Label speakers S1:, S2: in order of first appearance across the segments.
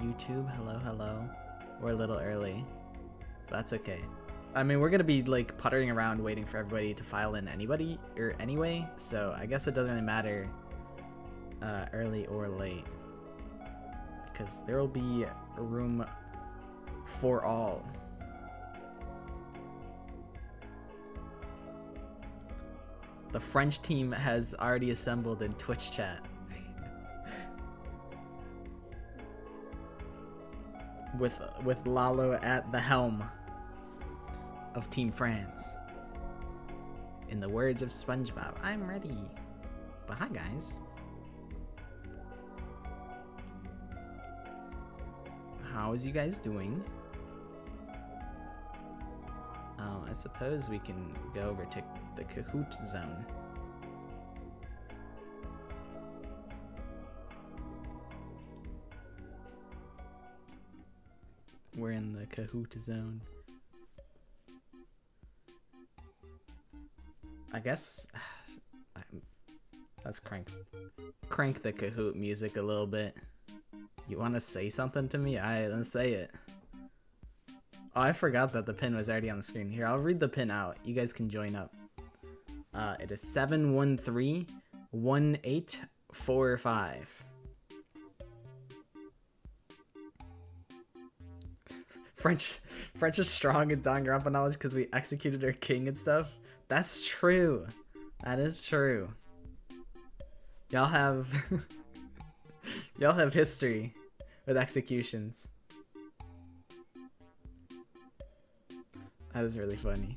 S1: YouTube, hello, hello. We're a little early. That's okay. I mean, we're gonna be like puttering around waiting for everybody to file in anyway, so I guess it doesn't really matter early or late, because there will be room for all. The French team has already assembled in Twitch chat. with Lalo at the helm of Team France. In the words of SpongeBob, I'm ready. But hi guys. How is you guys doing? I suppose we can go over to the Kahoot zone. We're in the Kahoot zone. I guess let's crank the Kahoot music a little bit. You want to say something to me? Alright, then say it. Oh, I forgot that the pin was already on the screen. Here, I'll read the pin out. You guys can join up. It is 713-1845. French is strong in Danganronpa knowledge because we executed our king and stuff. That's true. That is true. Y'all have y'all have history with executions. That is really funny.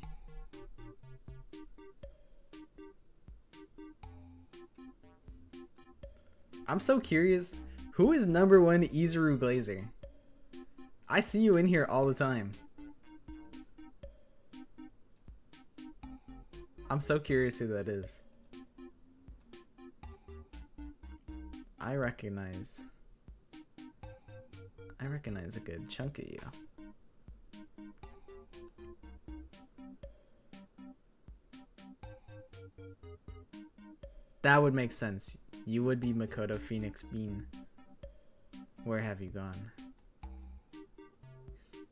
S1: I'm so curious, who is #1 Izuru Glazer? I see you in here all the time. I'm so curious who that is. I recognize a good chunk of you. That would make sense. You would be Makoto Phoenix Bean. Where have you gone?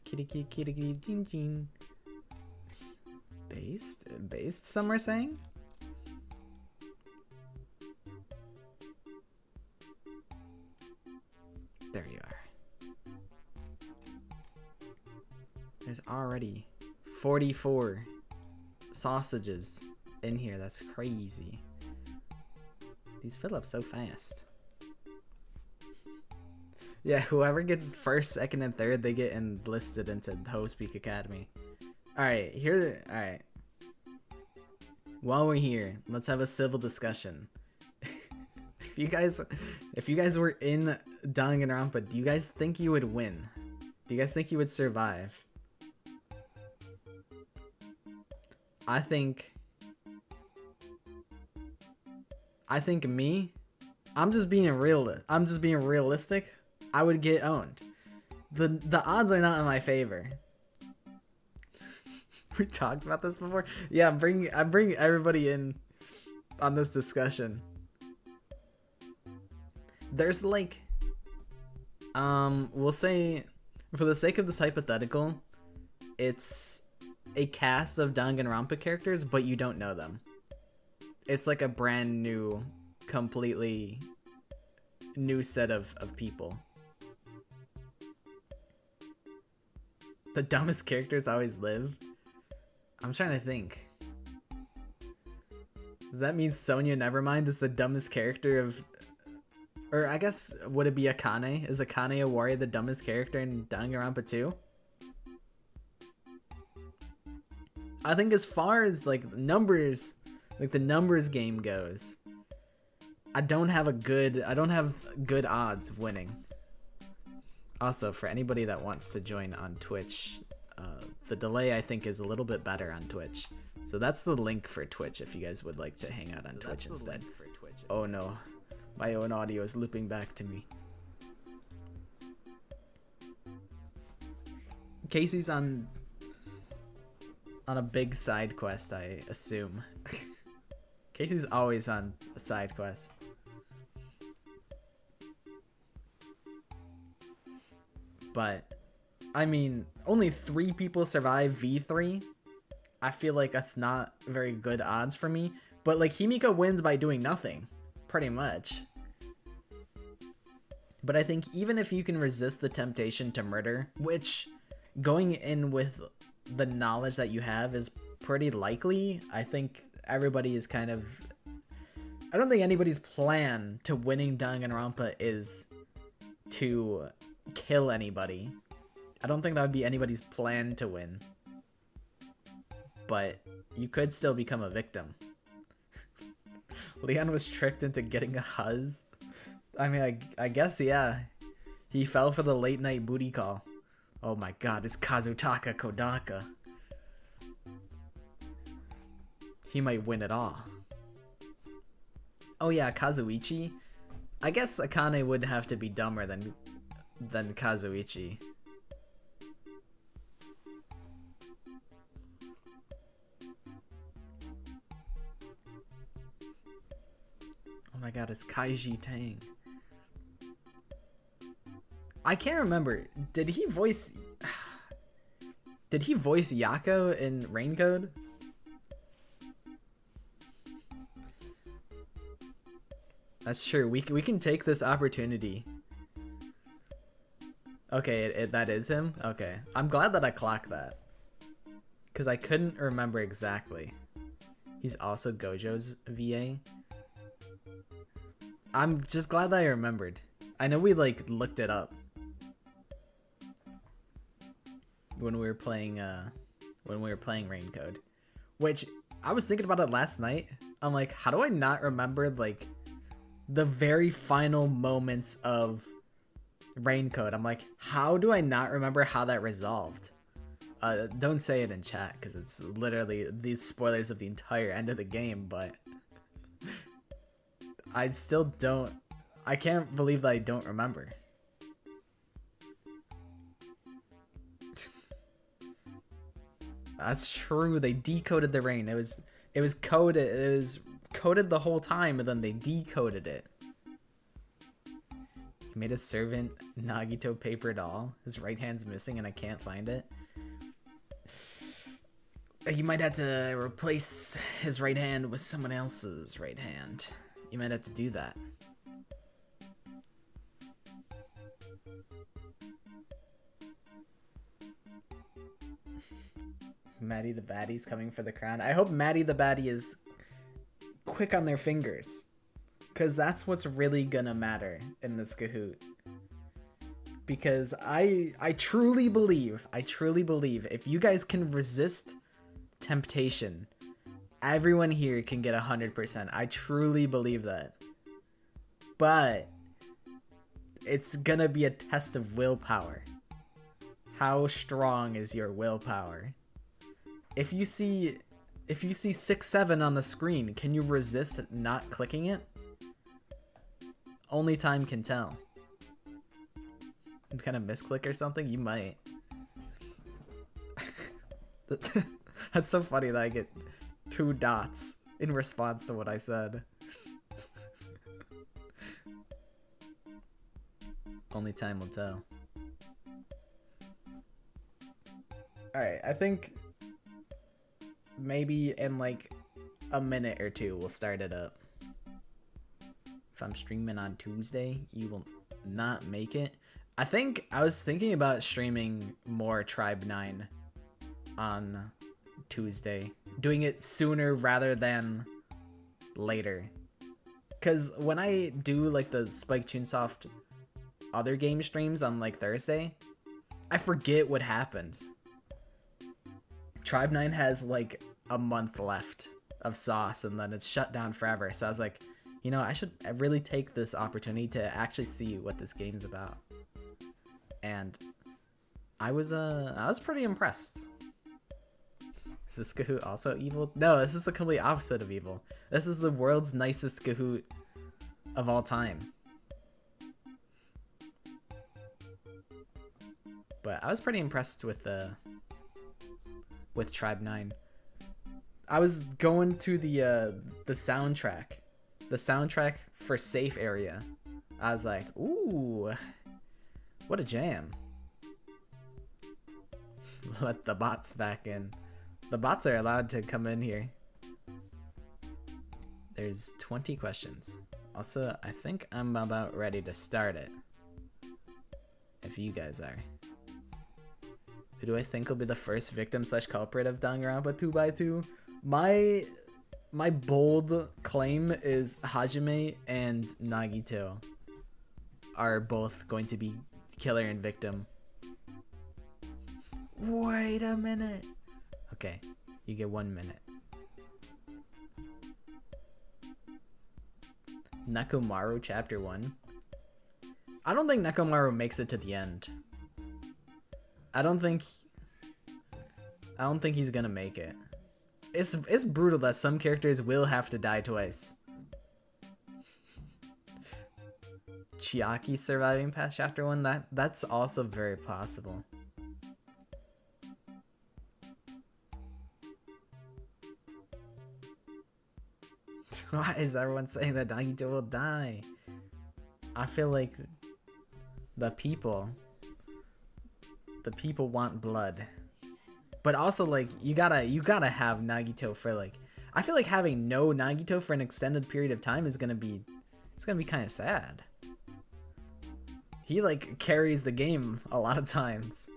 S1: Kitty jing jing. Based, some are saying? There you are. There's already 44 sausages in here. That's crazy. These fill up so fast. Yeah, whoever gets first, second, and third, they get enlisted into Host Peak Academy. Alright, alright. While we're here, let's have a civil discussion. If you guys were in Danganronpa, do you guys think you would win? Do you guys think you would survive? I think me, I'm just being realistic. I would get owned. The odds are not in my favor. We talked about this before. Yeah, I'm bringing everybody in on this discussion. There's like, we'll say, for the sake of this hypothetical, it's a cast of Danganronpa characters, but you don't know them. It's like a brand new, completely new set of people. The dumbest characters always live. I'm trying to think. Does that mean Sonya Nevermind is the dumbest character of... Or I guess, would it be Akane? Is Akane a warrior the dumbest character in Danganronpa 2? I think as far as like numbers, like the numbers game goes, I don't have good odds of winning. Also, for anybody that wants to join on Twitch, the delay I think is a little bit better on Twitch. So that's the link for Twitch if you guys would like to hang out on Twitch instead. Oh no, my own audio is looping back to me. Casey's on a big side quest, I assume. Casey's always on a side quest. But I mean, only 3 people survive V3. I feel like that's not very good odds for me. But like Himiko wins by doing nothing, pretty much. But I think even if you can resist the temptation to murder, which going in with the knowledge that you have is pretty likely, I think everybody is kind of... I don't think anybody's plan to winning Danganronpa is to kill anybody. I don't think that would be anybody's plan to win. But you could still become a victim. Leon was tricked into getting a huzz. I mean, I guess, yeah. He fell for the late night booty call. Oh my god, it's Kazutaka Kodaka. He might win it all. Oh yeah, Kazuichi. I guess Akane would have to be dumber than Kazuichi. Oh my god, it's Kaiji Tang. I can't remember. Did he voice Yako in Raincode? That's true. We can take this opportunity. Okay, that is him? Okay. I'm glad that I clocked that. Because I couldn't remember exactly. He's also Gojo's VA. I'm just glad that I remembered. I know we like looked it up when we were playing Raincode, which I was thinking about it last night. I'm like, how do I not remember like the very final moments of Raincode? I'm like, how do I not remember how that resolved? Don't say it in chat because it's literally the spoilers of the entire end of the game, but I still don't. I can't believe that I don't remember. That's true. They decoded the rain. It was coded. It was coded the whole time, and then they decoded it. He made a servant Nagito paper doll. His right hand's missing, and I can't find it. You might have to replace his right hand with someone else's right hand. You might have to do that. Maddie the Baddie's coming for the crown. I hope Maddie the Baddie is quick on their fingers, because that's what's really gonna matter in this Kahoot. Because I truly believe if you guys can resist temptation, everyone here can get 100%. I truly believe that. But it's gonna be a test of willpower. How strong is your willpower? If you see 6-7 on the screen, can you resist not clicking it? Only time can tell. Kind of misclick or something? You might. That's so funny that I get 2 dots in response to what I said. Only time will tell. Alright, I think maybe in like a minute or 2 we'll start it up. If I'm streaming on Tuesday, you will not make it. I was thinking about streaming more Tribe 9 on Tuesday. Doing it sooner rather than later. Because when I do like the Spike Chunsoft other game streams on like Thursday, I forget what happened. Tribe 9 has like a month left of sauce and then it's shut down forever. So I was like, you know, I should really take this opportunity to actually see what this game's about. And I was pretty impressed. Is this Kahoot also evil? No, this is the complete opposite of evil. This is the world's nicest Kahoot of all time. But I was pretty impressed with Tribe 9. I was going to the soundtrack. The soundtrack for Safe Area. I was like, ooh, what a jam. let the bots back in. The bots are allowed to come in here. There's 20 questions. Also, I think I'm about ready to start it. If you guys are. Who do I think will be the first victim / culprit of Danganronpa 2x2? My bold claim is Hajime and Nagito are both going to be killer and victim. Wait a minute. Okay, you get 1 minute. Nekomaru chapter 1. I don't think Nekomaru makes it to the end. I don't think he's gonna make it. It's brutal that some characters will have to die twice. Chiaki surviving past chapter 1, that's also very possible. Why is everyone saying that Nagito will die? I feel like the people want blood. But also, like, you gotta have Nagito for, like, I feel like having no Nagito for an extended period of time is gonna be kind of sad. He, like, carries the game a lot of times.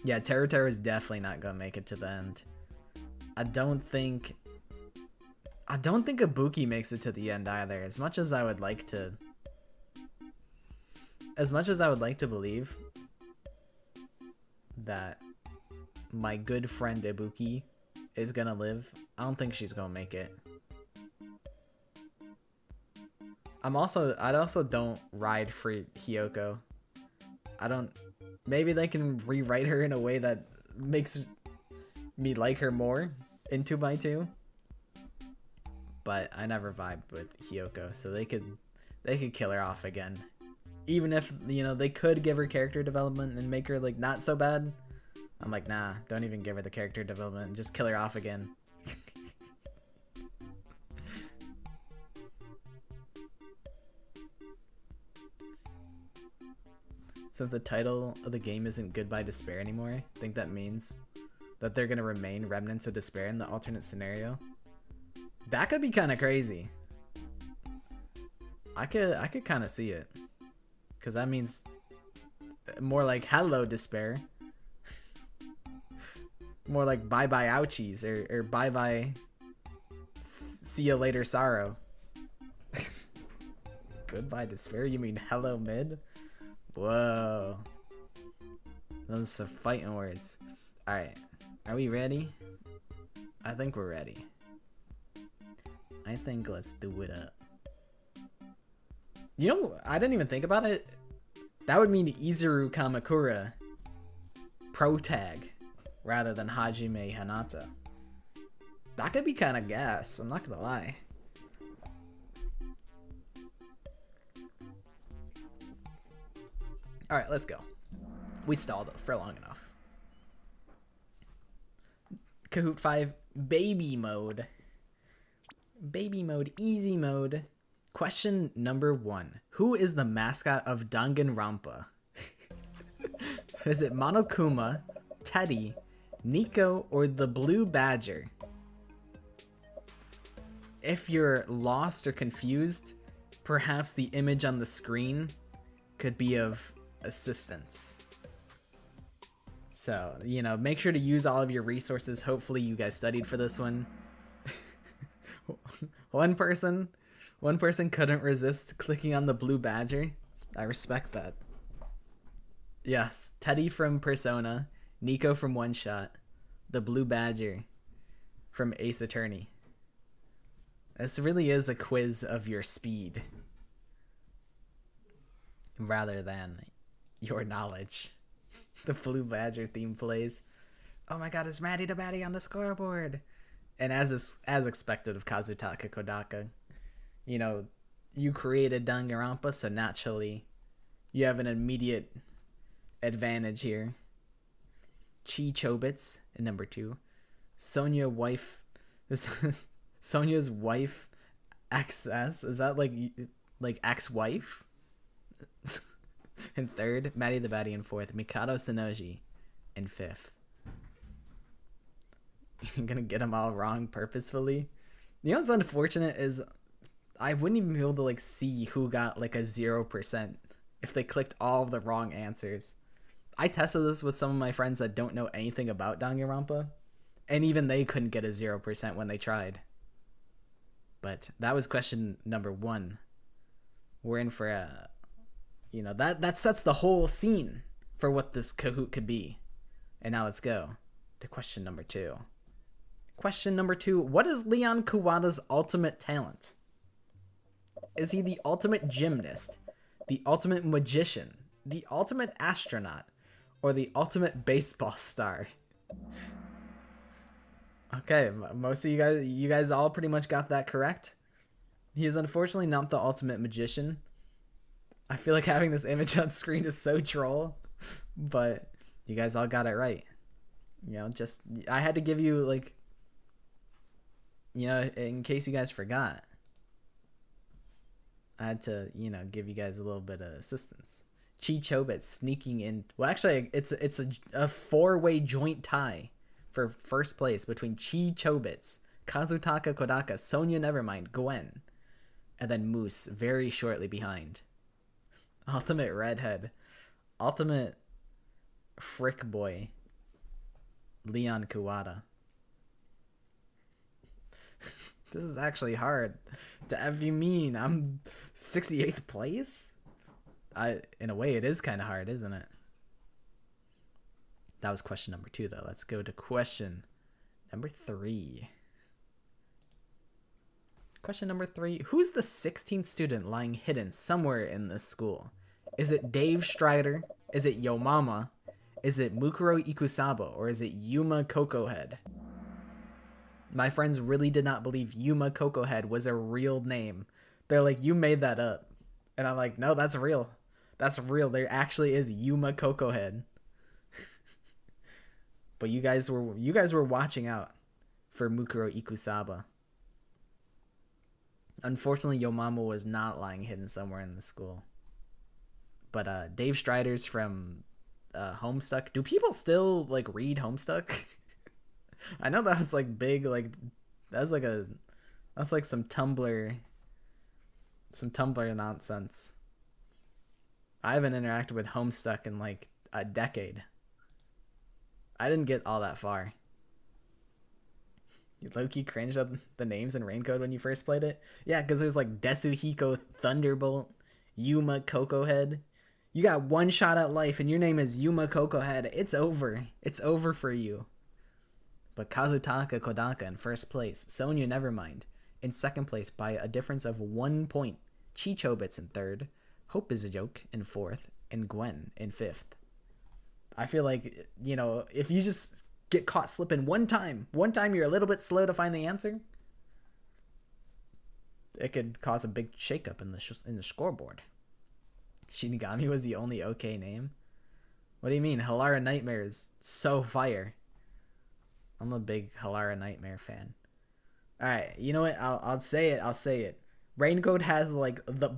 S1: Yeah, Teru is definitely not gonna make it to the end. I don't think Ibuki makes it to the end either. As much as I would like to believe that my good friend Ibuki is gonna live, I don't think she's gonna make it. I also don't ride for Hiyoko. Maybe they can rewrite her in a way that makes me like her more in 2x2. But I never vibed with Hiyoko, so they could kill her off again. Even if, you know, they could give her character development and make her, like, not so bad. I'm like, nah, don't even give her the character development, just kill her off again. Since the title of the game isn't Goodbye Despair anymore, I think that means that they're gonna remain Remnants of Despair in the alternate scenario. That could be kind of crazy. I could kind of see it, because that means more like Hello Despair, more like Bye Bye Ouchies, or Bye Bye See You Later Sorrow. Goodbye Despair? You mean Hello Mid? Whoa, those are fighting words. All right, are we ready? I think we're ready. I think let's do it up. You know, I didn't even think about it. That would mean Izuru Kamakura pro tag rather than Hajime Hinata. That could be kind of gas, I'm not gonna lie. Alright, let's go. We stalled for long enough. Kahoot 5 baby mode. Baby mode, easy mode. Question number 1. Who is the mascot of Danganronpa? Is it Monokuma, Teddy, Nico, or the Blue Badger? If you're lost or confused, perhaps the image on the screen could be of assistance. So, you know, make sure to use all of your resources. Hopefully you guys studied for this one. One person couldn't resist clicking on the Blue Badger. I respect that. Yes, Teddy from Persona, Nico from One Shot, the Blue Badger from Ace Attorney. This really is a quiz of your speed rather than your knowledge. The Blue Badger theme plays. Oh my god, it's Maddie the Batty on the scoreboard. And as expected of Kazutaka Kodaka, you know, you created Danganronpa, so naturally you have an immediate advantage here. Chi Chobits in number 2. Sonya's wife XS. Is that like ex-wife? In 3rd, Maddie the Batty in 4th, Mikado Sonoji in 5th. You're gonna get them all wrong purposefully. You know what's unfortunate is I wouldn't even be able to like see who got like a 0% if they clicked all of the wrong answers. I tested this with some of my friends that don't know anything about Danganronpa, and even they couldn't get a 0% when they tried. But that was question number 1. We're in for a, that sets the whole scene for what this Kahoot could be. And now let's go to question number 2. Question number 2, what is Leon Kuwata's ultimate talent? Is he the ultimate gymnast, the ultimate magician, the ultimate astronaut, or the ultimate baseball star? Okay, most of you guys all pretty much got that correct. He is unfortunately not the ultimate magician. I feel like having this image on screen is so troll, but you guys all got it right. I had to give you like, in case you guys forgot, I had to, give you guys a little bit of assistance. Chi Chobit sneaking in. Well, actually, it's a 4-way joint tie for first place between Chi Chobits, Kazutaka Kodaka, Sonia Nevermind, Gwen, and then Moose very shortly behind. Ultimate redhead, ultimate frick boy, Leon Kuwata. This is actually hard. You mean I'm 68th place? In a way, it is kind of hard, isn't it? That was question number 2, though. Let's go to question number 3. Question number 3. Who's the 16th student lying hidden somewhere in this school? Is it Dave Strider? Is it Yo Mama? Is it Mukuro Ikusaba? Or is it Yuma Cocohead? My friends really did not believe Yuma Cocohead was a real name. They're like, you made that up. And I'm like, no, that's real. That's real. There actually is Yuma Cocohead. But you guys were watching out for Mukuro Ikusaba. Unfortunately, Yo Mama was not lying hidden somewhere in the school. But Dave Strider's from Homestuck. Do people still like read Homestuck? I know that was like big, like that's like some Tumblr nonsense. I haven't interacted with Homestuck in like a decade. I didn't get all that far. You low-key cringed at the names in Raincoat when you first played it? Yeah, because there's like Desuhiko Thunderbolt, Yuma Cocohead. You got one shot at life and your name is Yuma Cocohead. It's over. It's over for you. But Kazutaka Kodaka in first place. Sonia Nevermind in second place by a difference of 1 point. Chi Chobits in third. Hope is a Joke in fourth. And Gwen in 5th. I feel like, if you just get caught slipping one time you're a little bit slow to find the answer, it could cause a big shakeup in the scoreboard. Shinigami was the only okay name. What do you mean? Halara Nightmare is so fire. I'm a big Halara Nightmare fan. All right, you know what? I'll say it. Raincoat has like the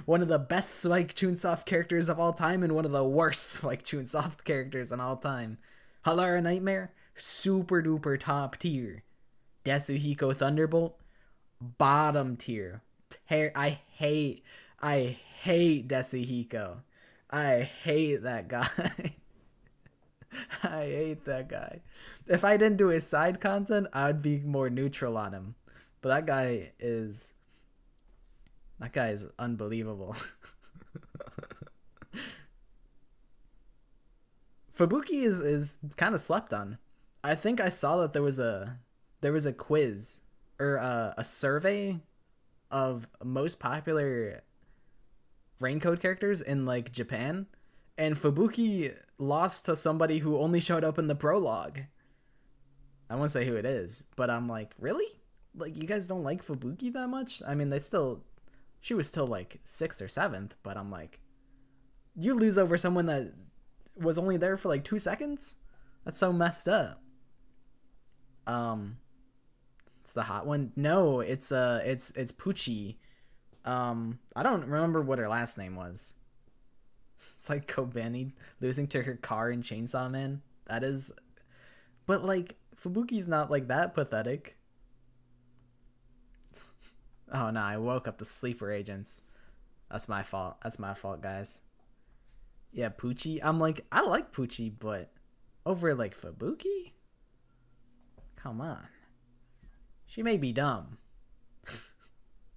S1: one of the best Spike Chunsoft characters of all time and one of the worst Spike Chunsoft characters in all time. Halara Nightmare, super duper top tier. Desuhiko Thunderbolt, bottom tier. I hate Desuhiko. I hate that guy. I hate that guy. If I didn't do his side content, I would be more neutral on him. But that guy is unbelievable. Fubuki is kind of slept on. I think I saw that there was a quiz or a survey of most popular Raincoat characters in like Japan, and Fubuki lost to somebody who only showed up in the prologue. I won't say who it is, but I'm like, really? Like, you guys don't like Fubuki that much? I mean, she was still like 6th or 7th, but I'm like, you lose over someone that was only there for like 2 seconds? That's so messed up. It's the hot one. No, it's Pucci. I don't remember what her last name was. It's like Kobani losing to her car in Chainsaw Man. That is... But, like, Fubuki's not, like, that pathetic. Oh, no, I woke up the sleeper agents. That's my fault. That's my fault, guys. Yeah, Poochie. I'm like, I like Poochie, but over, like, Fubuki? Come on. She may be dumb.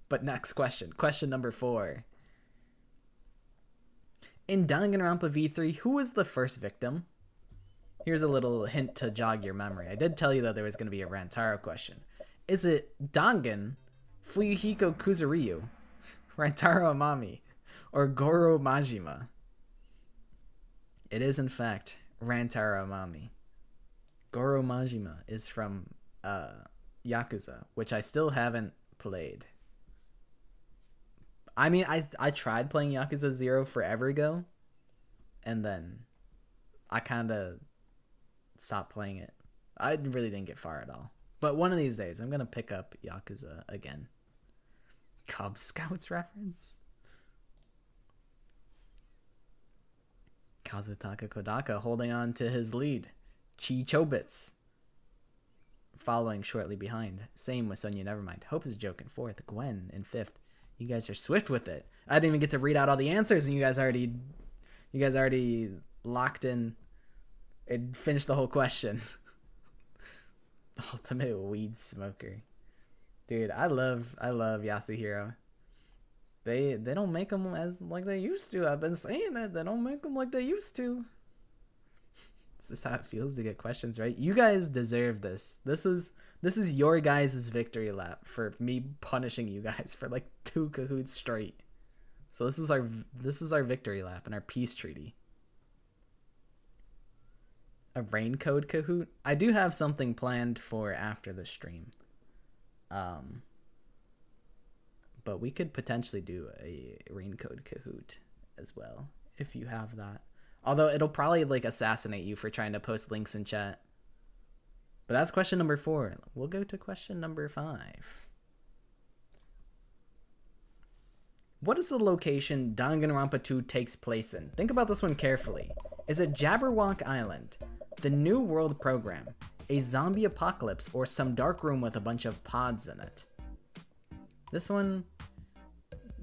S1: But next question. Question number 4. In Danganronpa V3, who was the first victim? Here's a little hint to jog your memory. I did tell you that there was going to be a Rantaro question. Is it Dangan, Fuyuhiko Kuzuryu, Rantaro Amami, or Goro Majima? It is, in fact, Rantaro Amami. Goro Majima is from Yakuza, which I still haven't played. I mean, I tried playing Yakuza 0 forever ago, and then I kind of stopped playing it. I really didn't get far at all. But one of these days, I'm going to pick up Yakuza again. Cub Scouts reference? Kazutaka Kodaka holding on to his lead. Chi Chobits following shortly behind. Same with Sonya Nevermind. Hope is a joke in 4th. Gwen in 5th. You guys are swift with it. I didn't even get to read out all the answers, and you guys already locked in and finished the whole question. Ultimate weed smoker, dude. I love Yasuhiro. They don't make them as like they used to. I've been saying it. They don't make them like they used to. This is how it feels to get questions right. You guys deserve this. This is your guys' victory lap for me punishing you guys for like 2 Kahoots straight. So this is our victory lap and our peace treaty. A rain code Kahoot? I do have something planned for after the stream. But we could potentially do a rain code Kahoot as well if you have that. Although it'll probably like assassinate you for trying to post links in chat. But that's question number 4. We'll go to question number 5. What is the location Danganronpa 2 takes place in? Think about this one carefully. Is it Jabberwock Island, the New World Program, a zombie apocalypse, or some dark room with a bunch of pods in it? This one,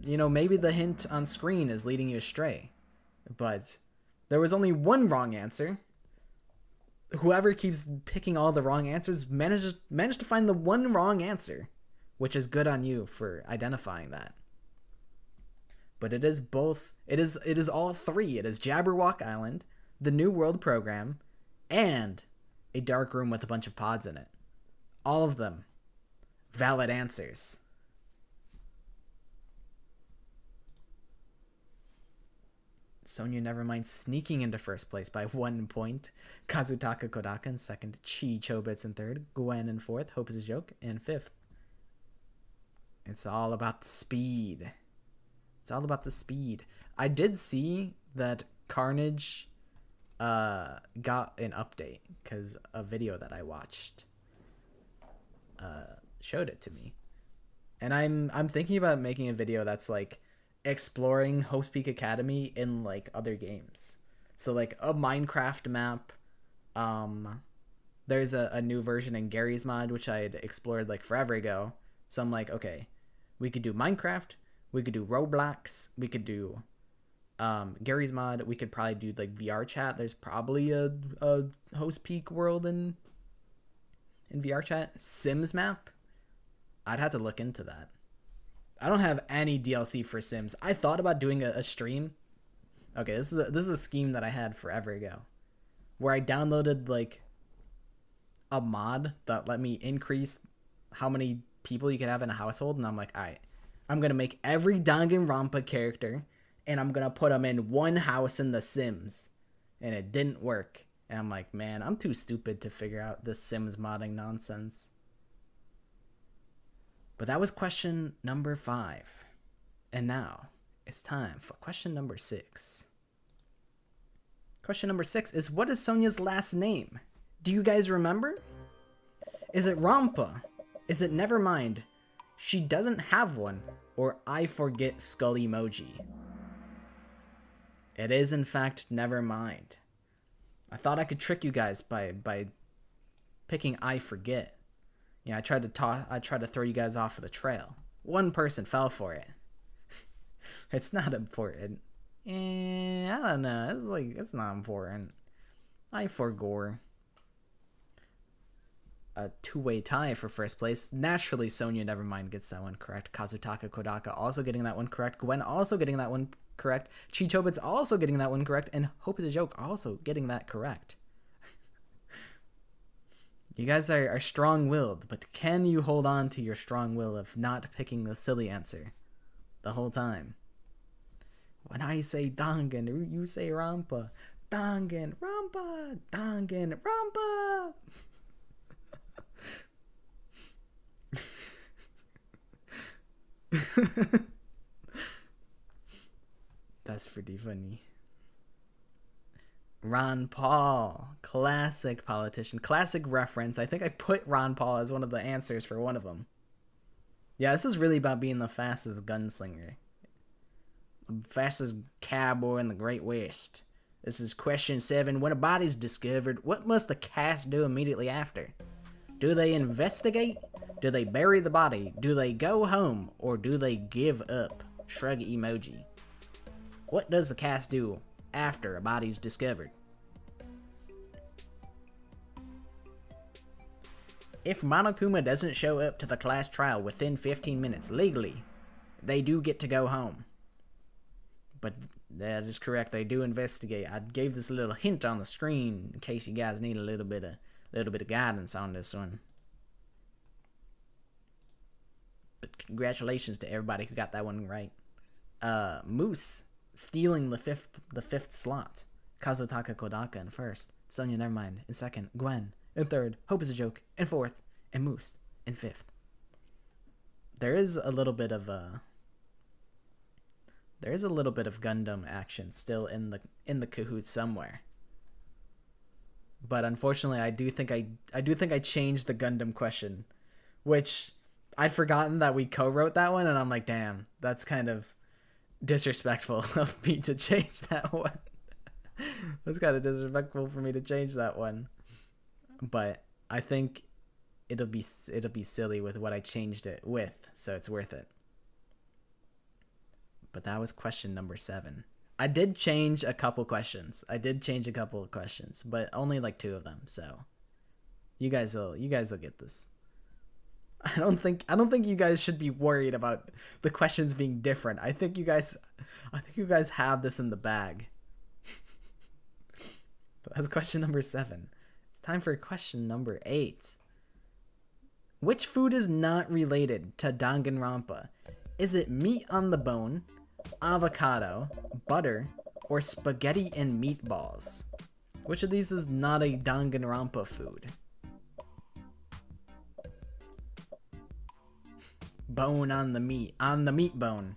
S1: you know, maybe the hint on screen is leading you astray. But there was only one wrong answer. Whoever keeps picking all the wrong answers managed to find the one wrong answer, which is good on you for identifying that. But it is both. It is all 3. It is Jabberwock Island, the New World Program, and a dark room with a bunch of pods in it. All of them valid answers. Sonya Nevermind sneaking into first place by 1 point. Kazutaka Kodaka in 2nd. Chi Chobits in 3rd. Gwen in 4th. Hope is a joke in 5th. It's all about the speed. It's all about the speed. I did see that Carnage got an update because a video that I watched showed it to me. And I'm thinking about making a video that's like exploring Hope's Peak Academy in like other games. So like a Minecraft map. There's a new version in Gary's mod which I had explored like forever ago. So I'm like, okay, we could do Minecraft, we could do Roblox, we could do Gary's mod, we could probably do like VR chat. There's probably a Hope's Peak world in VR chat. Sims map. I'd have to look into that. I don't have any DLC for Sims. I thought about doing a stream. Okay, this is a scheme that I had forever ago, where I downloaded like a mod that let me increase how many people you could have in a household, and I'm like, all right, I'm gonna make every Danganronpa character, and I'm gonna put them in one house in The Sims, and it didn't work. And I'm like, man, I'm too stupid to figure out this Sims modding nonsense. But that was question number 5. And now it's time for question number 6. Question number 6 is, what is Sonya's last name? Do you guys remember? Is it Rampa? Is it Nevermind? She doesn't have one? Or I forget skull emoji? It is, in fact, never mind. I thought I could trick you guys by picking I forget. Yeah, I tried to throw you guys off of the trail. One person fell for it. It's not important. I don't know. It's not important. I forgore. A two-way tie for first place. Naturally, Sonya Nevermind gets that one correct. Kazutaka Kodaka also getting that one correct. Gwen also getting that one correct. Chichobit's also getting that one correct. And Hope is a Joke also getting that correct. You guys are strong-willed, but can you hold on to your strong will of not picking the silly answer the whole time? When I say Dangan, you say Rampa. Dangan, Rampa, Dangan, Rampa. That's pretty funny. Ron Paul, classic politician, classic reference. I think I put Ron Paul as one of the answers for one of them. Yeah, this is really about being the fastest gunslinger. The fastest cowboy in the Great West. This is question 7. When a body's discovered, what must the cast do immediately after? Do they investigate? Do they bury the body? Do they go home? Or do they give up? Shrug emoji. What does the cast do after a body's discovered? If Monokuma doesn't show up to the class trial within 15 minutes legally, they do get to go home. But that is correct, they do investigate. I gave this little hint on the screen in case you guys need a little bit of guidance on this one. But congratulations to everybody who got that one right. Moose stealing the fifth slot. Kazutaka Kodaka in first. Sonya Nevermind in second. Gwen in third. Hope is a Joke in fourth. And Moose in fifth. There is a little bit of Gundam action still in the Kahoot somewhere. But unfortunately, I do think I changed the Gundam question, which I'd forgotten that we co-wrote that one, and I'm like, damn, that's kind of disrespectful of me to change that one. That's kind of disrespectful for me to change that one. But I think it'll be silly with what I changed it with, so it's worth it. But that was question number 7. I did change a couple questions. But only like 2 of them. So you guys will get this. I don't think you guys should be worried about the questions being different. I think you guys have this in the bag. That's question number 7. It's time for question number 8. Which food is not related to Danganronpa? Is it meat on the bone, avocado, butter, or spaghetti and meatballs? Which of these is not a Danganronpa food? Bone on the meat bone.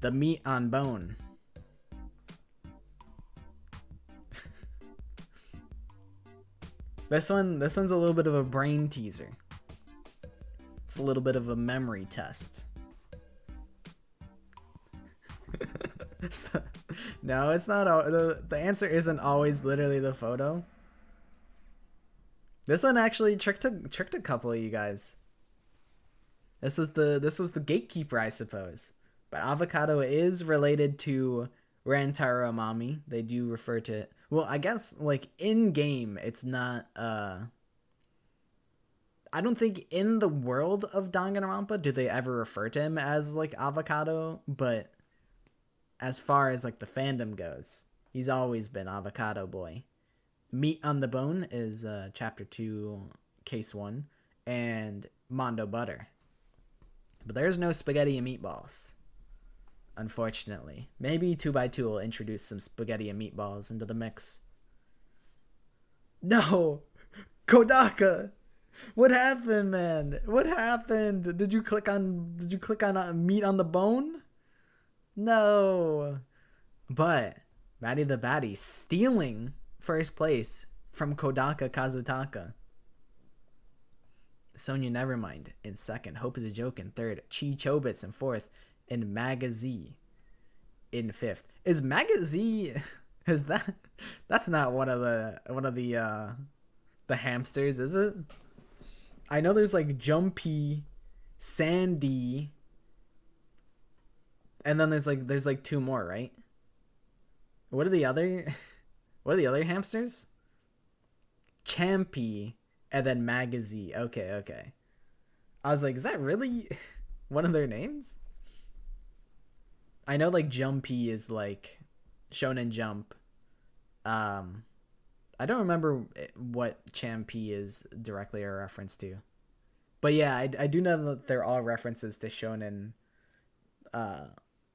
S1: The meat on bone. This one's a little bit of a brain teaser. It's a little bit of a memory test. No, it's not. The answer isn't always literally the photo. This one actually tricked a couple of you guys. This was the gatekeeper, I suppose. But avocado is related to Rantaro Amami. They do refer to it. Well, I guess like in game, it's not. I don't think in the world of Danganronpa do they ever refer to him as like avocado, but as far as like the fandom goes, he's always been Avocado Boy. Meat on the Bone is chapter 2, case 1, and Mondo Butter. But there's no spaghetti and meatballs, unfortunately. Maybe 2x2 will introduce some spaghetti and meatballs into the mix. No! Kodaka! What happened, man? What happened? Did you click on meat on the bone? No. But Maddie the Baddie stealing first place from Kodaka Kazutaka. Sonya Nevermind in second. Hope is a Joke in third. Chi Chobits in fourth. And Magazi in 5th. Is Magazine is that's not one of the hamsters, is it? I know there's like Jumpy, Sandy, and then there's like two more, right? What are the other hamsters? Champy and then Magazine. Okay. I was like, is that really one of their names? I know like Jumpy is like Shonen Jump. I don't remember what Champy is directly a reference to. But yeah, I do know that they're all references to Shonen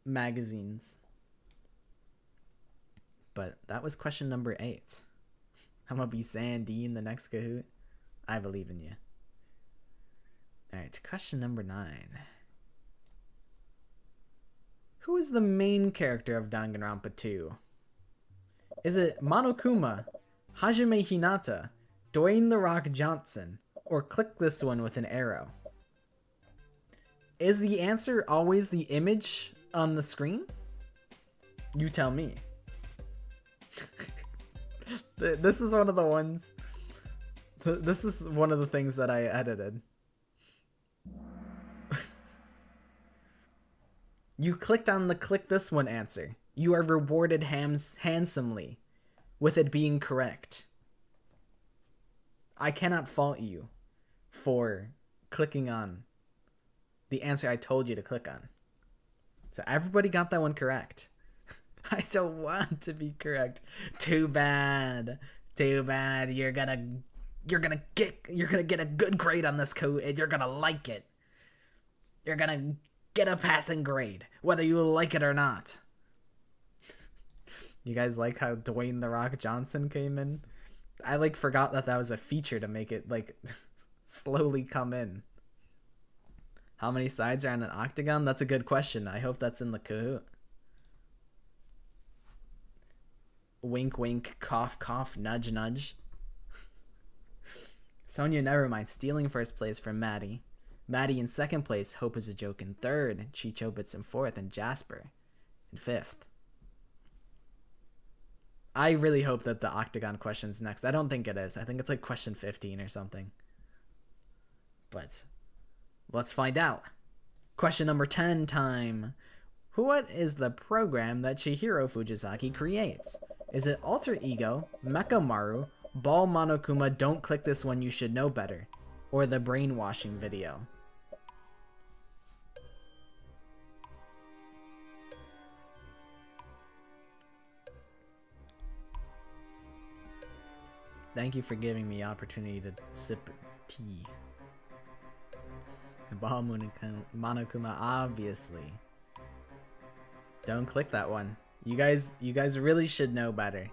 S1: magazines. But that was question number 8. I'm gonna be Sandy in the next Kahoot. I believe in you. Alright, question number 9. Who is the main character of Danganronpa 2? Is it Monokuma, Hajime Hinata, Dwayne The Rock Johnson, or click this one with an arrow? Is the answer always the image on the screen? You tell me. This is one of the ones. This is one of the things that I edited. You clicked on the click this one answer. You are rewarded handsomely with it being correct. I cannot fault you for clicking on the answer I told you to click on. So everybody got that one correct. I don't want to be correct. Too bad. You're gonna get a good grade on this code and you're gonna like it. You're gonna get a passing grade, whether you like it or not. You guys like how Dwayne The Rock Johnson came in? I like forgot that was a feature to make it like slowly come in. How many sides are on an octagon? That's a good question. I hope that's in the Kahoot. Wink, wink, cough, cough, nudge, nudge. Sonia Nevermind stealing first place from Maddie. Maddie in second place. Hope is a joke in third. Chichobits in fourth. And Jasper in fifth. I really hope that the octagon question's next. I don't think it is. I think it's like question 15 or something. But let's find out. Question number 10 time. What is the program that Chihiro Fujisaki creates? Is it Alter Ego, Mecha Maru, Ball Monokuma, Don't Click This One, You Should Know Better, or the Brainwashing video? Thank you for giving me opportunity to sip tea. Ball Monokuma, obviously. Don't click that one. You guys really should know better.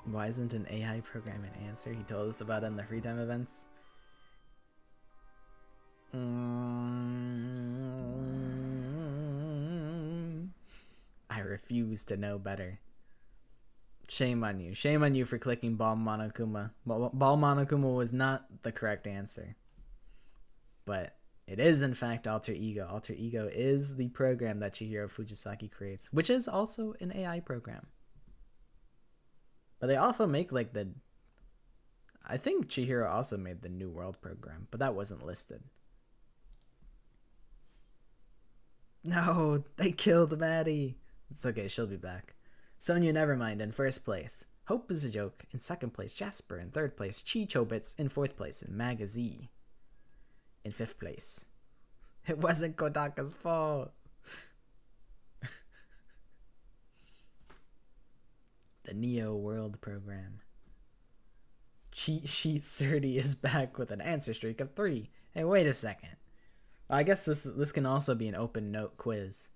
S1: Why isn't an AI program an answer? He told us about it in the free time events. I refuse to know better. Shame on you. Shame on you for clicking Ball Monokuma. Ball Monokuma was not the correct answer. But it is, in fact, Alter Ego. Alter Ego is the program that Chihiro Fujisaki creates, which is also an AI program. But they also make, like, I think Chihiro also made the New World program, but that wasn't listed. No, they killed Maddie. It's okay, she'll be back. Sonia Nevermind in first place. Hope is a joke in second place. Jasper in third place. Chichobits in fourth place. And Magazine in fifth place. It wasn't Kodaka's fault. The Neo World program. Cheat Sheet 30 is back with an answer streak of 3. Hey, wait a second. I guess this can also be an open note quiz,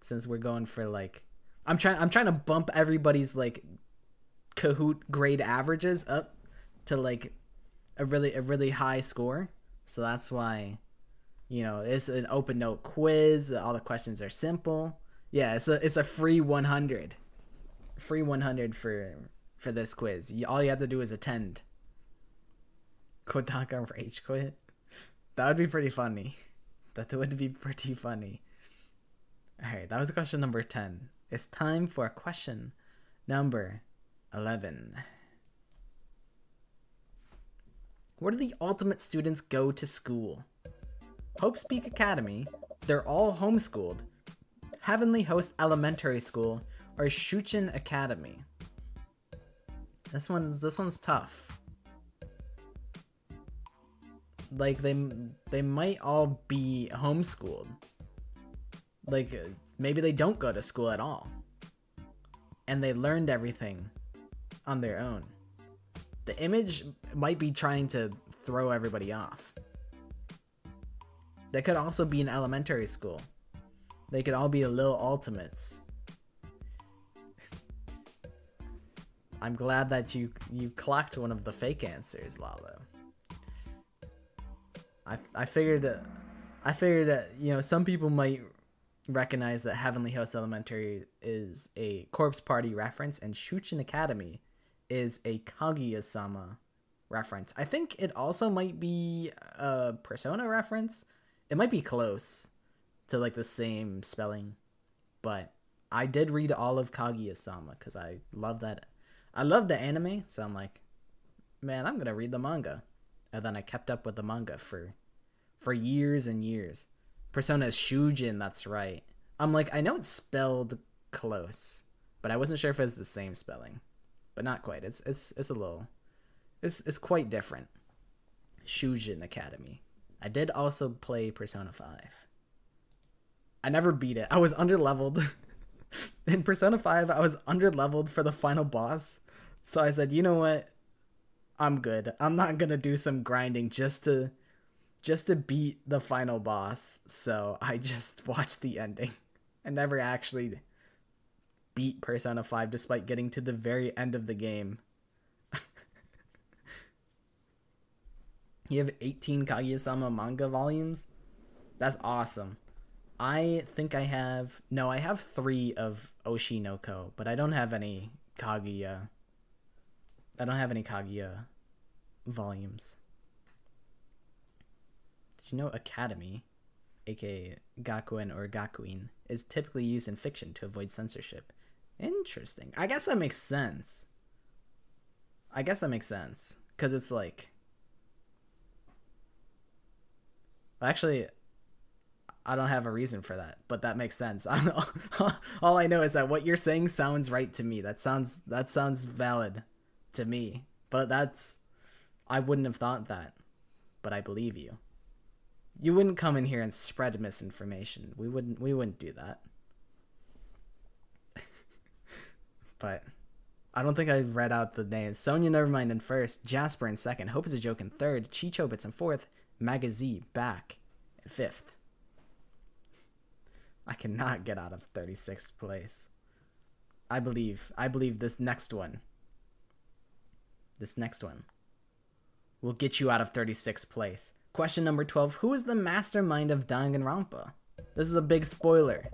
S1: since we're going for like, I'm trying to bump everybody's like Kahoot grade averages up to like a really high score. So that's why, you know, it's an open note quiz. All the questions are simple. Yeah, it's a free 100. Free 100 for this quiz. All you have to do is attend. Kodaka rage quit. That would be pretty funny. That would be pretty funny. Alright, that was question number 10. It's time for question number 11. Where do the ultimate students go to school? Hope Speak Academy, they're all homeschooled, Heavenly Host Elementary School, or Shuchen Academy. This one's tough. Like they might all be homeschooled. Like maybe they don't go to school at all. And they learned everything on their own. The image might be trying to throw everybody off. They could also be in elementary school. They could all be little ultimates. I'm glad that you clocked one of the fake answers, Lalo. I figured you know, some people might recognize that Heavenly Host Elementary is a Corpse Party reference and Shuchen Academy is a Kaguya-sama reference. I think it also might be a Persona reference. It might be close to like the same spelling, but I did read all of Kaguya-sama because I love that. I love the anime, so I'm like, man, I'm gonna read the manga. And then I kept up with the manga for years and years. Persona is Shujin, that's right. I'm like, I know it's spelled close, but I wasn't sure if it's the same spelling. But not quite. It's a little, it's quite different. Shujin Academy. I did also play Persona 5. I never beat it. I was underleveled. In Persona 5, I was underleveled for the final boss. So I said, you know what? I'm good. I'm not gonna do some grinding just to beat the final boss. So I just watched the ending. I never actually beat Persona 5 despite getting to the very end of the game. You have 18 Kaguya-sama manga volumes? That's awesome. I think I have 3 of Oshinoko, but I don't have any Kaguya. I don't have any Kaguya volumes. Did you know Academy, aka Gakuen or Gakuin, is typically used in fiction to avoid censorship? Interesting. I guess that makes sense. Because it's like... Actually, I don't have a reason for that, but that makes sense. All I know is that what you're saying sounds right to me. That sounds valid to me. But I wouldn't have thought that. But I believe you. You wouldn't come in here and spread misinformation. We wouldn't do that. But I don't think I read out the names. Sonya Nevermind in first, Jasper in second, Hope is a Joke in third, Chichobits in fourth, Magazi back in fifth. I cannot get out of 36th place. I believe this next one will get you out of 36th place. Question number 12. Who is the mastermind of Danganronpa? This is a big spoiler.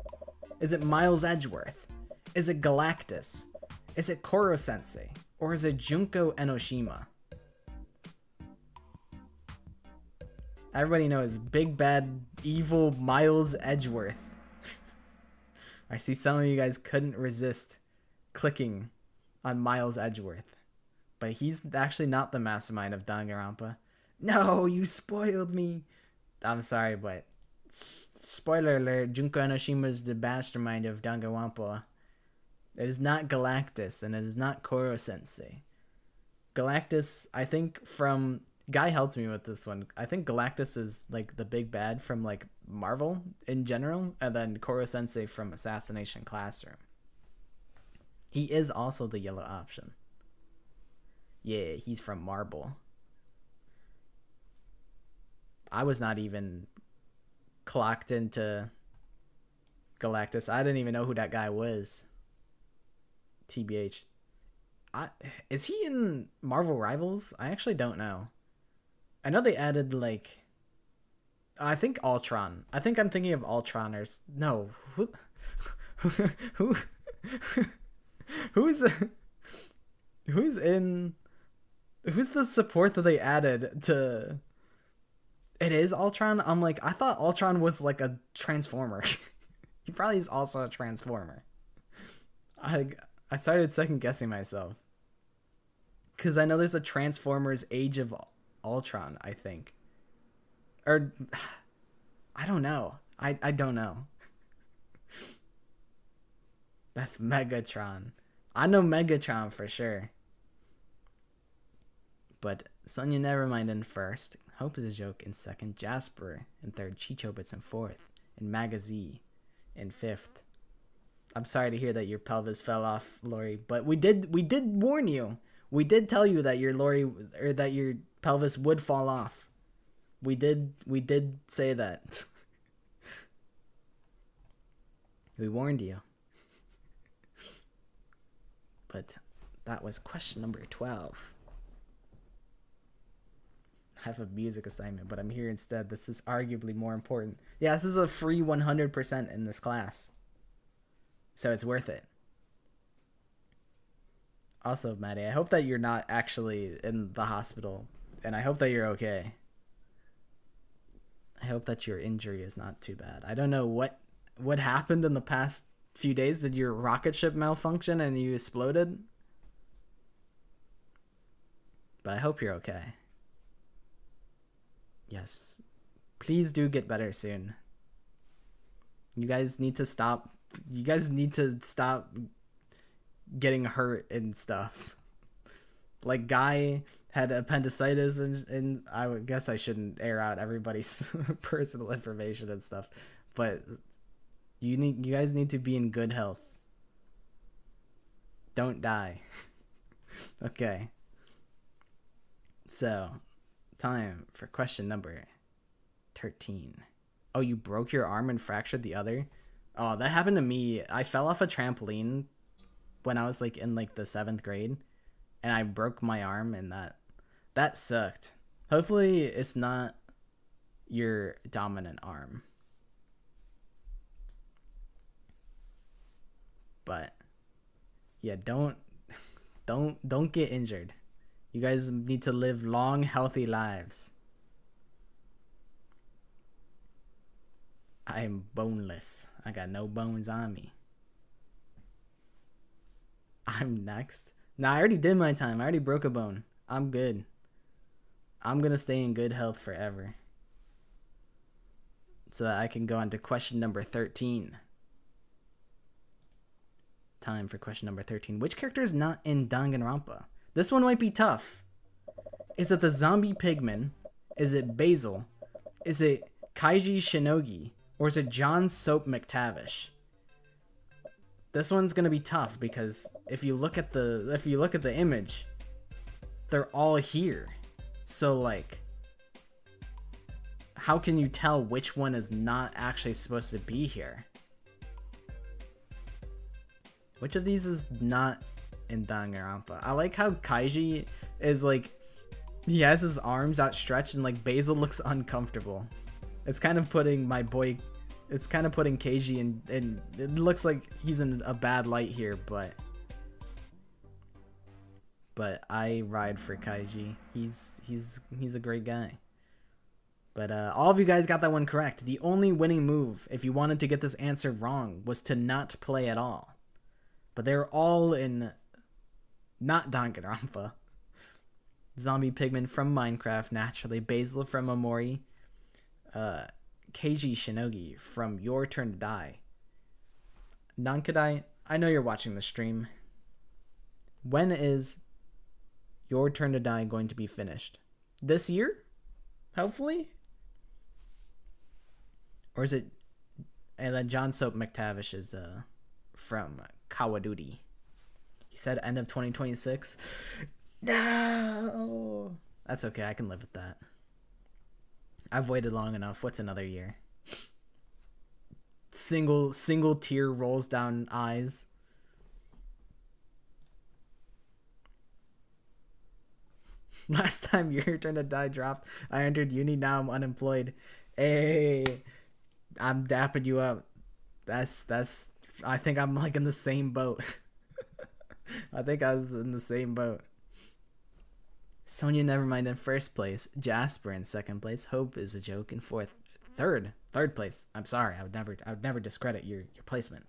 S1: Is it Miles Edgeworth? Is it Galactus? Is it Koro Sensei? Or is it Junko Enoshima? Everybody knows big bad evil Miles Edgeworth. I see some of you guys couldn't resist clicking on Miles Edgeworth. But he's actually not the mastermind of Danganronpa. No, you spoiled me. I'm sorry, but spoiler alert, Junko Enoshima is the mastermind of Danganronpa. It is not Galactus, and it is not Koro Sensei. Galactus, I think from... Guy helped me with this one. I think Galactus is like the big bad from like Marvel in general, and then Koro Sensei from Assassination Classroom. He is also the yellow option. Yeah, he's from Marvel. I was not even clocked into Galactus. I didn't even know who that guy was. TBH. Is he in Marvel Rivals? I actually don't know. I know they added like... I think Ultron. I think I'm thinking of Ultron or... No. Who's in... Who's the support that they added to It is Ultron? I'm like, I thought Ultron was like a transformer. He probably is also a transformer. I I started second guessing myself. Because I know there's a Transformers Age of Ultron, I think. Or, I don't know. I don't know. That's Megatron. I know Megatron for sure. But Sonya Nevermind in first. Hope is a Joke in second. Jasper in third. Chichobits in fourth. And Magazine in fifth. I'm sorry to hear that your pelvis fell off, Lori, but we did warn you. We did tell you that your that your pelvis would fall off. We did say that. We warned you. But that was question number 12. I have a music assignment, but I'm here instead. This is arguably more important. Yeah, this is a free 100% in this class. So it's worth it. Also, Maddie, I hope that you're not actually in the hospital, and I hope that you're okay. I hope that your injury is not too bad. I don't know what happened in the past few days. Did your rocket ship malfunction and you exploded? But I hope you're okay. Yes. Please do get better soon. You guys need to stop getting hurt and stuff. Like, Guy had appendicitis, and I would guess I shouldn't air out everybody's personal information and stuff, but you guys need to be in good health. Don't die. Okay. So, time for question number 13. Oh, you broke your arm and fractured the other? Oh, that happened to me. I fell off a trampoline when I was like in like the 7th grade, and I broke my arm, and that sucked. Hopefully it's not your dominant arm. But yeah, don't get injured. You guys need to live long, healthy lives. I am boneless. I got no bones on me. I'm next. Nah, I already did my time. I already broke a bone. I'm good. I'm gonna stay in good health forever, so that I can go on to question number 13. Time for question number 13. Which character is not in Danganronpa? This one might be tough. Is it the zombie pigman? Is it Basil? Is it Kaiji Shinogi? Or is it John Soap McTavish? This one's gonna be tough because if you look at the image, they're all here. So like, how can you tell which one is not actually supposed to be here? Which of these is not in Danganronpa? I like how Kaiji is like, he has his arms outstretched, and like Basil looks uncomfortable. It's kind of putting Keiji in it looks like he's in a bad light here, but I ride for Keiji. He's a great guy. But all of you guys got that one correct. The only winning move, if you wanted to get this answer wrong, was to not play at all. But they're all in not Danganronpa. Zombie Pigman from Minecraft, naturally. Basil from Amori. Keiji Shinogi from Your Turn to Die. Nankadai, I know you're watching the stream. When is Your Turn to Die going to be finished? This year? Hopefully? Or is it... And then John Soap McTavish is from Kawaduti. He said end of 2026. No! That's okay, I can live with that. I've waited long enough. What's another year? Single tear rolls down eyes. Last time Your Turn to Die dropped, I entered uni. Now I'm unemployed. Hey, I'm dapping you up. That's. I think I'm like in the same boat. I think I was in the same boat. Sonia Nevermind in first place. Jasper in second place. Hope is a joke in fourth. Third place. I'm sorry. I would never discredit your placement.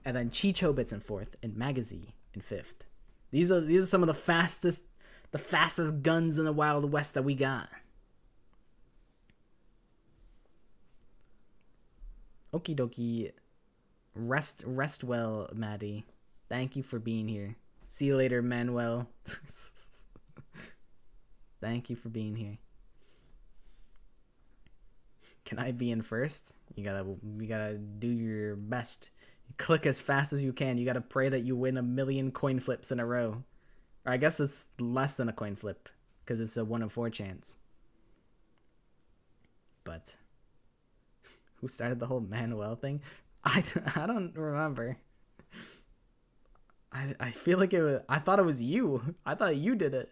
S1: And then Chichobits in fourth and Magazi in fifth. These are some of the fastest guns in the Wild West that we got. Okie dokie. Rest well, Maddie. Thank you for being here. See you later, Manuel. Thank you for being here. Can I be in first? You gotta do your best. You click as fast as you can. You gotta pray that you win 1,000,000 coin flips in a row. Or I guess it's less than a coin flip, because it's a 1 in 4 chance. But who started the whole Manuel thing? I don't remember. I feel like it was. I thought it was you. I thought you did it.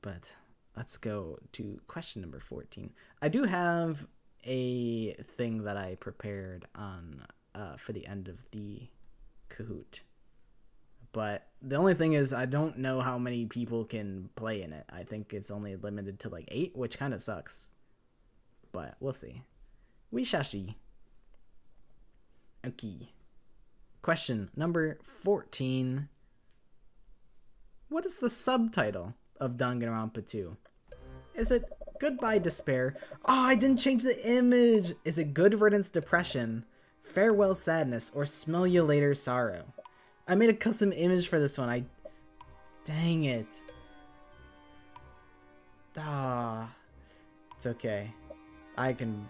S1: But let's go to question number 14. I do have a thing that I prepared on for the end of the Kahoot. But the only thing is I don't know how many people can play in it. I think it's only limited to like 8, which kind of sucks. But we'll see. We shall see. Okay. Question number 14. What is the subtitle of Danganronpa 2? Is it Goodbye Despair? Oh, I didn't change the image. Is it Good Riddance Depression, Farewell Sadness, or Smell You Later Sorrow? I made a custom image for this one. Dang it. Ah, it's okay. I can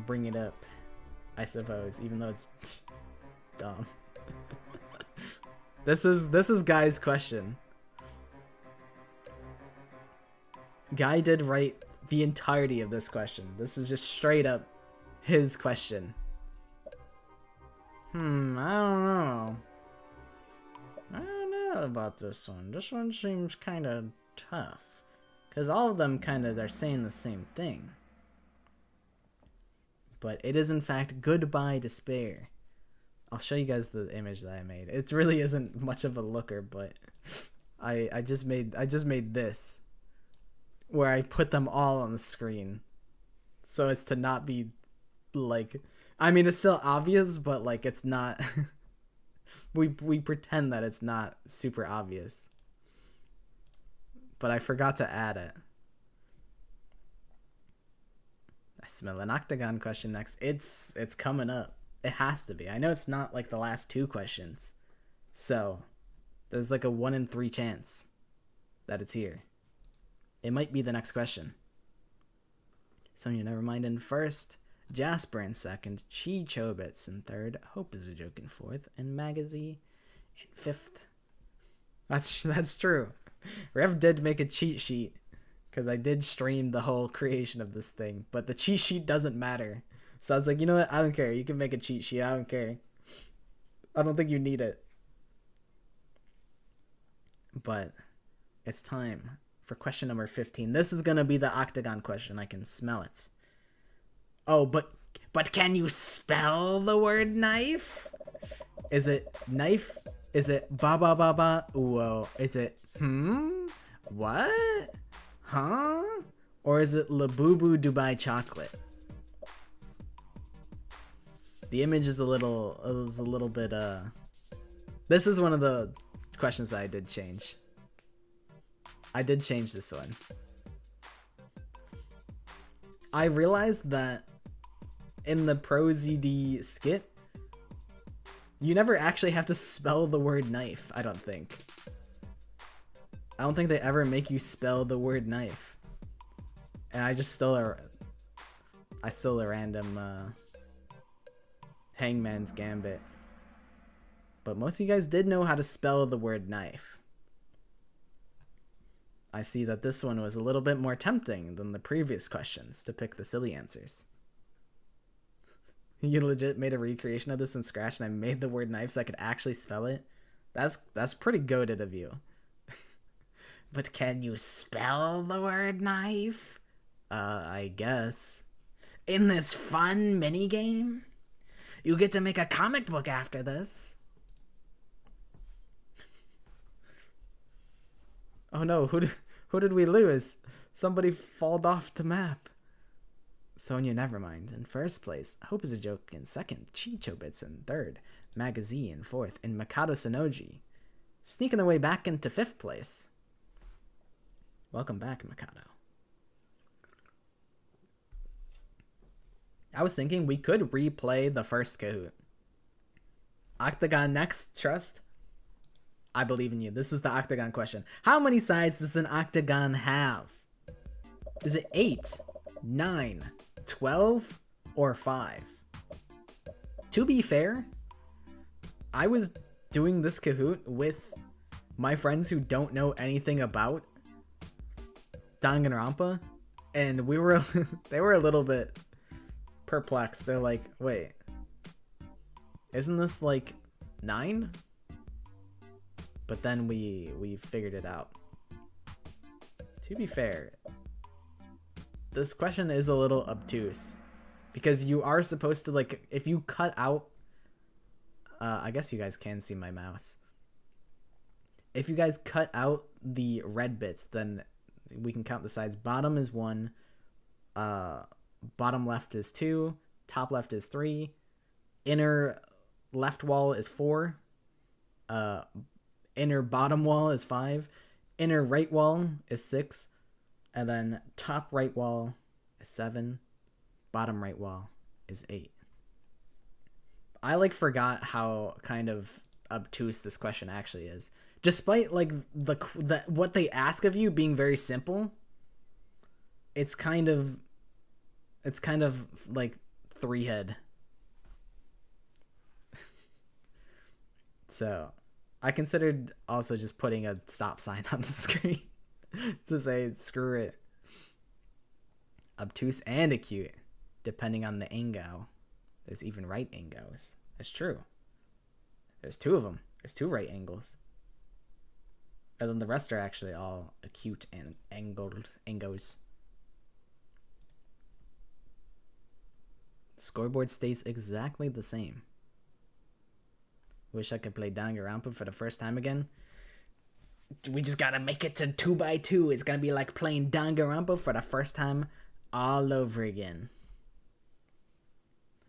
S1: bring it up, I suppose, even though it's dumb. This is Guy's question. Guy did write the entirety of this question. This is just straight up his question. I don't know. I don't know about this one. This one seems kind of tough, because all of them they're saying the same thing. But it is in fact Goodbye Despair. I'll show you guys the image that I made. It really isn't much of a looker, but I just made this, where I put them all on the screen, so it's to not be like, I mean, it's still obvious, but like it's not. we pretend that it's not super obvious, but I forgot to add it. I smell an octagon question next. It's coming up. It has to be. I know it's not like the last 2 questions, so there's like a 1 in 3 chance that it's here. It might be the next question. Sonia Nevermind in first, Jasper in second, Chi Chobits in third, Hope is a joke in fourth, and Magazi in fifth. That's true. Rev did make a cheat sheet, because I did stream the whole creation of this thing, but the cheat sheet doesn't matter. So I was like, you know what? I don't care. You can make a cheat sheet. I don't care. I don't think you need it. But it's time for question number 15. This is going to be the octagon question. I can smell it. Oh, but can you spell the word knife? Is it knife? Is it ba ba ba ba? Whoa. Is it what? Huh? Or is it Labubu Dubai chocolate? The image is a little bit this is one of the questions that I did change. I did change this one. I realized that in the Pro ZD skit, you never actually have to spell the word knife, I don't think. I don't think they ever make you spell the word knife. And I stole a random Hangman's Gambit. But most of you guys did know how to spell the word knife. I see that this one was a little bit more tempting than the previous questions to pick the silly answers. You legit made a recreation of this in Scratch and I made the word knife so I could actually spell it? That's pretty goated of you. But can you spell the word knife? I guess. In this fun minigame? You get to make a comic book after this. Oh no, who did we lose? Somebody falled off the map. Sonya Nevermind in first place. Hope is a Joke in second. Chichobits in third. Magazi in fourth. And Mikado Sonoji sneaking their way back into fifth place. Welcome back, Mikado. I was thinking we could replay the first Kahoot. Octagon next, trust. I believe in you. This is the Octagon question. How many sides does an octagon have? Is it 8, 9, 12, or 5? To be fair, I was doing this Kahoot with my friends who don't know anything about Danganronpa, and they were a little bit perplexed. They're like, wait, isn't this like 9? But then we figured it out. To be fair, this question is a little obtuse because you are supposed to, like, if you cut out I guess you guys can see my mouse. If you guys cut out the red bits, then we can count the sides. Bottom is 1, bottom left is 2, top left is 3, inner left wall is 4, inner bottom wall is 5, inner right wall is 6, and then top right wall is 7, bottom right wall is 8. I forgot how kind of obtuse this question actually is. Despite the what they ask of you being very simple, it's kind of like 3-head. So I considered also just putting a stop sign on the screen to say screw it. Obtuse and acute, depending on the angle. There's even right angles. That's true. There's 2 of them. There's 2 right angles. And then the rest are actually all acute and angled angles. Scoreboard stays exactly the same. Wish I could play Danganronpa for the first time again. We just gotta make it to 2x2. It's gonna be like playing Danganronpa for the first time all over again.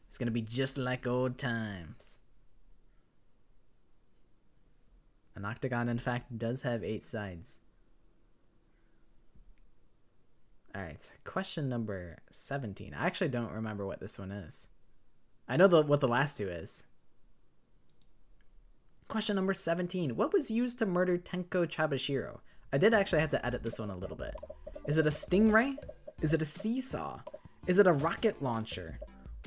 S1: It's gonna be just like old times. An octagon, in fact, does have 8 sides. Alright, question number 17. I actually don't remember what this one is. I know what the last 2 is. Question number 17. What was used to murder Tenko Chabashiro? I did actually have to edit this one a little bit. Is it a stingray? Is it a seesaw? Is it a rocket launcher?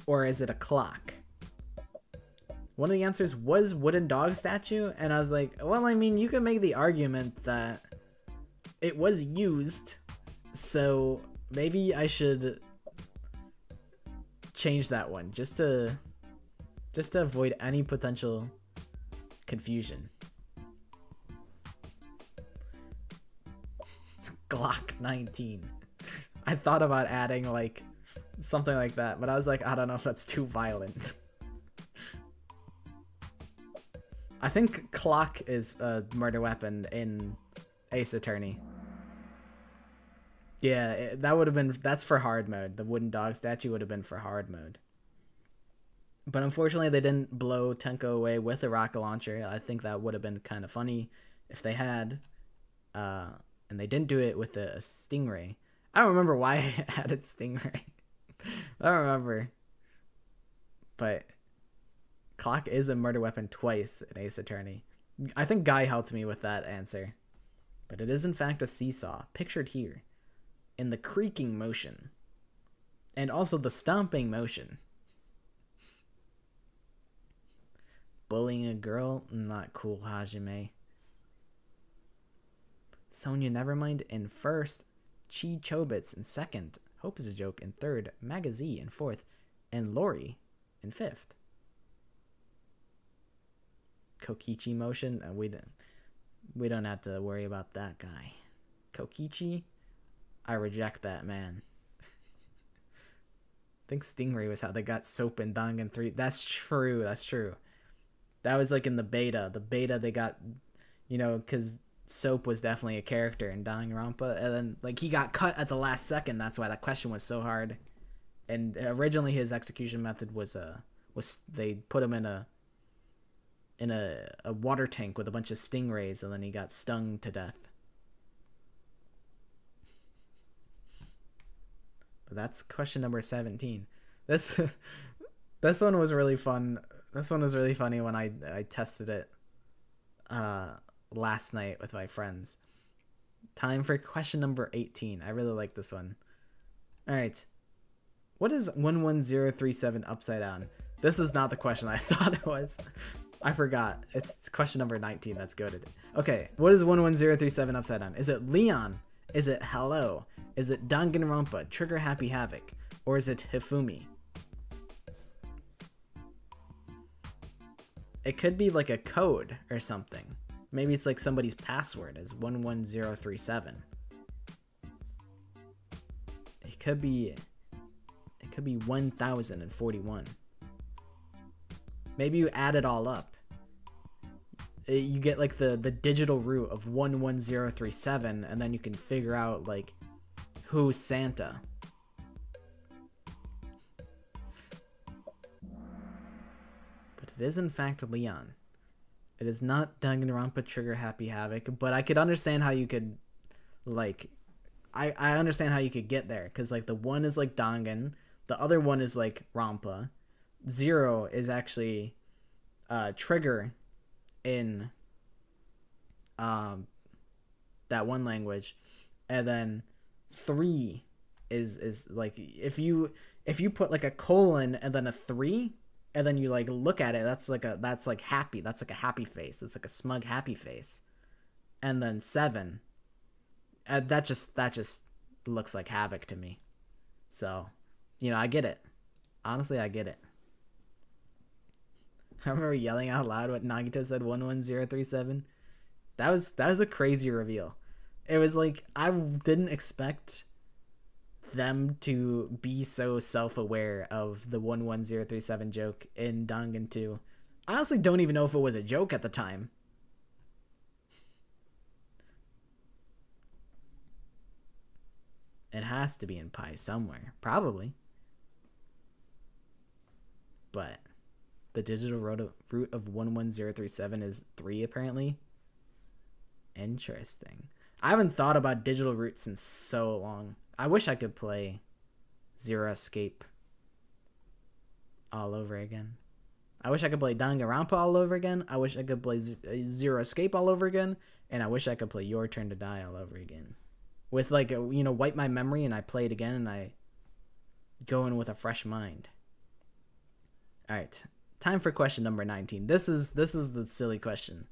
S1: Or is it a clock? One of the answers was wooden dog statue, and I was like, well, I mean, you could make the argument that it was used, so maybe I should change that one just to avoid any potential confusion. Glock 19. I thought about adding something like that, but I was like, I don't know if that's too violent. I think clock is a murder weapon in Ace Attorney. Yeah, that would have been, that's for hard mode. The wooden dog statue would have been for hard mode. But unfortunately, they didn't blow Tenko away with a rocket launcher. I think that would have been kind of funny if they had. And they didn't do it with a stingray. I don't remember why I added stingray. I don't remember. But clock is a murder weapon twice in Ace Attorney. I think Guy helped me with that answer. But it is in fact a seesaw, pictured here, in the creaking motion. And also the stomping motion. Bullying a girl? Not cool, Hajime. Sonya Nevermind in first. Chi Chobits in second. Hope is a Joke in third. Magazi in fourth. And Lori in fifth. Kokichi motion? We don't have to worry about that guy. Kokichi? I reject that, man. I think Stingray was how they got soap in Dangan 3. That's true. That's true. That was in the beta. The beta they got, because Soap was definitely a character in Danganronpa, and then like he got cut at the last second. That's why that question was so hard. And originally his execution method was they put him in a water tank with a bunch of stingrays, and then he got stung to death. But that's question number 17. This one was really fun. This one was really funny when I tested it last night with my friends. Time for question number 18. I really like this one. All right. What is 11037 upside down? This is not the question I thought it was. I forgot. It's question number 19. That's goated. Okay. What is 11037 upside down? Is it Leon? Is it Hello? Is it Danganronpa, Trigger Happy Havoc? Or is it Hifumi? It could be like a code or something. Maybe it's like somebody's password is 11037. It could be 1041. Maybe you add it all up. You get like the digital root of 11037, and then you can figure out like who's Santa. But it is in fact Leon. It is not Danganronpa Trigger Happy Havoc, but I could understand how you could like I understand how you could get there, because like the one is like Dangan, the other one is like Rampa. 0 is actually Trigger in that one language, and then 3 is like if you put like a colon and then a 3 and then you like look at it, that's like happy, that's like a happy face, it's like a smug happy face. And then 7, that just looks like Havoc to me. So I get it. Honestly, I get it. I remember yelling out loud when Nagito said 11037. That was a crazy reveal. It was like I didn't expect them to be so self-aware of the 11037 joke in Dangan 2. I honestly don't even know if it was a joke at the time. It has to be in Pi somewhere, probably. But the digital root of 11037 is 3 apparently. Interesting. I haven't thought about digital roots in so long. I wish I could play Zero Escape all over again. I wish I could play Danganronpa all over again. I wish I could play Zero Escape all over again. And I wish I could play Your Turn to Die all over again. With like, wipe my memory and I play it again and I go in with a fresh mind. All right. Time for question number 19. This is the silly question.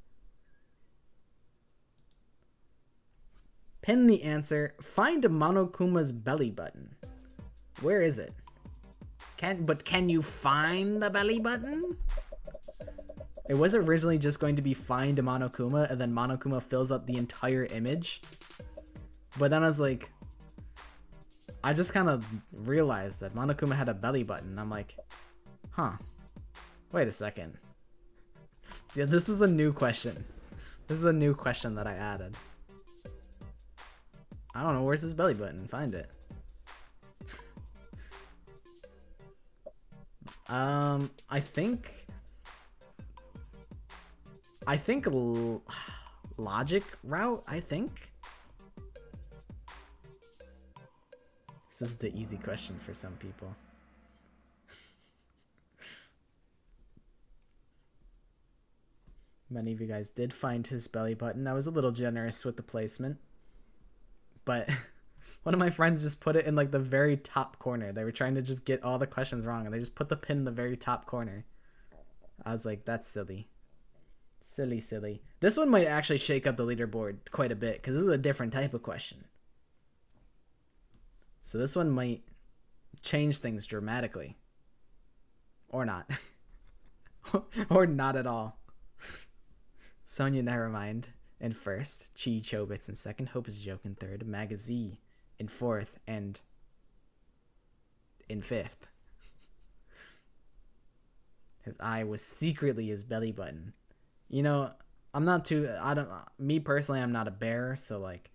S1: Pin the answer. Find Monokuma's belly button. Where is it? Can you find the belly button? It was originally just going to be find Monokuma, and then Monokuma fills up the entire image. But then I was like, I just kind of realized that Monokuma had a belly button. I'm like, huh. Wait a second. Yeah, this is a new question. This is a new question that I added. I don't know, where's his belly button? Find it. I think logic route, I think. This is the easy question for some people. Many of you guys did find his belly button. I was a little generous with the placement. But one of my friends just put it in like the very top corner. They were trying to just get all the questions wrong, and they just put the pin in the very top corner. I was like, that's silly. Silly. This one might actually shake up the leaderboard quite a bit, because this is a different type of question. So this one might change things dramatically. Or not. Or not at all. Sonya Nevermind in first, Chi Chobits in second, Hope is a Joke in third, Magazi in fourth, and in fifth. His eye was secretly his belly button. I'm not too. I don't. Me personally, I'm not a bear, so like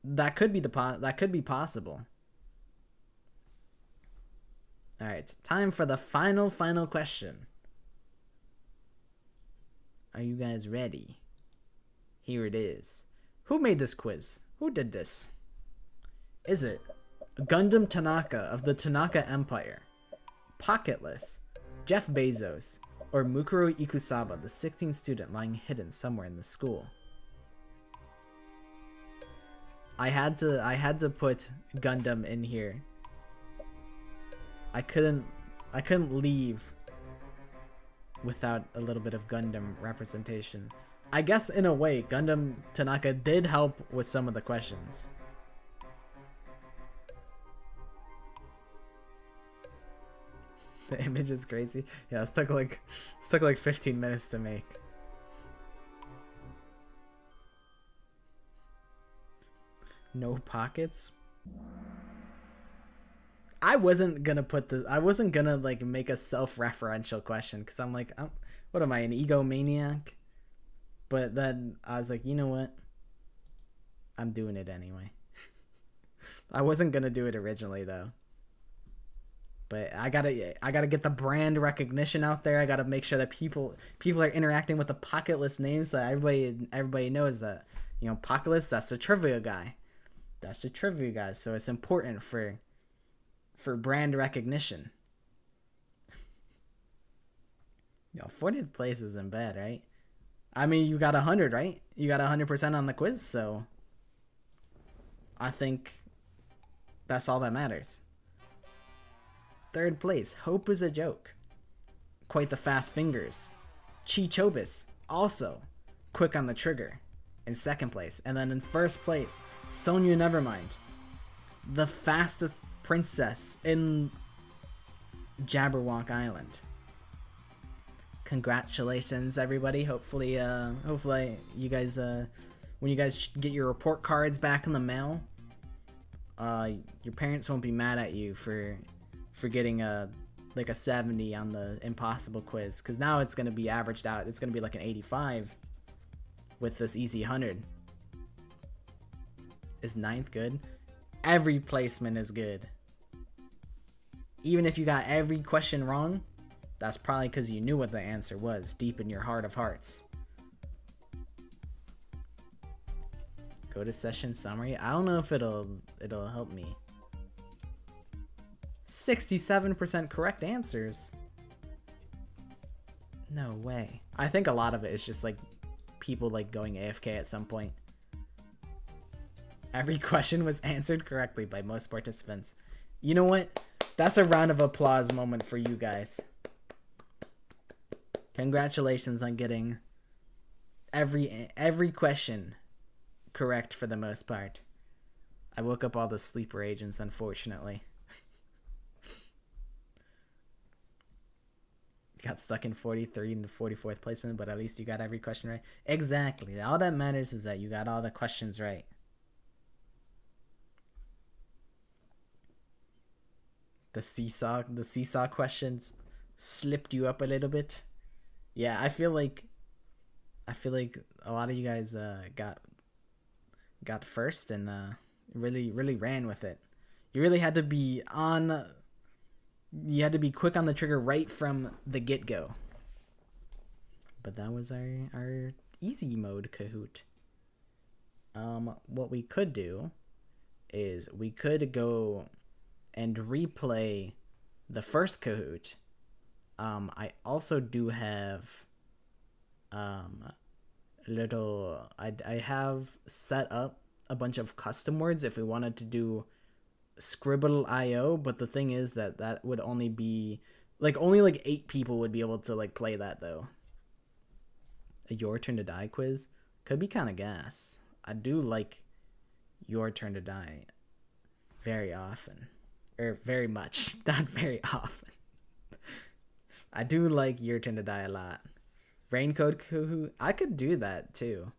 S1: that could be that could be possible. All right, time for the final question. Are you guys ready? Here it is. Who made this quiz? Who did this? Is it Gundam Tanaka of the Tanaka Empire, Pocketless, Jeff Bezos, or Mukuro Ikusaba, the 16th student lying hidden somewhere in the school? I had to put Gundam in here. I couldn't leave without a little bit of Gundam representation. I guess in a way, Gundam Tanaka did help with some of the questions. The image is crazy. Yeah, it took like 15 minutes to make. No pockets. I wasn't gonna put this. I wasn't gonna like make a self-referential question because I'm like, what am I, an egomaniac? But then I was like, you know what? I'm doing it anyway. I wasn't gonna do it originally though. But I gotta get the brand recognition out there. I gotta make sure that people are interacting with the Pocketless names so that everybody knows that, you know, Pocketless, that's the trivia guy. That's the trivia guy. So it's important for brand recognition. Yo, 40th place isn't bad, right? I mean, you got 100, right? You got 100% on the quiz, so I think that's all that matters. 3rd place, Hope is a Joke. Quite the Fast Fingers. Chi Chobis, also quick on the trigger, in 2nd place. And then in 1st place, Sonya Nevermind, the fastest princess in Jabberwock Island. Congratulations, everybody. Hopefully you guys, when you guys get your report cards back in the mail, your parents won't be mad at you for getting a 70 on the impossible quiz, because now it's going to be averaged out. It's going to be like an 85 with this easy 100. Is 9th good? Every placement is good. Even if you got every question wrong, that's probably because you knew what the answer was deep in your heart of hearts. Go to session summary. I don't know if it'll help me. 67% correct answers. No way. I think a lot of it is just like people like going AFK at some point. Every question was answered correctly by most participants. You know what? That's a round of applause moment for you guys. Congratulations on getting every question correct for the most part. I woke up all the sleeper agents, unfortunately. Got stuck in 43 and 44th placement, but at least you got every question right. Exactly. All that matters is that you got all the questions right. The seesaw questions slipped you up a little bit. Yeah, I feel like a lot of you guys got first and really ran with it. You really had to be on. You had to be quick on the trigger right from the get-go. But that was our easy mode Kahoot. What we could do is we could go and replay the first Kahoot. I also do have I have set up a bunch of custom words if we wanted to do Scribble.io, but the thing is that would only be only 8 people would be able to play that though. A Your Turn to Die quiz could be kind of gas. I do like Your Turn to Die very often, or very much, not very often. I do like Your Turn to Die a lot. Raincoat Kahoot, I could do that too.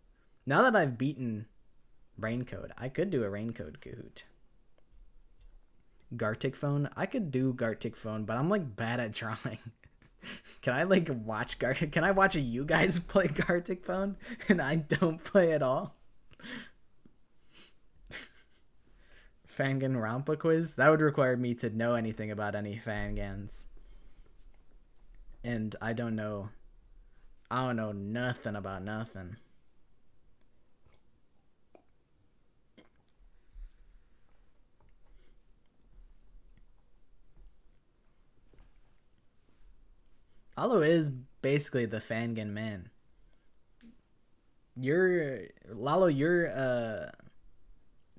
S1: Now that I've beaten Raincoat, I could do a Raincoat Kahoot. Gartic phone, I could do Gartic phone, but I'm bad at drawing. Can I like watch Gartic? Can I watch you guys play Gartic phone and I don't play at all? Danganronpa quiz? That would require me to know anything about any fangans. And I don't know nothing about nothing. Lalo is basically the fangan man. You're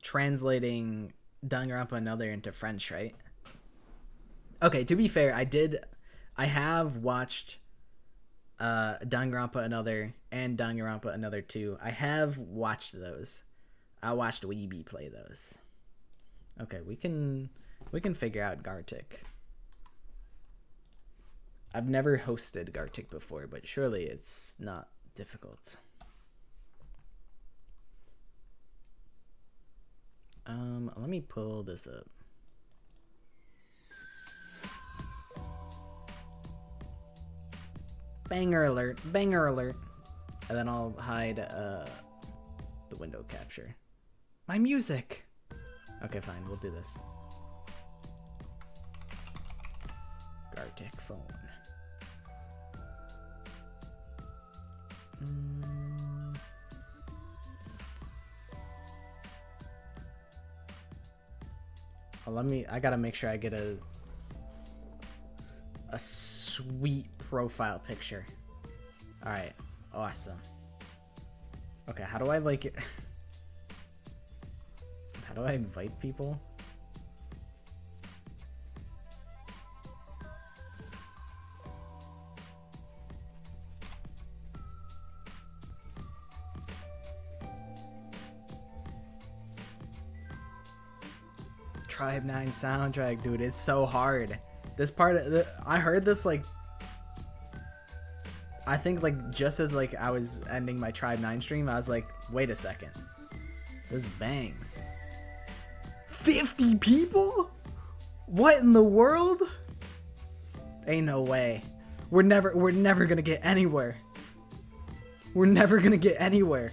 S1: translating Danganronpa Another into French, right? Okay, to be fair, I have watched Danganronpa Another and Danganronpa Another 2. I have watched those. I watched Weeby play those. Okay, we can figure out Gartic. I've never hosted Gartic before, but surely it's not difficult. Let me pull this up. Banger alert, banger alert. And then I'll hide the window capture. My music! Okay, fine, we'll do this. Gartic phone. Oh, I gotta make sure I get a sweet profile picture. Alright, awesome. Okay, how do I like it? How do I invite people? Tribe 9 soundtrack, dude, it's so hard. This part, I heard this like, I think like just as like I was ending my Tribe 9 stream, I was like, wait a second, this bangs. 50 people? What in the world? Ain't no way. We're never gonna get anywhere. We're never gonna get anywhere.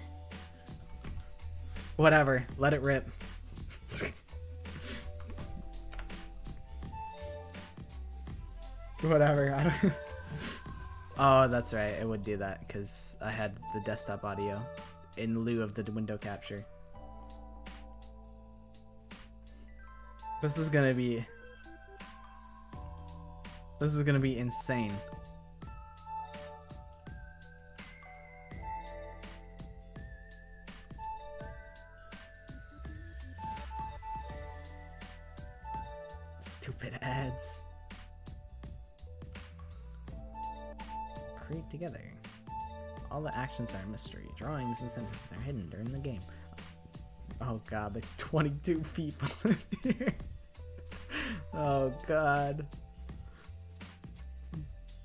S1: Whatever, let it rip. Whatever. I don't... Oh, that's right. It would do that because I had the desktop audio in lieu of the window capture. This is gonna be insane. Stupid ads. Create together. All the actions are a mystery. Drawings and sentences are hidden during the game. Oh god, there's 22 people in here. Oh god.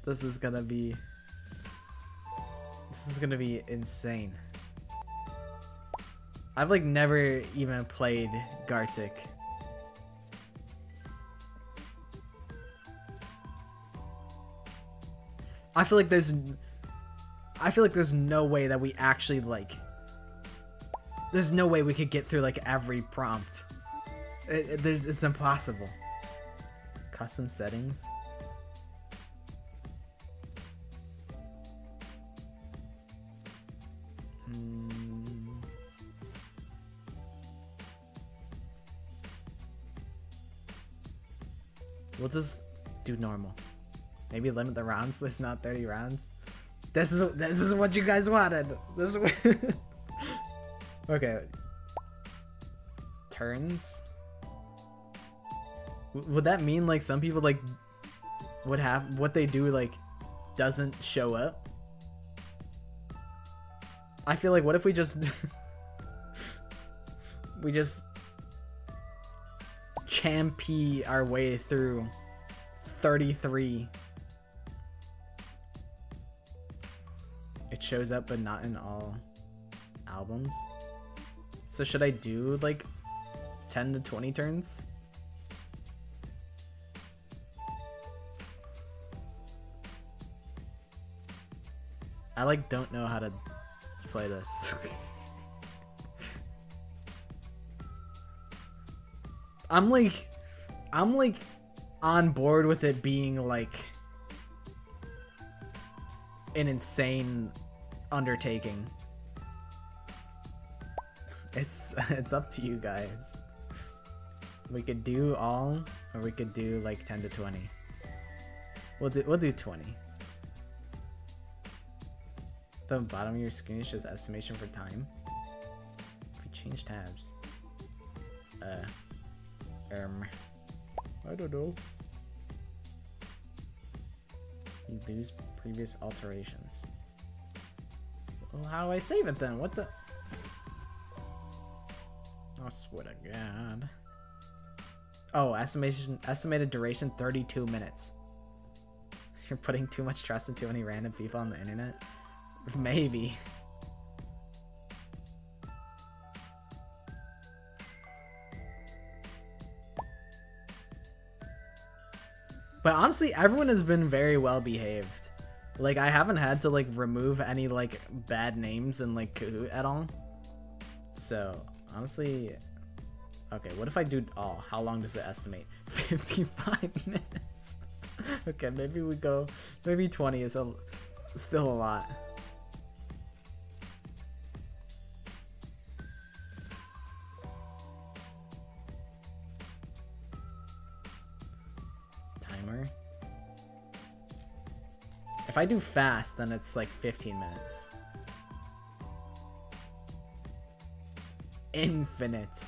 S1: This is gonna be insane. I've like never even played Gartic. I feel like there's no way that we actually like. There's no way we could get through like every prompt. It's impossible. Custom settings. We'll just do normal. Maybe limit the rounds. There's not 30 rounds. This is what you guys wanted. This is what. Okay. Turns. Would that mean like some people like would have what they do like doesn't show up? I feel like what if we just champy our way through 33. It shows up but not in all albums. So should I do like 10 to 20 turns? I like don't know how to play this. I'm like on board with it being like an insane undertaking. It's up to you guys. We could do all, or we could do like 10 to 20. We'll do 20. The bottom of your screen shows estimation for time. If you change tabs, I don't know. You lose previous alterations. Well, how do I save it then? What the? I swear to God. Oh, estimated duration 32 minutes. You're putting too much trust in too many random people on the internet? Maybe. But honestly, everyone has been very well behaved. Like, I haven't had to like remove any like bad names in like Kahoot at all. So honestly, okay, what if I do all? How long does it estimate? 55 minutes. Okay, maybe we go, maybe 20 is still a lot. Timer. If I do fast, then it's like 15 minutes. Infinite.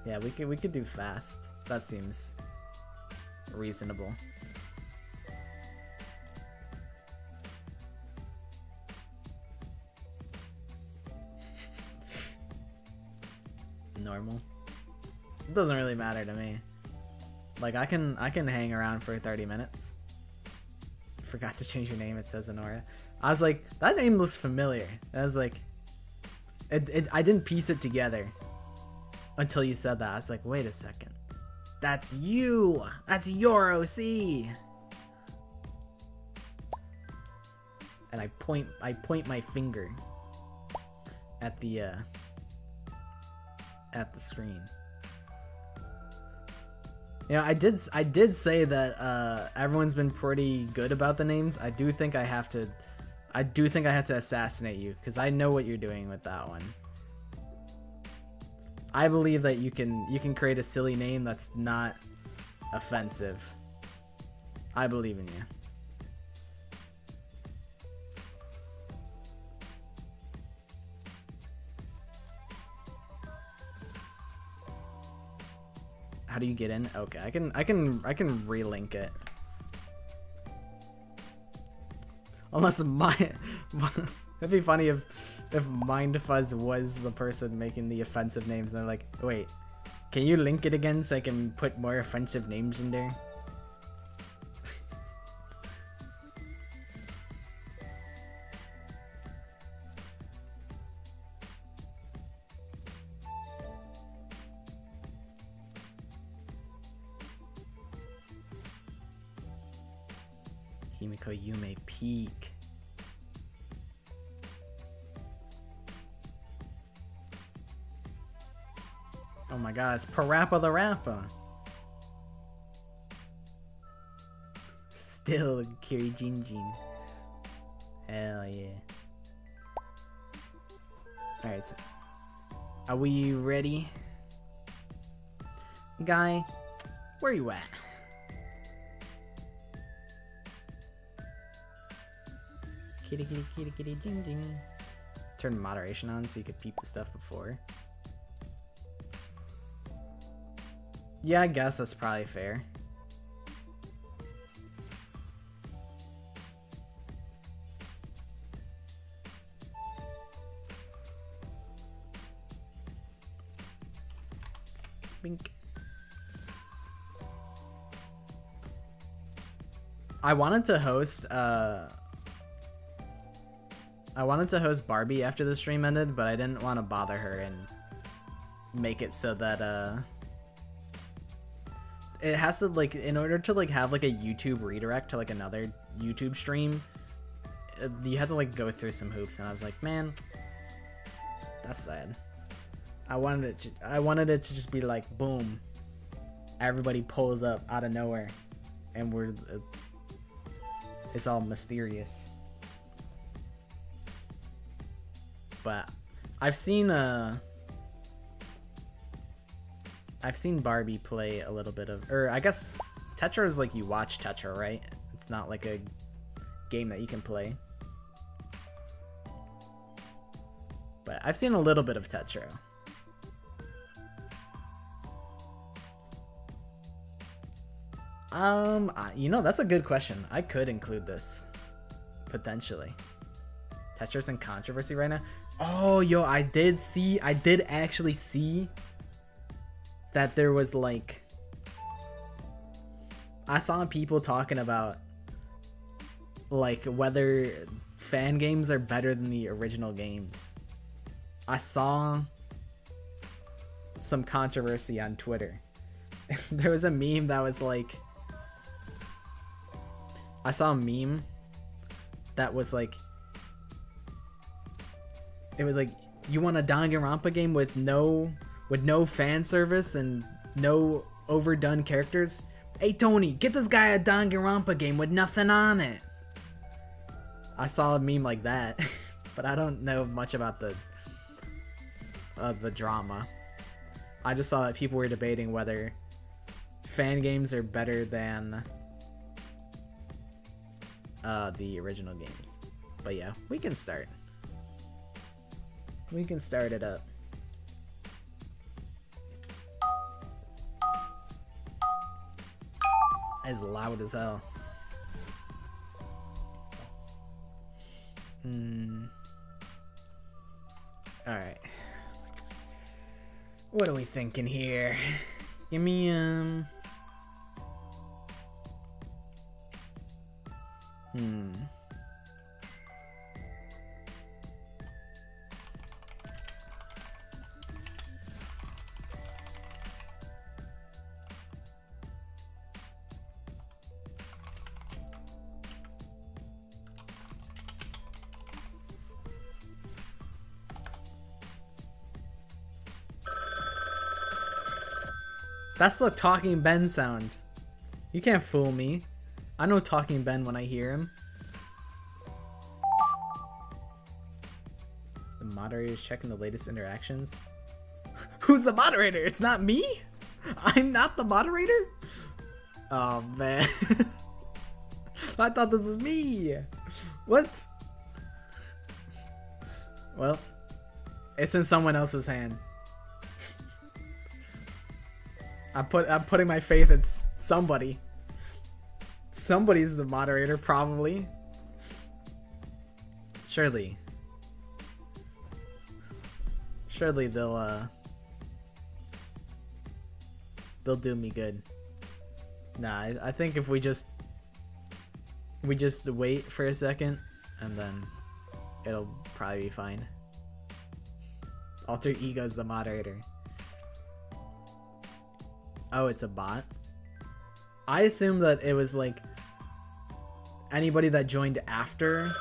S1: Yeah, we could do fast. That seems reasonable. Normal. It doesn't really matter to me. Like I can hang around for 30 minutes. Forgot to change your name, it says Honora. I was like, that name looks familiar. I was like, I didn't piece it together until you said that. I was like, wait a second. That's you! That's your OC! And I point my finger at the screen. You know, I did say that everyone's been pretty good about the names. I do think I have to assassinate you because I know what you're doing with that one. I believe that you can create a silly name that's not offensive. I believe in you. How do you get in? Okay, I can relink it. Unless it'd be funny if Mindfuzz was the person making the offensive names and they're like, wait, can you link it again so I can put more offensive names in there? Himiko Yume Peak. Oh my god, it's Parappa the Rappa. Still Kiri Jinjin. Hell yeah. Alright. Are we ready? Guy, where you at? Kitty kitty kitty kitty ding ding. Turn moderation on so you could peep the stuff before. Yeah, I guess that's probably fair. Bink. I wanted to host Barbie after the stream ended, but I didn't want to bother her and make it so that it has to, like, in order to like have like a YouTube redirect to like another YouTube stream, you had to like go through some hoops, and I was like, man, that's sad. I wanted it to just be like, boom, everybody pulls up out of nowhere, and it's all mysterious. But I've seen Barbie play a little bit of, or I guess Tetra is like you watch Tetra, right? It's not like a game that you can play. But I've seen a little bit of Tetra. You know, that's a good question. I could include this potentially. Tetra's in controversy right now. Oh, yo, I did actually see that there was like, I saw people talking about like whether fan games are better than the original games. I saw some controversy on Twitter. There was a meme that was like, I saw a meme that was like, it was like, you want a Danganronpa game with no fan service and no overdone characters? Hey Tony, get this guy a Danganronpa game with nothing on it. I saw a meme like that, but I don't know much about the drama. I just saw that people were debating whether fan games are better than the original games. But yeah, we can start. We can start it up. As loud as hell. Alright. What are we thinking here? Give me That's the Talking Ben sound. You can't fool me. I know Talking Ben when I hear him. The moderator is checking the latest interactions. Who's the moderator? It's not me? I'm not the moderator? Oh man. I thought this was me. What? Well, it's in someone else's hand. I'm putting my faith in somebody. Somebody's the moderator, probably. Surely they'll do me good. Nah, I think if we just wait for a second, and then it'll probably be fine. Alter Ego's the moderator. Oh, it's a bot? I assume that it was like anybody that joined after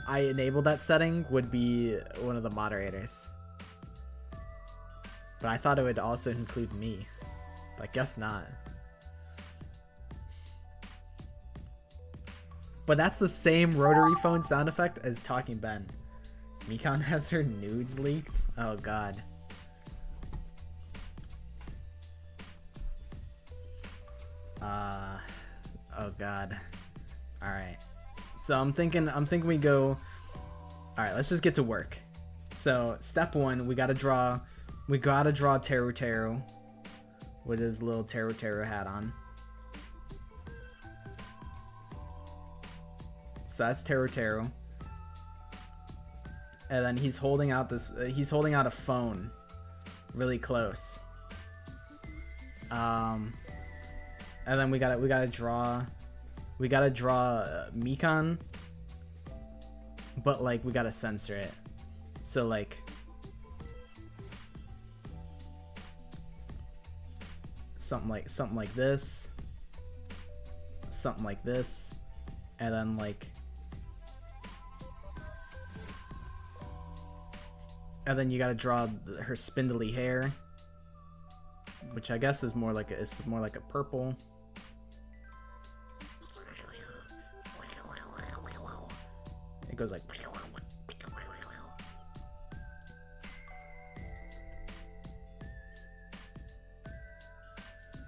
S1: I enabled that setting would be one of the moderators. But I thought it would also include me. But I guess not. But that's the same rotary phone sound effect as Talking Ben. Mikan has her nudes leaked? Oh god. Oh god. Alright. So I'm thinking we go. Alright, let's just get to work. So step one, we gotta draw Teru Teru with his little Teru Teru hat on. So that's Teru Teru. And then he's holding out a phone really close. And then we gotta draw Mikan, but like we gotta censor it. So like something like this, something like this, and then like, and then you gotta draw her spindly hair, which I guess is more like a purple. It goes like.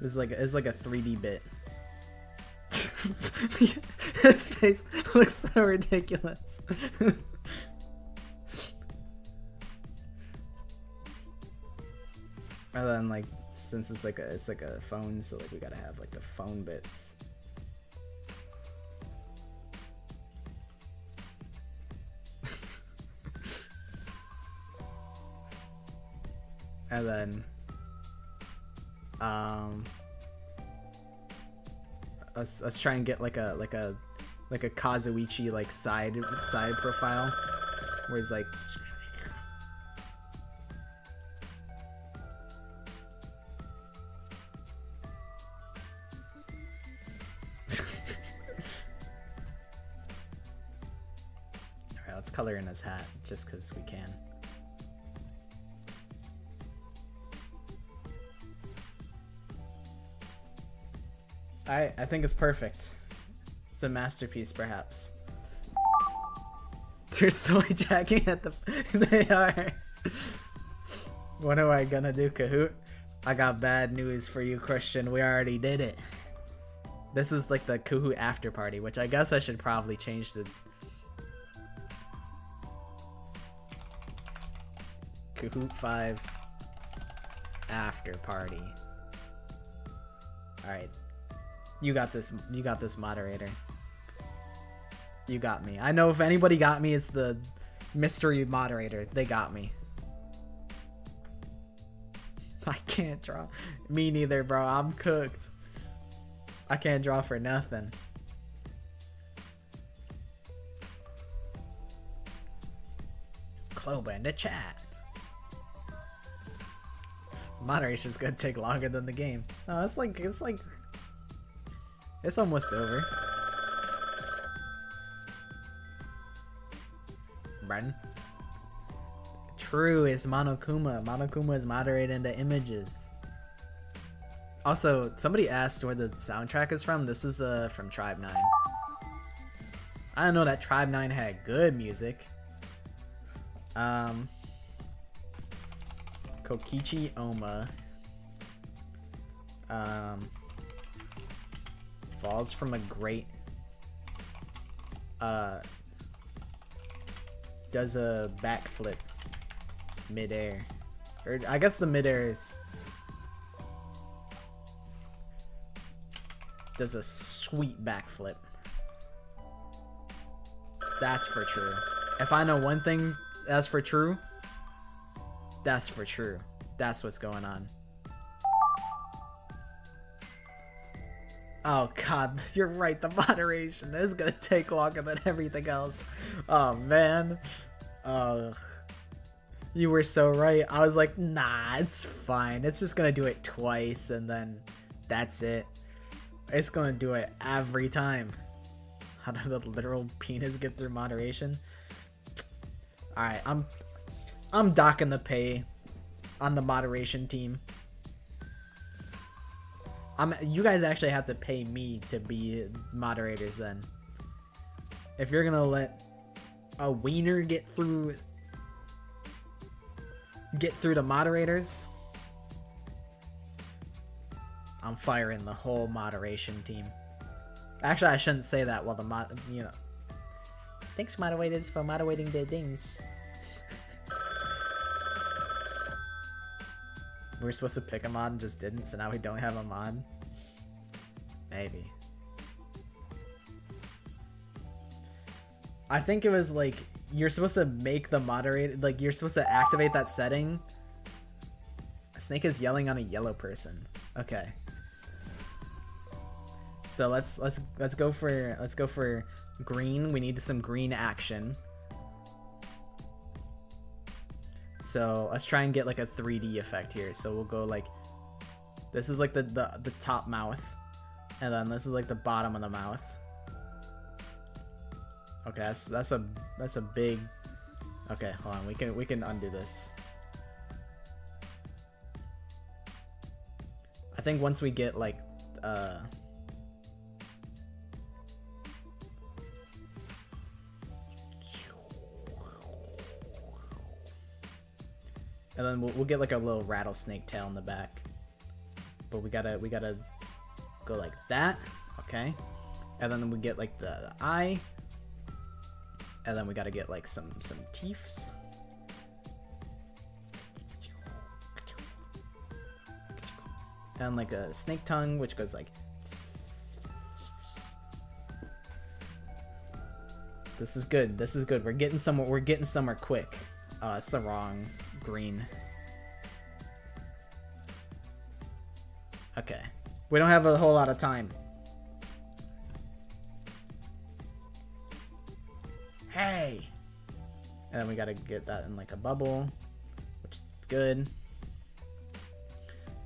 S1: It's like a 3D bit. His face looks so ridiculous. And then like, since it's like a phone, so like we gotta have like the phone bits. And then let's try and get like a Kazuichi like side profile where he's like Alright, let's color in his hat just because we can. I think it's perfect. It's a masterpiece, perhaps. They're soy jacking at the. They are. What am I gonna do, Kahoot? I got bad news for you, Christian. We already did it. This is like the Kahoot after party, which I guess I should probably change the Kahoot 5 after party. All right. You got this, moderator. You got me. I know if anybody got me, it's the mystery moderator. They got me. I can't draw. Me neither, bro. I'm cooked. I can't draw for nothing. Cloba in the chat. Moderation's gonna take longer than the game. No, it's almost over. Bren. True, it's Monokuma. Monokuma is moderating the images. Also, somebody asked where the soundtrack is from. This is from Tribe 9. I didn't know that Tribe 9 had good music. Kokichi Oma. Falls from a great. Does a backflip midair. Or I guess the midair is. Does a sweet backflip. That's for true. If I know one thing that's for true, that's for true. That's what's going on. Oh god, you're right, the moderation is gonna take longer than everything else. Oh man. You were so right. I was like, nah, it's fine. It's just gonna do it twice and then that's it. It's gonna do it every time. How did the literal penis get through moderation? Alright, I'm docking the pay on the moderation team. You guys actually have to pay me to be moderators then. If you're gonna let a wiener get through the moderators, I'm firing the whole moderation team. Actually, I shouldn't say that while the thanks moderators for moderating their things. We were supposed to pick a mod and just didn't, so now we don't have a mod. Maybe. I think it was like, you're supposed to make the moderator, like you're supposed to activate that setting. Snake is yelling on a yellow person. Okay. So let's go for green. We need some green action. So let's try and get like a 3D effect here. So we'll go like, this is like the top mouth, and then this is like the bottom of the mouth. Okay, that's a big. Okay, hold on. We can undo this. I think once we get like and then we'll get like a little rattlesnake tail in the back. But we gotta go like that. Okay. And then we get like the eye. And then we gotta get like some teeth. And like a snake tongue, which goes like. This is good. This is good. We're getting somewhere. We're getting somewhere quick. Oh, it's the wrong green. Okay. We don't have a whole lot of time. Hey! And then we gotta get that in like a bubble, which is good.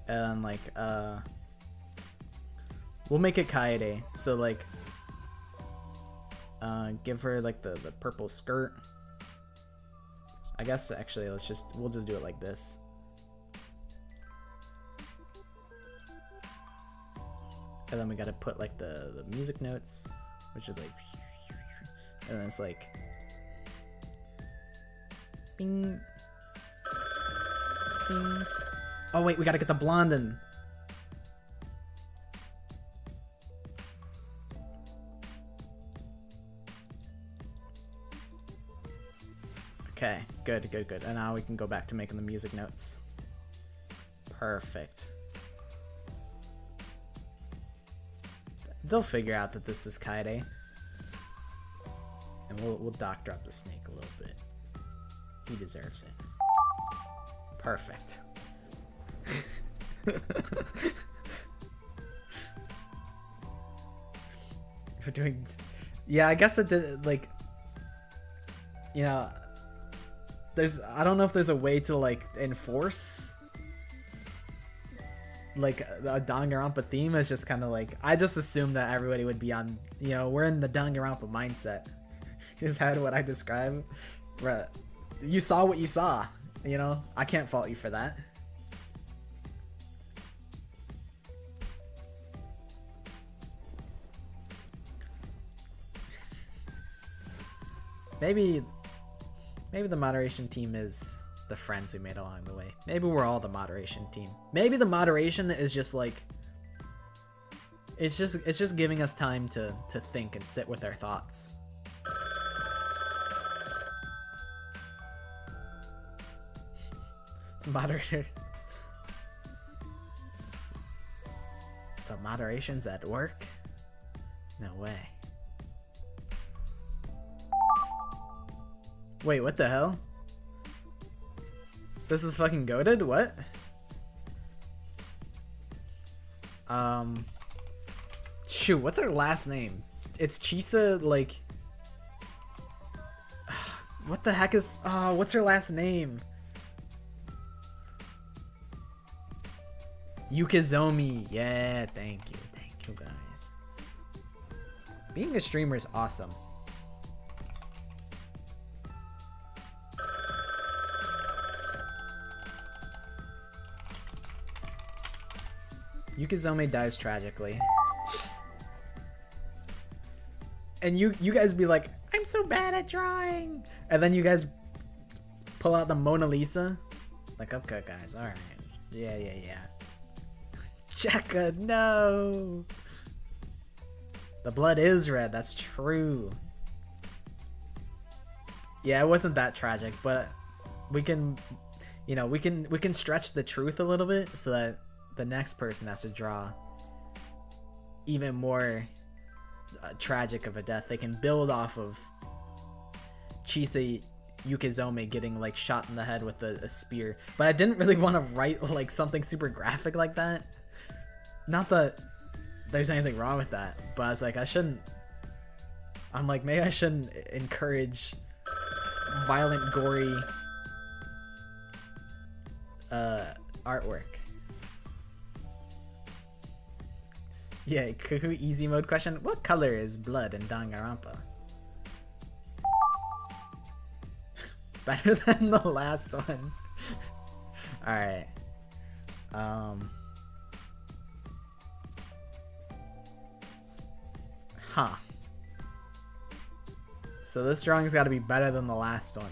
S1: And like, we'll make it Kaede. So like, give her like the purple skirt. I guess actually we'll just do it like this. And then we gotta put like the music notes, which is like, and then it's like, bing, bing. Oh wait, we gotta get the blonde in. Okay, good. And now we can go back to making the music notes. Perfect. They'll figure out that this is Kaede. And we'll dock drop the snake a little bit. He deserves it. Perfect. We're doing. Yeah, I guess it did. Like, you know, I don't know if there's a way to like enforce like a Danganronpa theme. Is just kind of like, I just assumed that everybody would be on, you know, we're in the Danganronpa mindset. Is that what I describe? Right. You saw what you saw, you know? I can't fault you for that. Maybe the moderation team is the friends we made along the way. Maybe we're all the moderation team. Maybe the moderation is just like, it's just giving us time to think and sit with our thoughts. Moderator. The moderation's at work? No way. Wait, what the hell? This is fucking goated? What? Shoot, what's her last name? It's Chisa, like... What the heck is... what's her last name? Yukizomi. Yeah, thank you guys. Being a streamer is awesome. Yukizome dies tragically. And you guys be like, I'm so bad at drawing. And then you guys pull out the Mona Lisa. Like, okay guys, alright. Yeah. Cheka, no! The blood is red, that's true. Yeah, it wasn't that tragic, but we can, you know, we can stretch the truth a little bit so that the next person has to draw even more tragic of a death. They can build off of Chisa Yukizome getting like shot in the head with a spear. But I didn't really want to write like something super graphic like that. Not that there's anything wrong with that, but I was like, I'm like, maybe I shouldn't encourage violent, gory artwork. Yeah, Kahoot easy mode question. What color is blood in Danganronpa? better than the last one. All right. Huh. So this drawing's got to be better than the last one.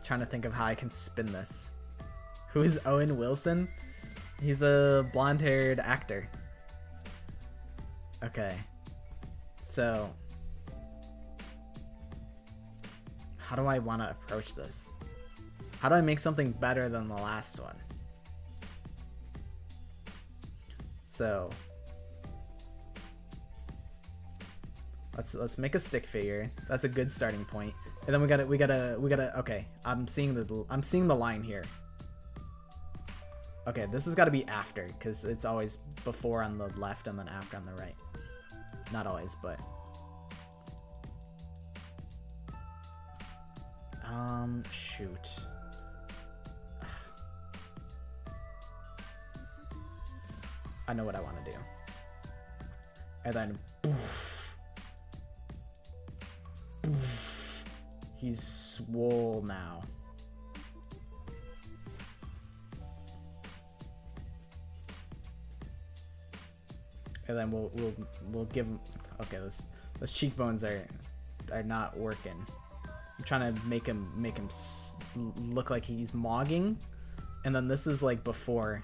S1: Trying to think of how I can spin this. Who's Owen Wilson? He's a blonde-haired actor. Okay. So how do I want to approach this? How do I make something better than the last one? So let's make a stick figure. That's a good starting point. And then we gotta. Okay, I'm seeing the line here. Okay, this has got to be after, because it's always before on the left and then after on the right. Not always, but shoot. I know what I want to do. And then poof, poof, he's swole now. And then we'll give him. Okay, those cheekbones are not working. I'm trying to make him look like he's mogging, and then this is like before.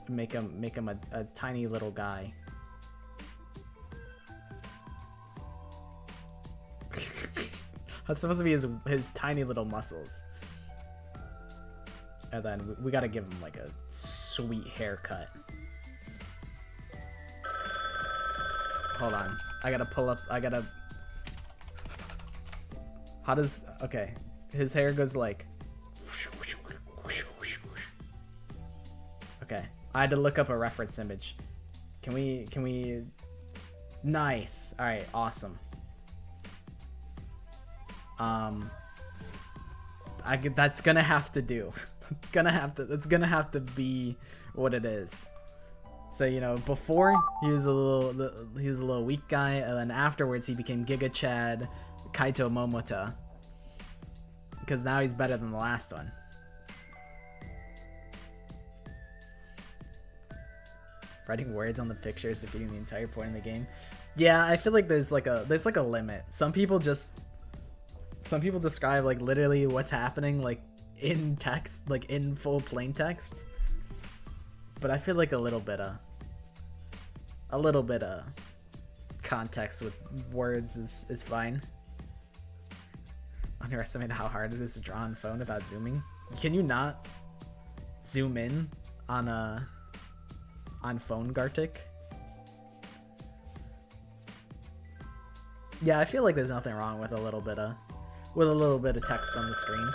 S1: Make him a tiny little guy. That's supposed to be his tiny little muscles. And then we gotta give him like a sweet haircut. Hold on. I gotta pull up. How does... Okay. His hair goes like... Okay. I had to look up a reference image. Can we... Nice. Alright, awesome. That's gonna have to do. It's gonna have to be what it is. So, you know, before he was a little weak guy, and then afterwards he became Giga Chad Kaito Momota. Because now he's better than the last one. Writing words on the pictures defeating the entire point of the game. Yeah, I feel like there's like a limit. Some people describe like literally what's happening like in text, like in full plain text. But I feel like a little bit of context with words is fine. Underestimate how hard it is to draw on phone without zooming. Can you not zoom in on phone, Gartic? Yeah, I feel like there's nothing wrong with a little bit of text on the screen.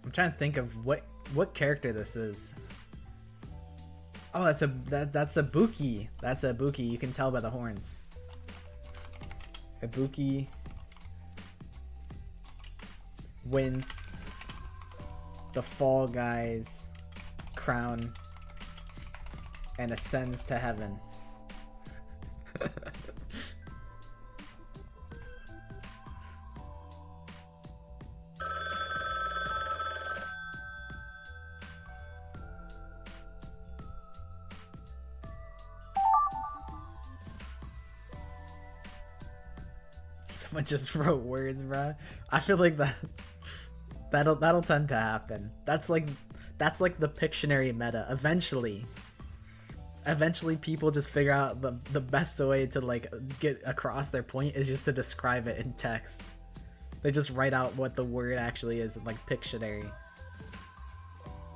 S1: I'm trying to think of what character this is. Oh, that's a Ibuki. That's a Ibuki. You can tell by the horns. Ibuki wins the Fall Guys crown and ascends to heaven. Someone just wrote words, bro. I feel like that'll tend to happen. That's like the Pictionary meta. Eventually people just figure out the best way to like get across their point is just to describe it in text. They just write out what the word actually is in like Pictionary.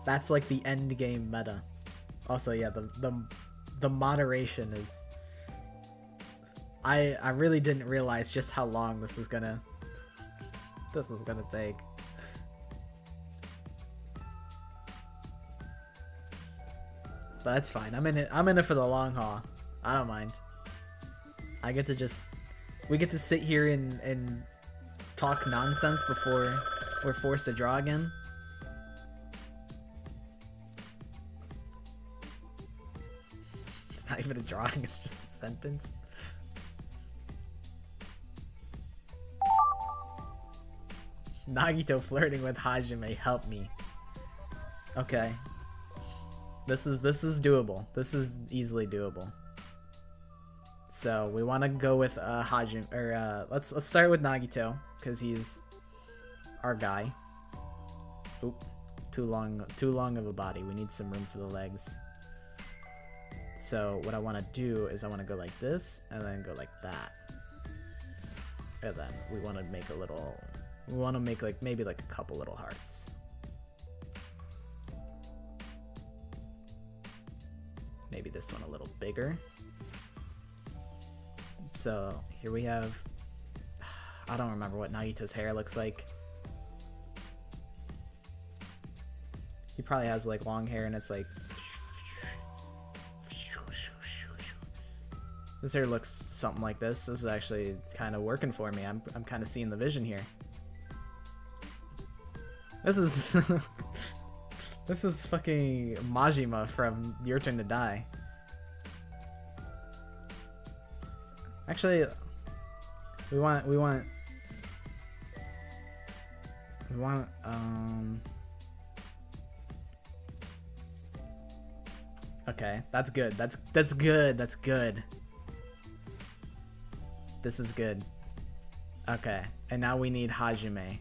S1: That's like the end game meta. Also, yeah, the moderation is... I really didn't realize just how long this is gonna take. But that's fine. I'm in it for the long haul. I don't mind. I get to just... We get to sit here and talk nonsense before we're forced to draw again. It's not even a drawing, it's just a sentence. Nagito flirting with Hajime, help me. Okay. This is doable. This is easily doable. So we want to go with Hajime, or let's start with Nagito because he's our guy. Oop, too long of a body. We need some room for the legs. So what I want to do is I want to go like this and then go like that. And then we want to make a little, we want to make like maybe like a couple little hearts. Maybe this one a little bigger. So here we have, I don't remember what Nagito's hair looks like. He probably has like long hair and it's like, this hair looks something like this. This is actually kind of working for me. I'm kind of seeing the vision here. This is this is fucking Majima from Your Turn to Die. Actually, we want okay, that's good. That's good. That's good. This is good. Okay, and now we need Hajime.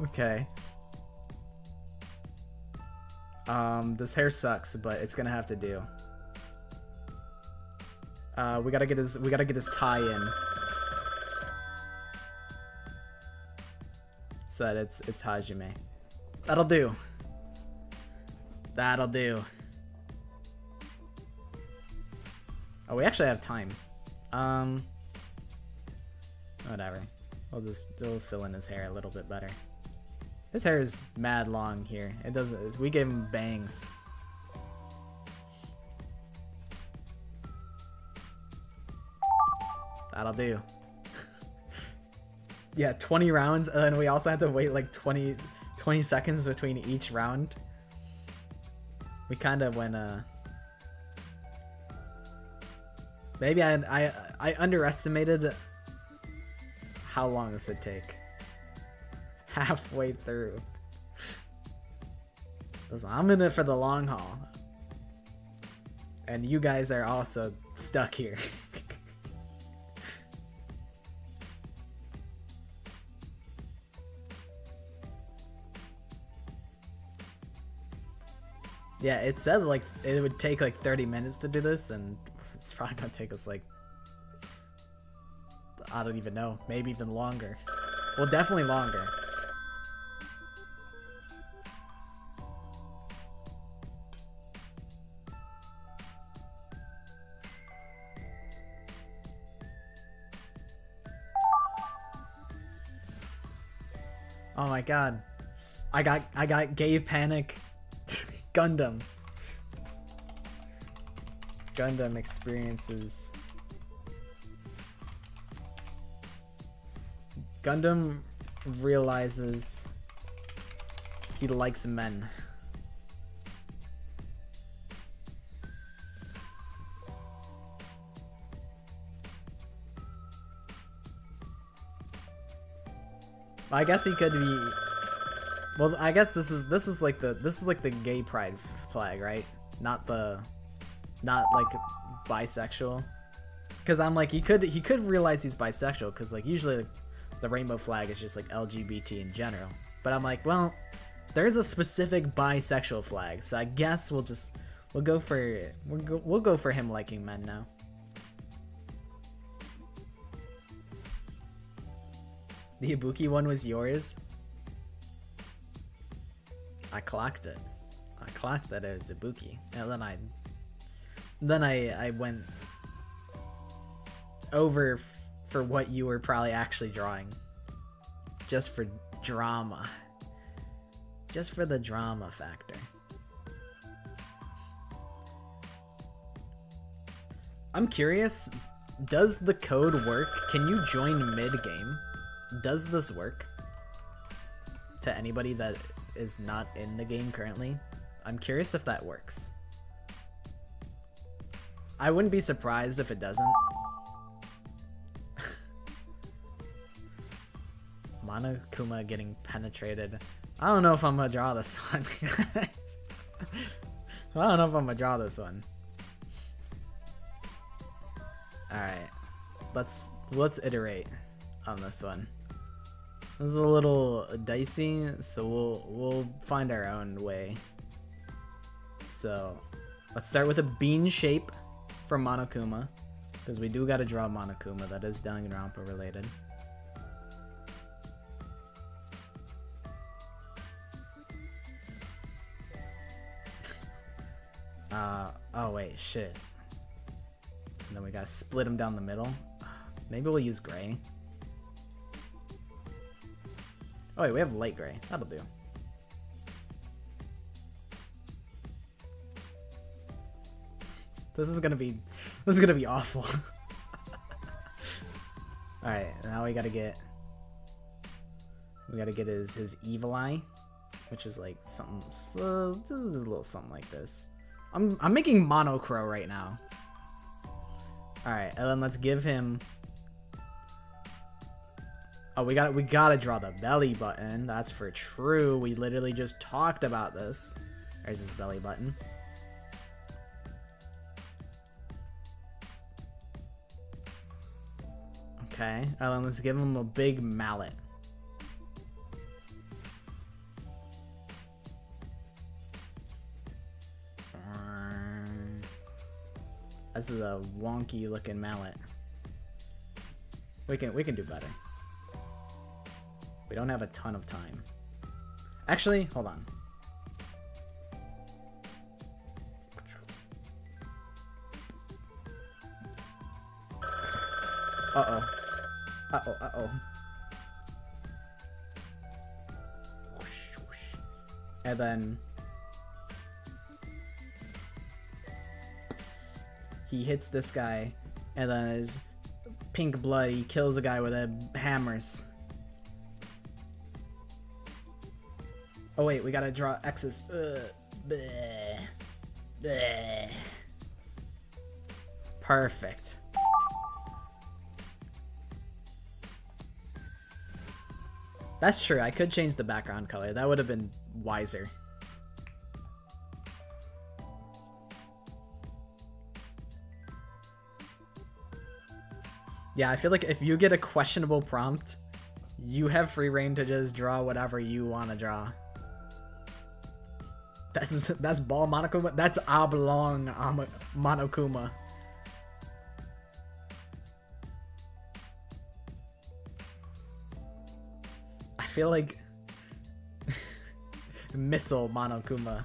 S1: Okay. This hair sucks, but it's gonna have to do. We gotta get his tie in. So that it's Hajime. That'll do. That'll do. Oh, we actually have time. Whatever. We'll fill in his hair a little bit better. His hair is mad long here. It doesn't. We gave him bangs. That'll do. Yeah, 20 rounds, and we also have to wait like 20 seconds between each round. We kind of went maybe I underestimated how long this would take. Halfway through. Listen, I'm in it for the long haul. And you guys are also stuck here. Yeah, it said like it would take like 30 minutes to do this, and it's probably gonna take us like, I don't even know, maybe even longer. Well, definitely longer. Oh my god. I got gay panic. Gundam experiences. Gundam realizes he likes men. I guess he could be. Well, I guess this is like the gay pride flag, right? Not like bisexual. Because I'm like, he could realize he's bisexual, because like usually the rainbow flag is just like LGBT in general. But I'm like, well, there's a specific bisexual flag, so I guess we'll go for him liking men now. The Ibuki one was yours. I clocked it. clock that is Ibuki. And then I went over for what you were probably actually drawing. Just for drama. Just for the drama factor. I'm curious, does the code work? Can you join mid-game? Does this work? To anybody that is not in the game currently? I'm curious if that works. I wouldn't be surprised if it doesn't. Monokuma getting penetrated. I don't know if I'm gonna draw this one, guys. I don't know if I'm gonna draw this one. Alright. Let's iterate on this one. This is a little dicey, so we'll find our own way. So let's start with a bean shape from Monokuma, because we do gotta draw Monokuma. That is Danganronpa related. Oh wait, shit. And then we gotta split them down the middle. Maybe we'll use gray. Oh wait, we have light gray. That'll do. This is gonna be awful. Alright, now we gotta get his evil eye, which is like something, this is a little something like this. I'm making monochrome right now. Alright, and then let's give him, oh, we gotta draw the belly button. That's for true. We literally just talked about this. There's his belly button. Okay, and then let's give him a big mallet. This is a wonky looking mallet. We can do better. We don't have a ton of time. Actually, hold on. Uh-oh. Uh-oh, uh-oh. And then he hits this guy, and then his pink blood, he kills a guy with hammers. Oh wait, we gotta draw X's. Bleh. Bleh. Perfect. That's true, I could change the background color. That would have been wiser. Yeah, I feel like if you get a questionable prompt, you have free reign to just draw whatever you want to draw. That's ball Monokuma. That's oblong Monokuma. I feel like missile Monokuma.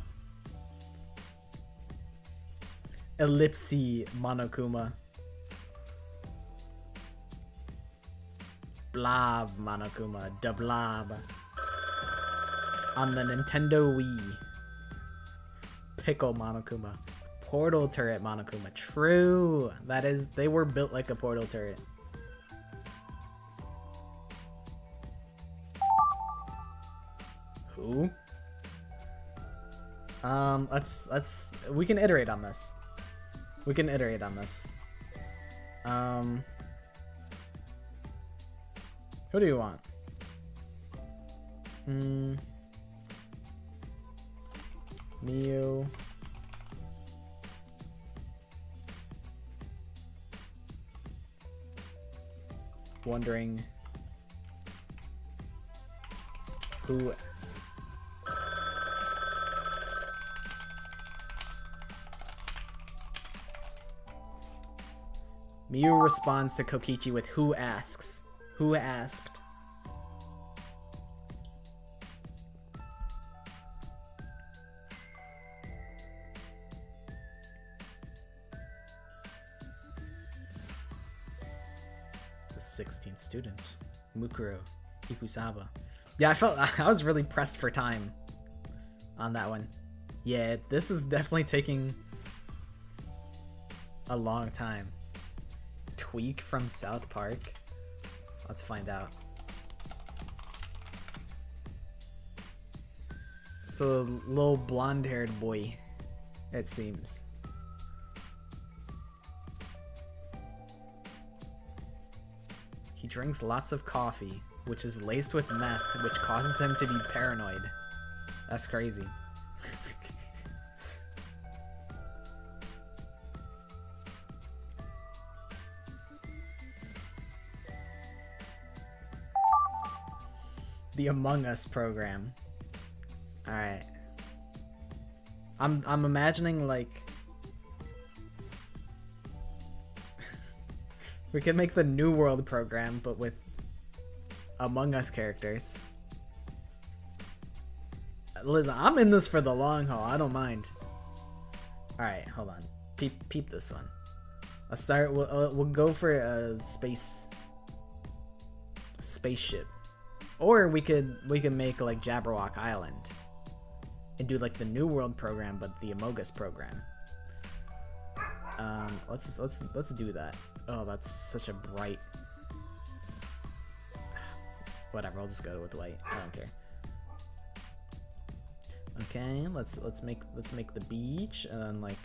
S1: Ellipsy Monokuma. Blob Monokuma, da blob. On the Nintendo Wii. Pickle Monokuma. Portal turret Monokuma. True. That is, they were built like a portal turret. Who? We can iterate on this. We can iterate on this. Who do you want? Miu. Wondering who. Miu responds to Kokichi with who asks. Who asked? the 16th student, Mukuro Ikusaba. Yeah, I was really pressed for time on that one. Yeah, this is definitely taking a long time. Tweak from South Park. Let's find out. So, little blonde-haired boy, it seems. He drinks lots of coffee, which is laced with meth, which causes him to be paranoid. That's crazy. The Among Us program. Alright. I'm imagining, like, we could make the New World program, but with Among Us characters. Listen, I'm in this for the long haul. I don't mind. Alright, hold on. Peep this one. Let's start. We'll go for a spaceship, or we could make like Jabberwock Island and do like the New World program, but the Among Us program. Let's do that. Oh, that's such a bright. Whatever, I'll just go with white. I don't care. Okay, let's make the beach and then like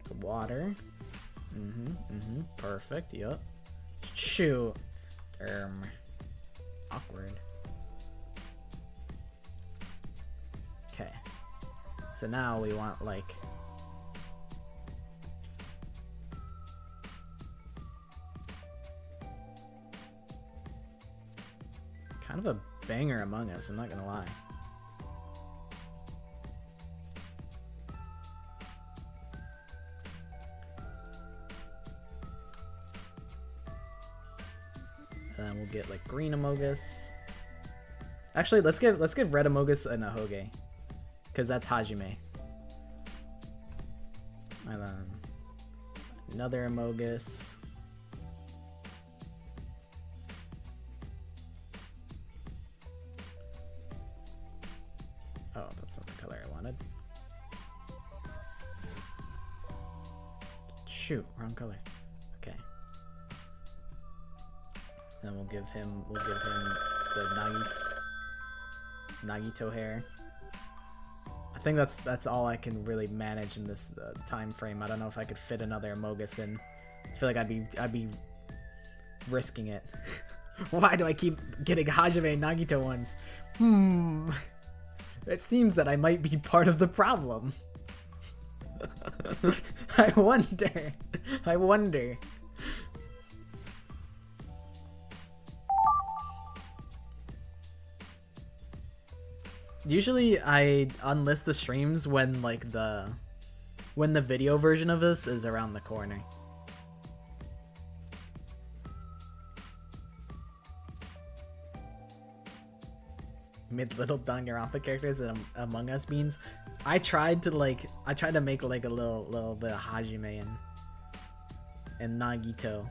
S1: the water. Perfect. Yup. Shoot. Awkward. Okay. So now we want like kind of a banger Among Us, I'm not gonna lie. And then we'll get like green Among Us. Actually, let's give red Among Us and a Hoge, because that's Hajime. And then another Among Us. Oh, that's not the color I wanted. Shoot, wrong color. Okay. Then we'll give him the Nagito hair. I think that's all I can really manage in this time frame. I don't know if I could fit another Among Us in. I feel like I'd be risking it. Why do I keep getting Hajime and Nagito ones? It seems that I might be part of the problem. I wonder. Usually I unlist the streams when like the video version of this is around the corner. Mid little Danganronpa characters and Among Us beans. I tried to make like a little bit of Hajime and Nagito.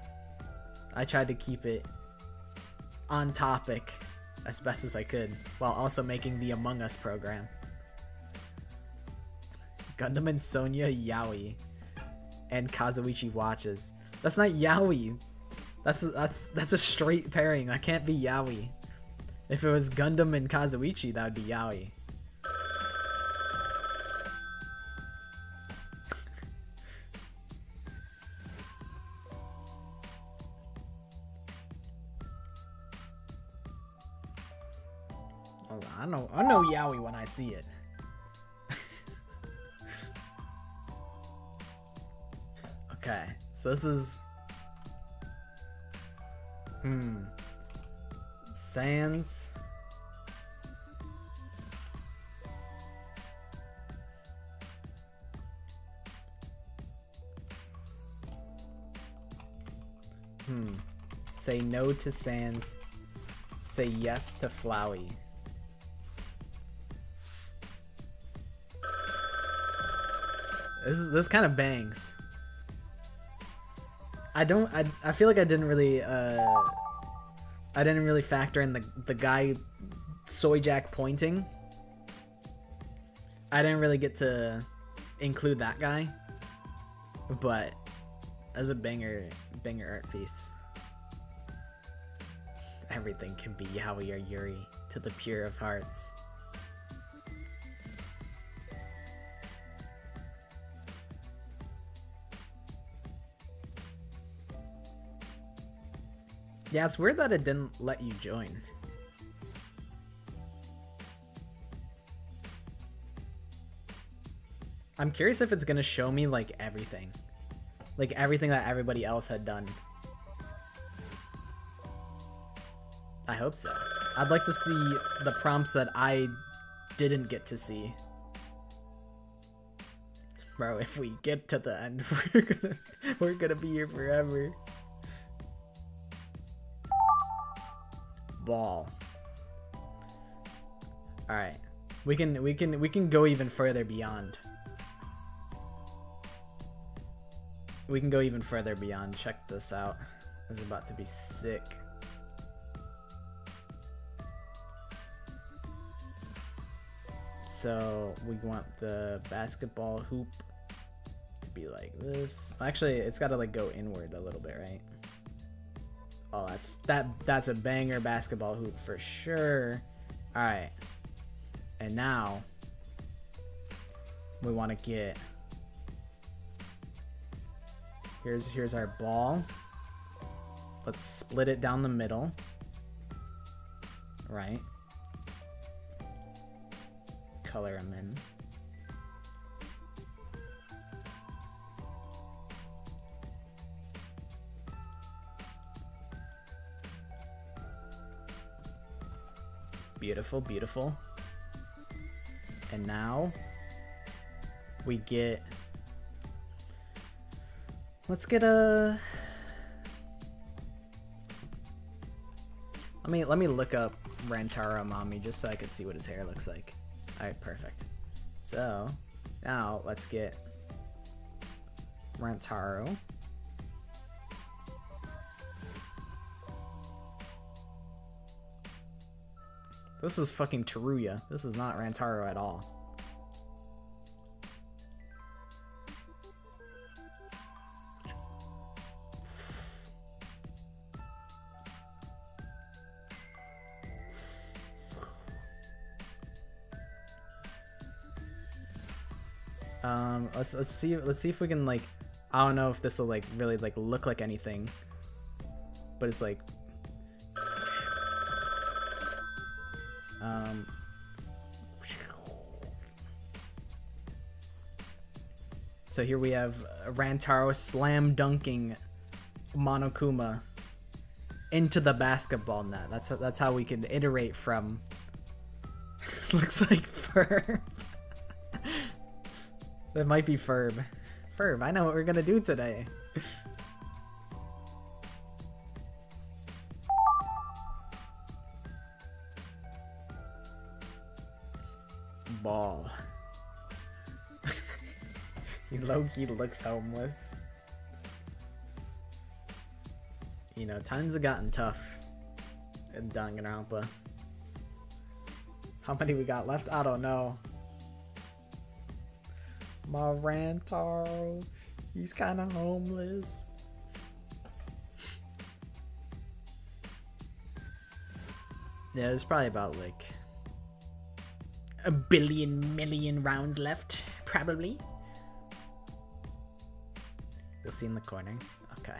S1: I tried to keep it on topic as best as I could, while also making the Among Us program. Gundam and Sonya Yaoi, and Kazuichi watches. That's not Yaoi. That's a straight pairing. That can't be Yaoi. If it was Gundam and Kazuichi, that would be Yaoi. I know Yaoi when I see it. Okay, so this is Sans. Say no to Sans. Say yes to Flowey. This kind of bangs. I feel like I didn't really factor in the guy Soy Jack pointing. I didn't really get to include that guy, but as a banger art piece, everything can be Yaoi or Yuri to the pure of hearts. Yeah, it's weird that it didn't let you join. I'm curious if it's gonna show me like everything that everybody else had done. I hope so. I'd like to see the prompts that I didn't get to see. Bro, if we get to the end, we're gonna be here forever. Ball. All right, we can go even further beyond. We can go even further beyond. Check this out. This is about to be sick. So we want the basketball hoop to be like this. Actually, it's got to like go inward a little bit, right? Oh, that's a banger basketball hoop for sure. All right. And now we want to get, here's our ball. Let's split it down the middle. Right. Color them in. Beautiful, beautiful. And now we get, let's get a, let me look up Rantaro Mommy just so I can see what his hair looks like. Alright, perfect. So now let's get Rantaro. This is fucking Teruya. This is not Rantaro at all. Let's see if we can like, I don't know if this will like really like look like anything, but it's like so here we have Rantaro slam dunking Monokuma into the basketball net. That's how we can iterate from looks like fur. That might be Ferb. Ferb, I know what we're gonna do today. Ball. He low-key looks homeless. You know, times have gotten tough in Danganronpa. How many we got left? I don't know. My Rantaro, he's kind of homeless. Yeah, there's probably about like a billion rounds left, probably. You'll see in the corner. Okay.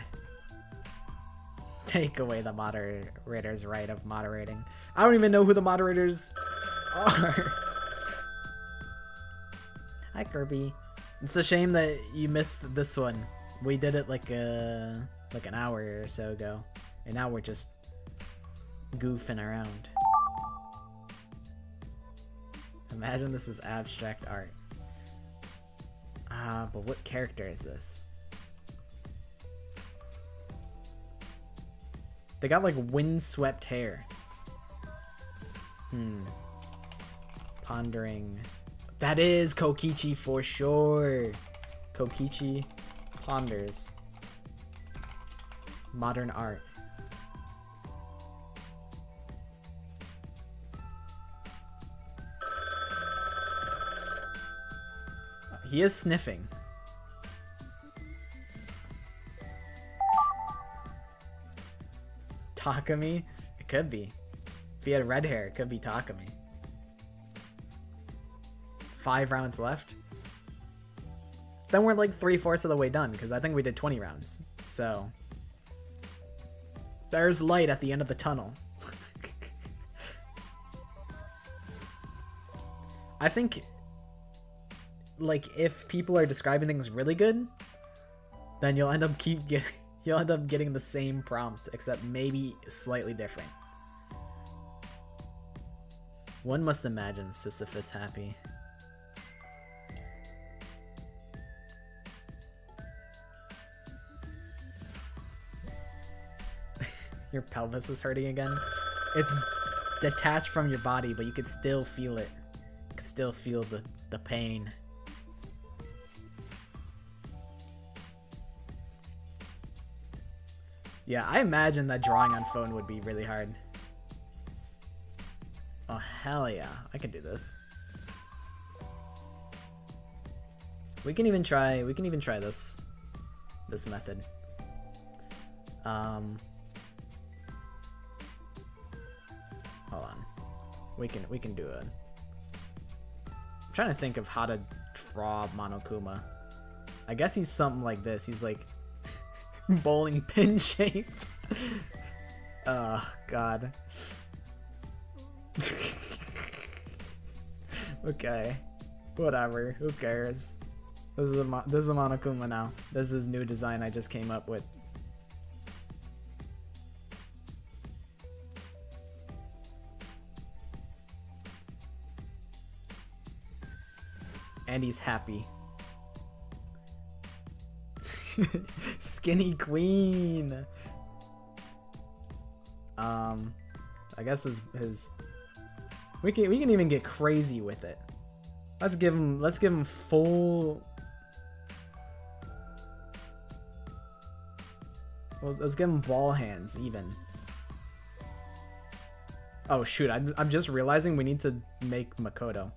S1: Take away the moderator's right of moderating. I don't even know who the moderators are. Hi, Kirby. It's a shame that you missed this one. We did it like an hour or so ago, and now we're just goofing around. Imagine this is abstract art. But what character is this? They got like windswept hair. Pondering. That is Kokichi for sure. Kokichi ponders. Modern art. He is sniffing. Takami? It could be. If he had red hair, it could be Takami. 5 rounds left. Then we're like 3/4 of the way done, because I think we did 20 rounds. So there's light at the end of the tunnel. I think, like, if people are describing things really good, then you'll end up getting the same prompt, except maybe slightly different. One must imagine Sisyphus happy. Your pelvis is hurting again. It's detached from your body, but you could still feel it. You could still feel the pain. Yeah, I imagine that drawing on phone would be really hard. Oh, hell yeah. I can do this. We can even try this method. Hold on. We can do it. I'm trying to think of how to draw Monokuma. I guess he's something like this. He's like bowling pin shaped. Oh god. Okay. Whatever. Who cares? This is a Monokuma now. This is new design I just came up with. And he's happy. Skinny queen. I guess his we can even get crazy with it. Let's give him full. Well, let's give him ball hands even. Oh shoot! I'm just realizing we need to make Makoto.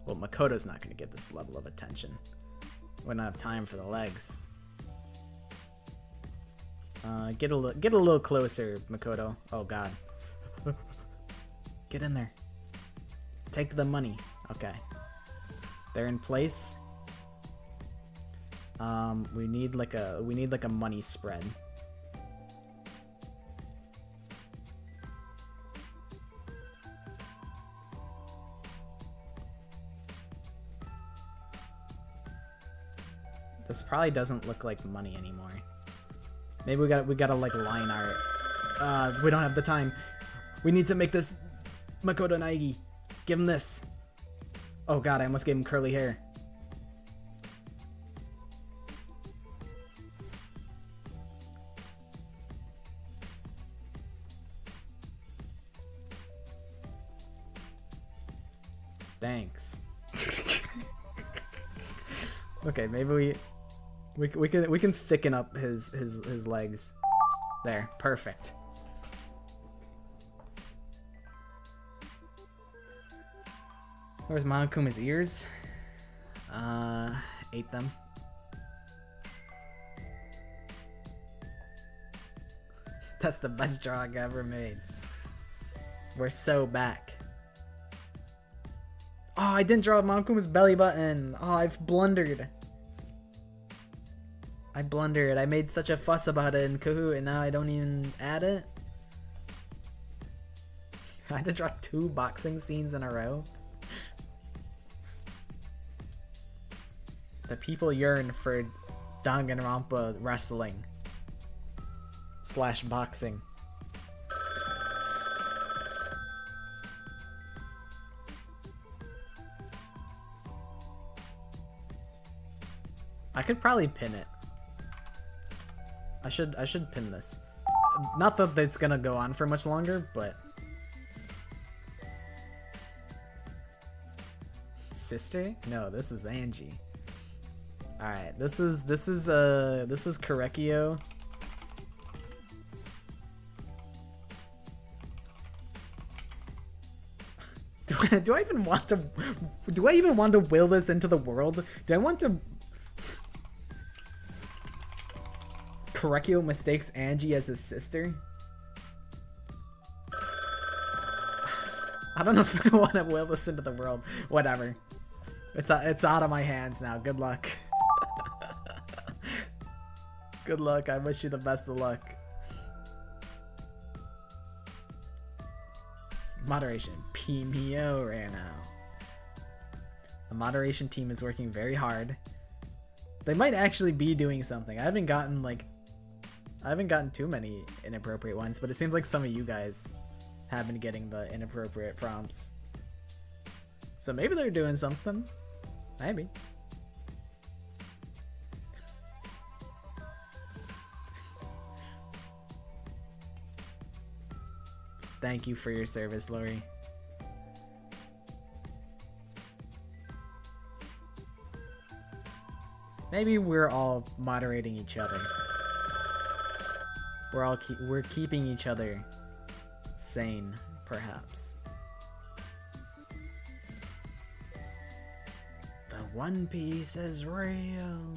S1: Well, Makoto's not going to get this level of attention. We don't have time for the legs. Get a little closer, Makoto. Oh god. Get in there. Take the money. Okay. They're in place. We need like a money spread. This probably doesn't look like money anymore. Maybe we gotta like line art. We don't have the time. We need to make this Makoto Naegi. Give him this. Oh god, I almost gave him curly hair. Thanks. Okay, maybe we can thicken up his legs. There, perfect. Where's Monokuma's ears? Ate them. That's the best drawing I ever made. We're so back. Oh, I didn't draw Monokuma's belly button. Oh, I've blundered. I blundered. I made such a fuss about it in Kahoot, and now I don't even add it. I had to draw 2 boxing scenes in a row. The people yearn for Danganronpa wrestling / boxing. I could probably pin it. I should pin this. Not that it's gonna go on for much longer, but sister? No, this is Angie. Alright, this is Korekio. Do I even want to will this into the world? Do I want to Korekio mistakes Angie as his sister? I don't know if I want to will this into the world. Whatever. It's out of my hands now. Good luck. Good luck. I wish you the best of luck. Moderation. PMO right now. The moderation team is working very hard. They might actually be doing something. I haven't gotten too many inappropriate ones, but it seems like some of you guys have been getting the inappropriate prompts. So maybe they're doing something. Maybe. Thank you for your service, Lori. Maybe we're all moderating each other. We're keeping each other sane, perhaps. The One Piece is real.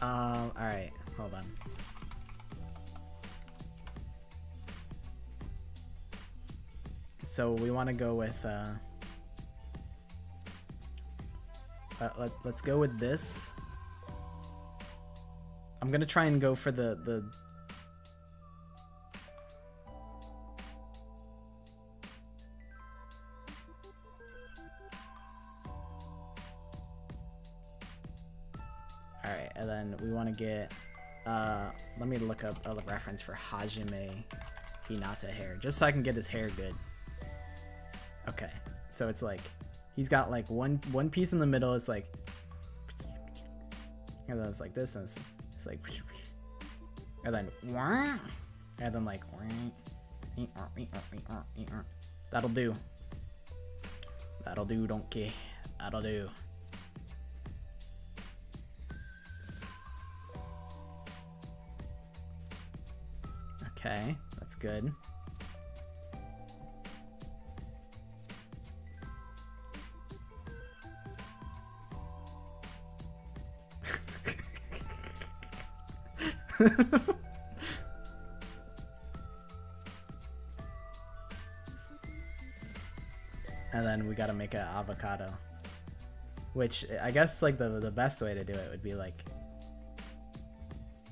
S1: Alright, hold on. So we want to go with, let's go with this. I'm gonna try and go for the Alright, and then we want to get, let me look up a reference for Hajime Hinata hair, just so I can get his hair good. Okay, so it's like, he's got like one piece in the middle, it's like, and then it's like this, and it's like, and then like, that'll do. That'll do, donkey. That'll do. Okay, that's good. And then we gotta make an avocado, which I guess like the best way to do it would be like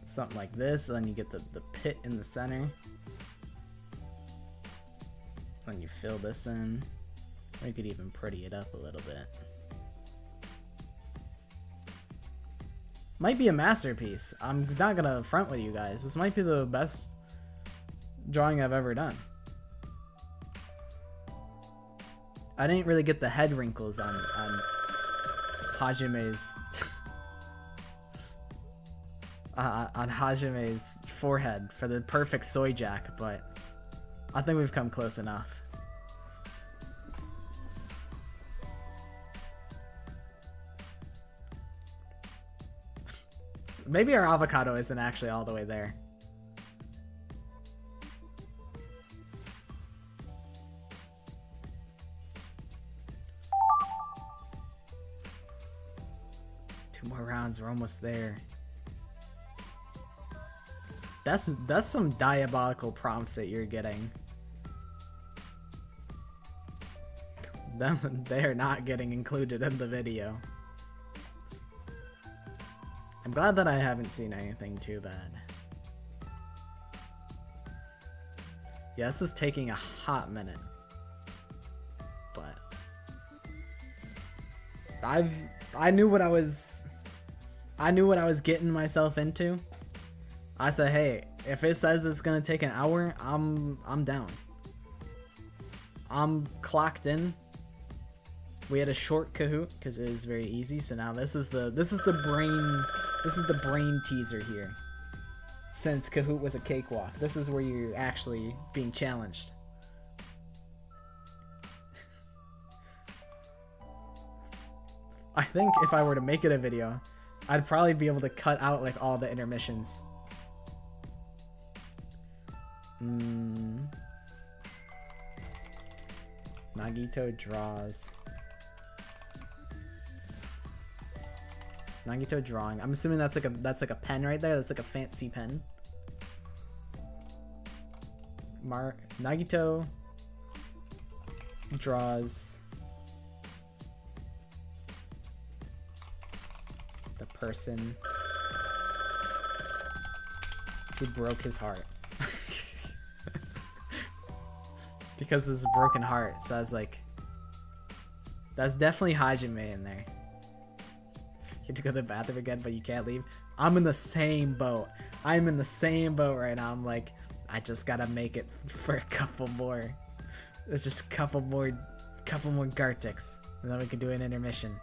S1: something like this, and then you get the pit in the center, then you fill this in, or you could even pretty it up a little bit. Might be a masterpiece. I'm not gonna front with you guys. This might be the best drawing I've ever done. I didn't really get the head wrinkles on Hajime's on Hajime's forehead for the perfect soy jack, but I think we've come close enough. Maybe our avocado isn't actually all the way there. Two more rounds, we're almost there. That's some diabolical prompts that you're getting. They are not getting included in the video. I'm glad that I haven't seen anything too bad. Yeah, this is taking a hot minute. But I knew what I was getting myself into. I said, hey, if it says it's gonna take an hour, I'm down. I'm clocked in. We had a short Kahoot because it was very easy. So now this is the brain teaser here. Since Kahoot was a cakewalk, this is where you're actually being challenged. I think if I were to make it a video, I'd probably be able to cut out like all the intermissions. Nagito draws. Nagito drawing. I'm assuming that's like a pen right there. That's like a fancy pen. Nagito draws the person who broke his heart. Because this is a broken heart, so I was like, that's definitely Hajime in there. You have to go to the bathroom again, but you can't leave. I'm in the same boat. I'm in the same boat right now. I'm like, I just gotta make it for a couple more. There's just a couple more Gartics, and then we can do an intermission.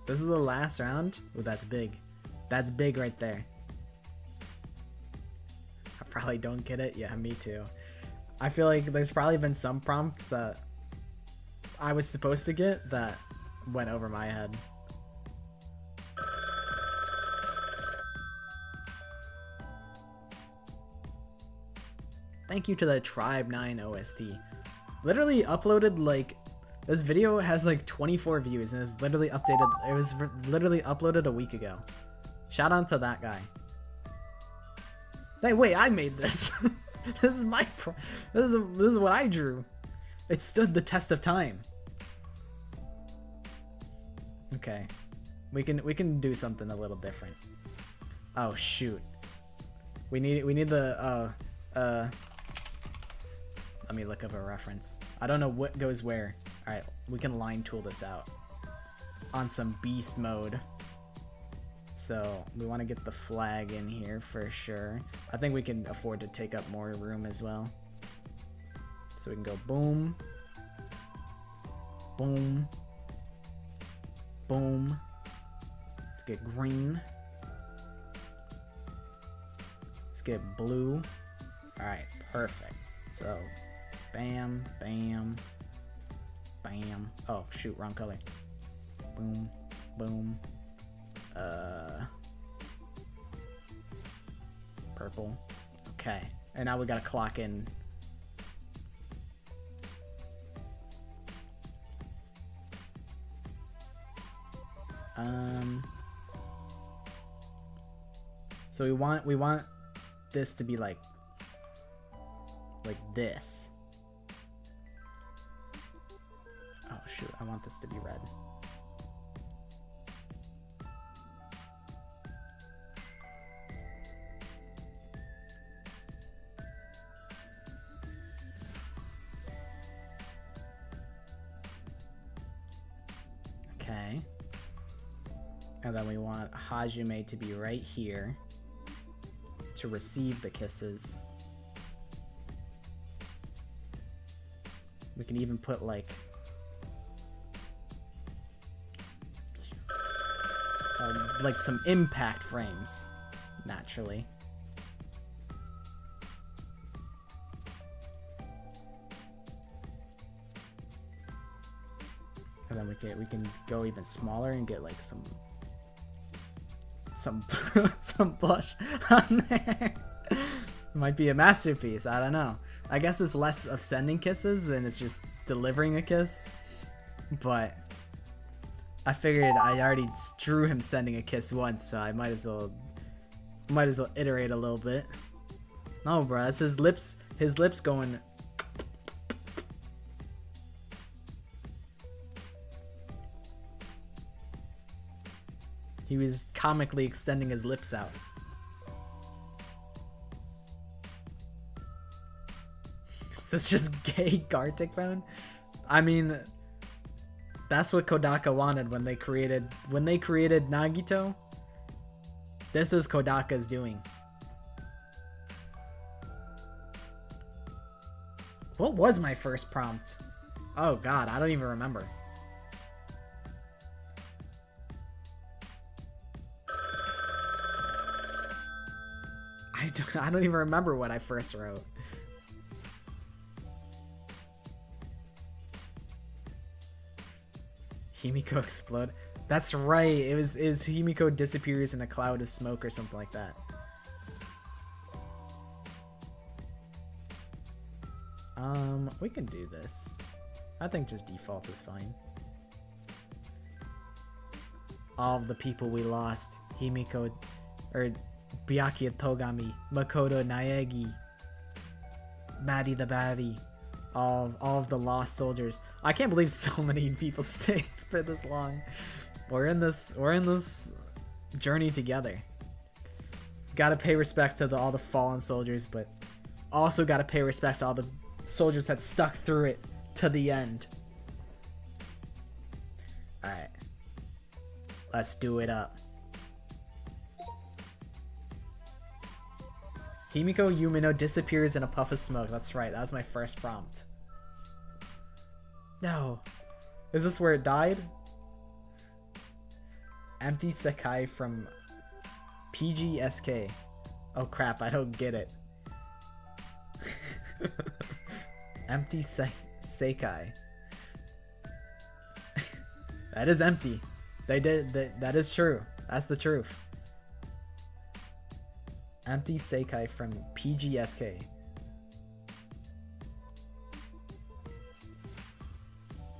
S1: This is the last round? Oh, that's big. That's big right there. I probably don't get it. Yeah, me too. I feel like there's probably been some prompts that I was supposed to get that went over my head. Thank you to the Tribe 9 OST. Literally uploaded like... This video has like 24 views and is literally updated. It was literally uploaded a week ago. Shout out to that guy. Hey, wait, I made this. This is my this is what I drew. It stood the test of time. Okay, we can do something a little different. Oh shoot, we need the let me look up a reference. I don't know what goes where. All right, we can line tool this out on some beast mode. So we want to get the flag in here for sure. I think we can afford to take up more room as well. So we can go boom, boom, boom. Let's get green. Let's get blue. All right, perfect. So bam, bam, bam. Oh shoot, wrong color. Boom, boom. Purple. Okay, and now we gotta clock in. So we want this to be like this. Oh shoot, I want this to be red. Okay. And then we want Hajime to be right here to receive the kisses. We can even put like some impact frames, naturally. And then we can go even smaller and get like some some blush on there. Might be a masterpiece. I don't know. I guess it's less of sending kisses and it's just delivering a kiss. But I figured I already drew him sending a kiss once, so I might as well iterate a little bit. No, bro, that's his lips going. He was comically extending his lips out. Is this just gay Gartic phone? I mean, that's what Kodaka wanted when they created Nagito. This is Kodaka's doing. What was my first prompt? Oh god, I don't even remember. I don't even remember what I first wrote. Himiko explode. That's right. It was Himiko disappears in a cloud of smoke or something like that. We can do this. I think just default is fine. All of the people we lost. Himiko, or Byakuya Togami, Makoto Naegi, Maddie the Baddie, all of the lost soldiers. I can't believe so many people stayed for this long. We're in this journey together. Gotta pay respect to all the fallen soldiers, but also gotta pay respect to all the soldiers that stuck through it to the end. Alright. Let's do it up. Himiko Yumino disappears in a puff of smoke. That's right, that was my first prompt. No. Is this where it died? Empty Sekai from PGSK. Oh crap, I don't get it. Empty Sekai. That is empty. They did that is true. That's the truth. Empty Sekai from PGSK.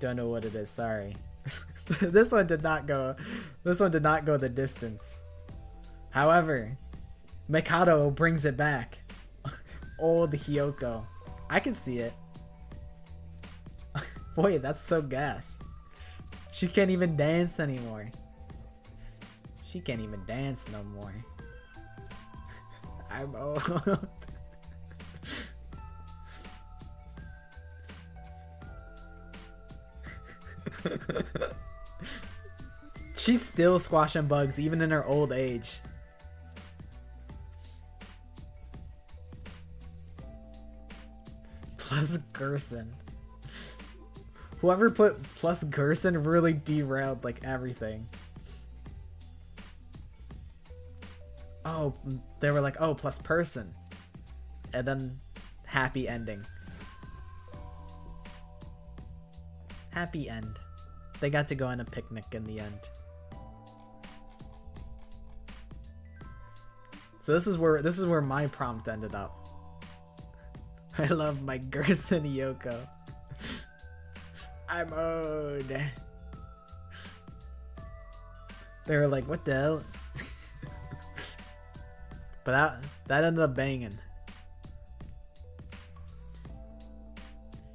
S1: Don't know what it is, sorry. This one did not go the distance. However, Mikado brings it back. Old Hyoko. I can see it. Boy, that's so gas. She can't even dance anymore. She can't even dance no more. I'm old. She's still squashing bugs even in her old age. Plus Gerson. Whoever put plus Gerson really derailed like everything. Oh, they were like, oh, plus person. And then happy ending. Happy end. They got to go on a picnic in the end. So this is where my prompt ended up. I love my Gerson Yoko. I'm old. They were like, what the hell? But that ended up banging.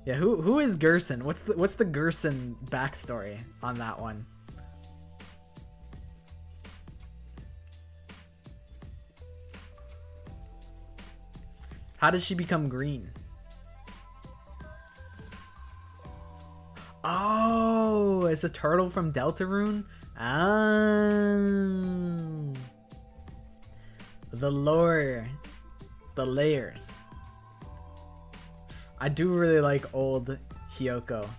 S1: Yeah, who is Gerson? What's the Gerson backstory on that one? How did she become green? Oh, it's a turtle from Deltarune? Ah. The lore. The layers. I do really like old Hyoko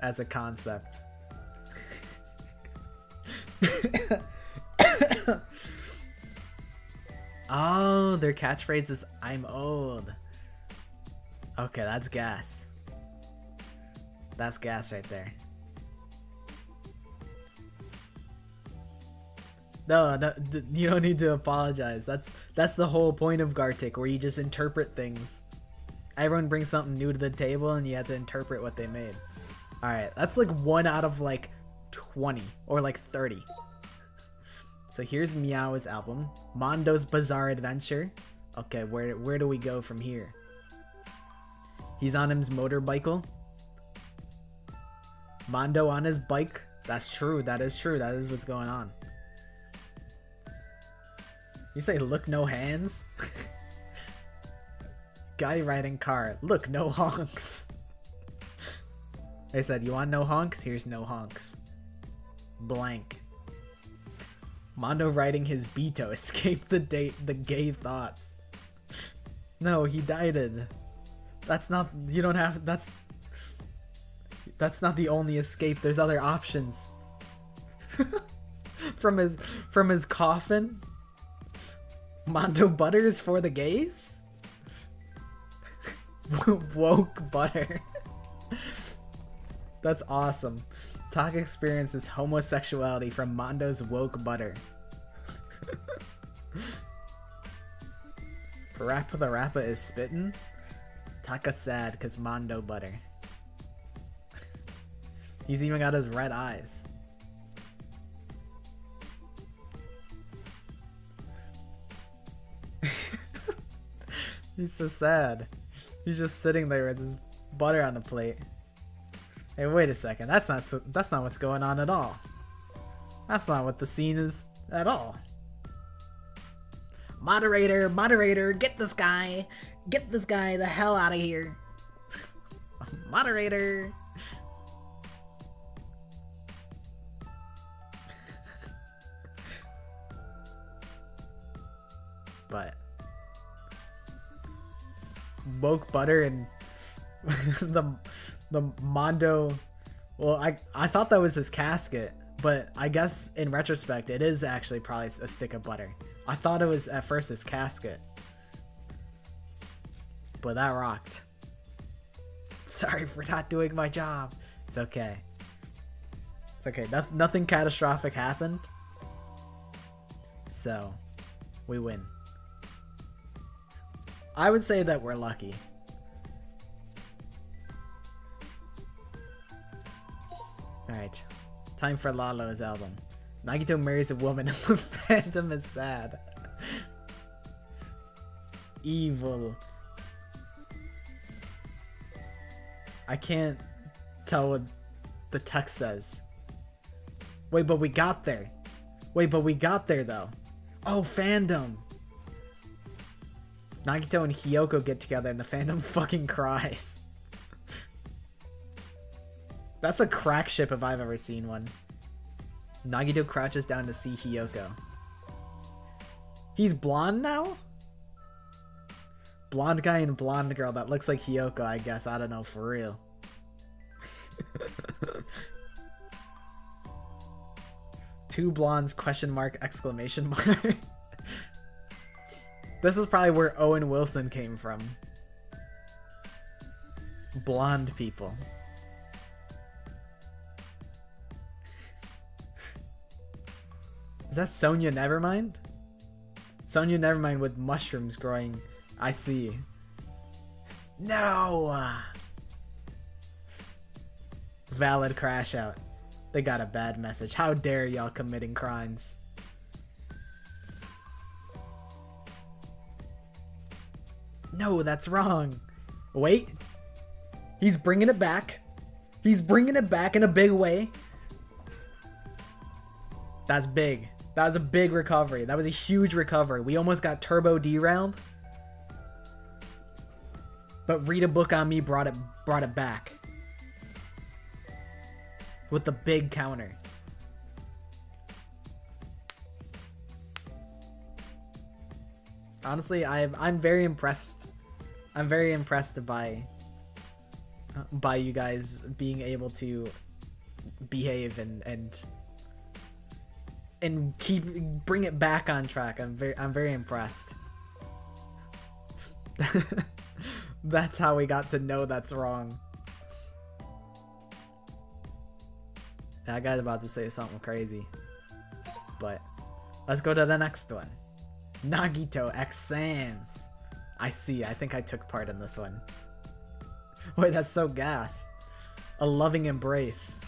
S1: as a concept. Oh, their catchphrase is I'm old. Okay, that's gas. That's gas right there. No, you don't need to apologize. That's the whole point of Gartic, where you just interpret things. Everyone brings something new to the table and you have to interpret what they made. Alright, that's like 1 out of like 20 or like 30. So here's Meow's album. Mondo's Bizarre Adventure. Okay, where do we go from here? He's on his motorbicycle. Mondo on his bike. That's true. That is true. That is what's going on. You say look no hands? Guy riding car. Look no honks. They said you want no honks? Here's no honks. Blank. Mondo riding his Beto escaped the gay thoughts. No, he died. That's not, you don't have, that's not the only escape. There's other options. from his coffin. Mondo butter is for the gays? Woke butter. That's awesome. Talk experiences homosexuality from Mondo's woke butter. Parappa the Rappa is spittin'? Taka sad because Mondo butter. He's even got his red eyes. He's so sad. He's just sitting there with his butter on the plate. Hey, wait a second. That's not what's going on at all. That's not what the scene is at all. Moderator, moderator, get this guy the hell out of here. Moderator. But woke butter and the Mondo, well, I thought that was his casket, but I guess in retrospect it is actually probably a stick of butter. I thought it was at first his casket, but that rocked. Sorry for not doing my job. It's okay. It's okay. Nothing catastrophic happened, so we win. I would say that we're lucky. Alright, time for Lalo's album. Nagito marries a woman and the Phantom is sad. Evil. I can't tell what the text says. Wait, but we got there. Wait, but we got there though. Oh, fandom. Nagito and Hiyoko get together and the fandom fucking cries. That's a crack ship if I've ever seen one. Nagito crouches down to see Hiyoko. He's blonde now? Blonde guy and blonde girl that looks like Hiyoko, I guess. I don't know, for real. Two blondes, question mark, exclamation mark. This is probably where Owen Wilson came from. Blonde people. Is that Sonia Nevermind? Sonia Nevermind with mushrooms growing. I see. No! Valid crash out. They got a bad message. How dare y'all committing crimes? No, that's wrong. Wait. He's bringing it back. He's bringing it back in a big way. That's big. That was a big recovery. That was a huge recovery. We almost got turbo derailed. But Read a Book on Me brought it back. With the big counter. Honestly, I'm very impressed. I'm very impressed by you guys being able to behave and bring it back on track. I'm very impressed. That's how we got to know that's wrong. That guy's about to say something crazy. But let's go to the next one. Nagito X Sans. I see. I think I took part in this one. Wait, that's so gas. A loving embrace.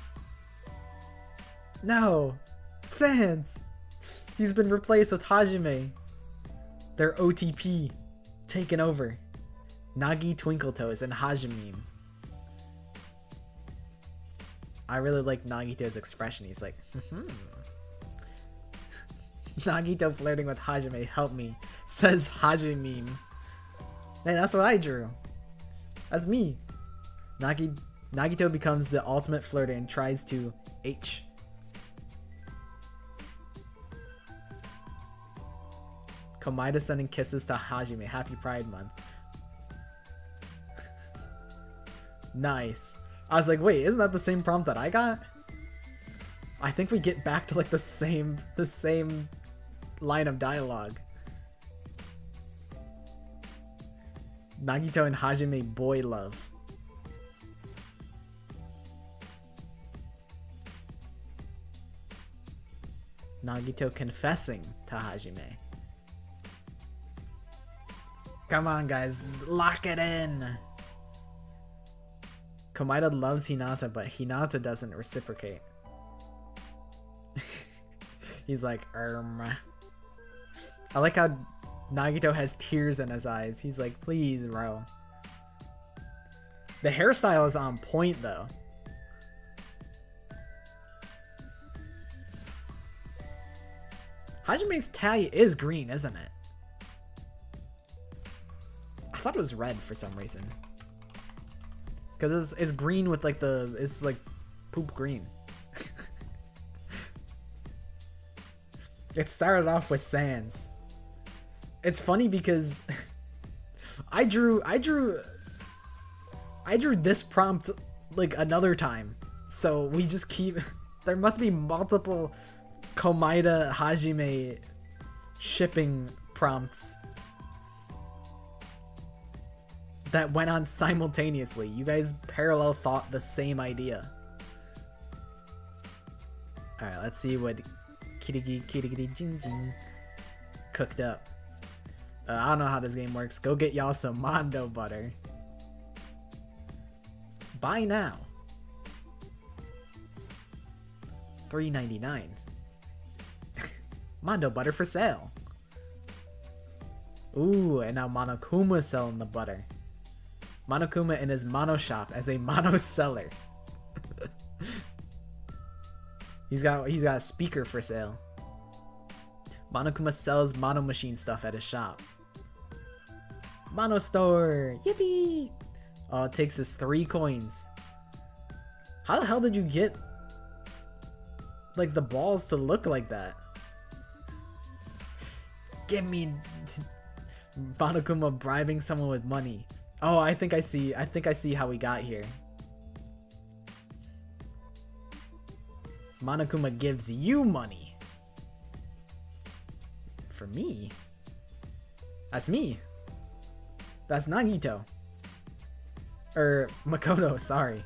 S1: No! Sans! He's been replaced with Hajime. Their OTP. Taken over. Nagi Twinkletoes and Hajime. I really like Nagito's expression. He's like, Nagito flirting with Hajime, help me, says Hajime. Hey, that's what I drew. That's me. Nagito becomes the ultimate flirter and tries to H. Komaida sending kisses to Hajime. Happy Pride Month. Nice. I was like, wait, isn't that the same prompt that I got? I think we get back to like the same line of dialogue. Nagito and Hajime boy love. Nagito confessing to Hajime. Come on, guys, lock it in. Komaeda loves Hinata, but Hinata doesn't reciprocate. He's like, I like how Nagito has tears in his eyes. He's like, please, bro. The hairstyle is on point, though. Hajime's tie is green, isn't it? I thought it was red for some reason. Because it's green with like it's like poop green. It started off with sands. It's funny because I drew this prompt like another time. So we just keep, there must be multiple Komaeda Hajime shipping prompts that went on simultaneously. You guys parallel thought the same idea. Alright, let's see what Kirigi Jin Jin cooked up. I don't know how this game works. Go get y'all some Mondo butter. Buy now. $3.99. Mondo butter for sale. Ooh, and now Monokuma's selling the butter. Monokuma in his mono shop as a mono seller. He's got a speaker for sale. Monokuma sells mono machine stuff at his shop. Mono store! Yippee! Oh, it takes us 3 coins. How the hell did you get like the balls to look like that? Give me Monokuma bribing someone with money. Oh, I think I see how we got here. Monokuma gives you money. For me? That's me. That's Nagito. Or Makoto, sorry.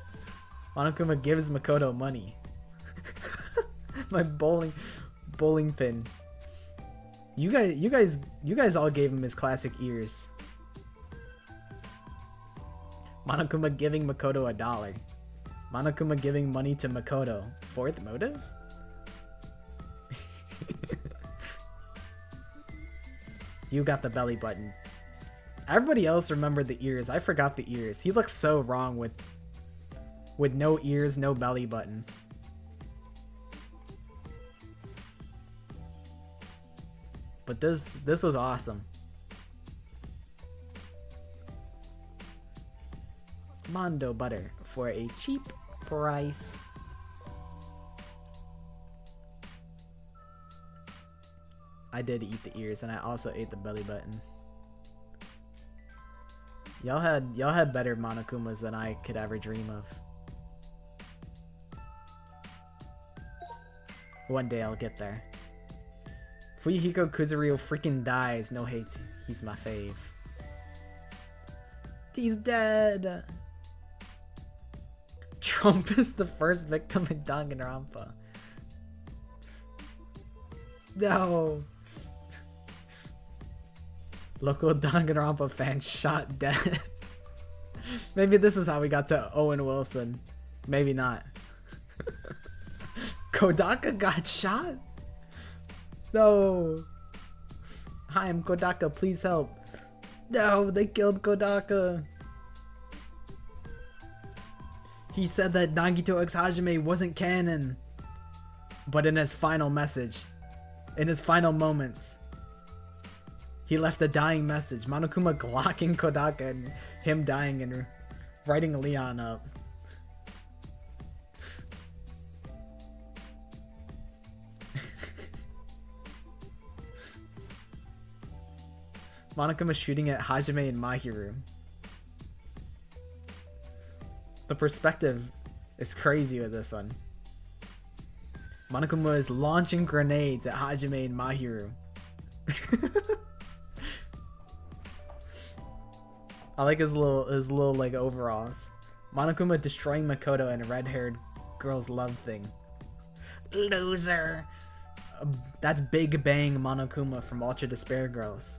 S1: Monokuma gives Makoto money. My bowling pin. You guys all gave him his classic ears. Monokuma giving Makoto $1. Monokuma giving money to Makoto. 4th motive? You got the belly button. Everybody else remembered the ears. I forgot the ears. He looks so wrong with no ears, no belly button. But this was awesome. Mondo butter for a cheap price. I did eat the ears, and I also ate the belly button. Y'all had better Monokumas than I could ever dream of. One day I'll get there. Fuyuhiko Kuzurio freaking dies. No hate. He's my fave. He's dead. Trump is the first victim in Danganronpa. No. Local Danganronpa fan shot dead. Maybe this is how we got to Owen Wilson. Maybe not. Kodaka got shot? No. Hi, I'm Kodaka. Please help. No, they killed Kodaka. He said that Nagito x Hajime wasn't canon. But in his final message, in his final moments, he left a dying message. Monokuma glocking Kodaka and him dying and writing Leon up. Monokuma shooting at Hajime and Mahiru. The perspective is crazy with this one. Monokuma is launching grenades at Hajime and Mahiru. I like his little like overalls. Monokuma destroying Makoto and a red-haired girl's love thing. Loser. That's Big Bang Monokuma from Ultra Despair Girls.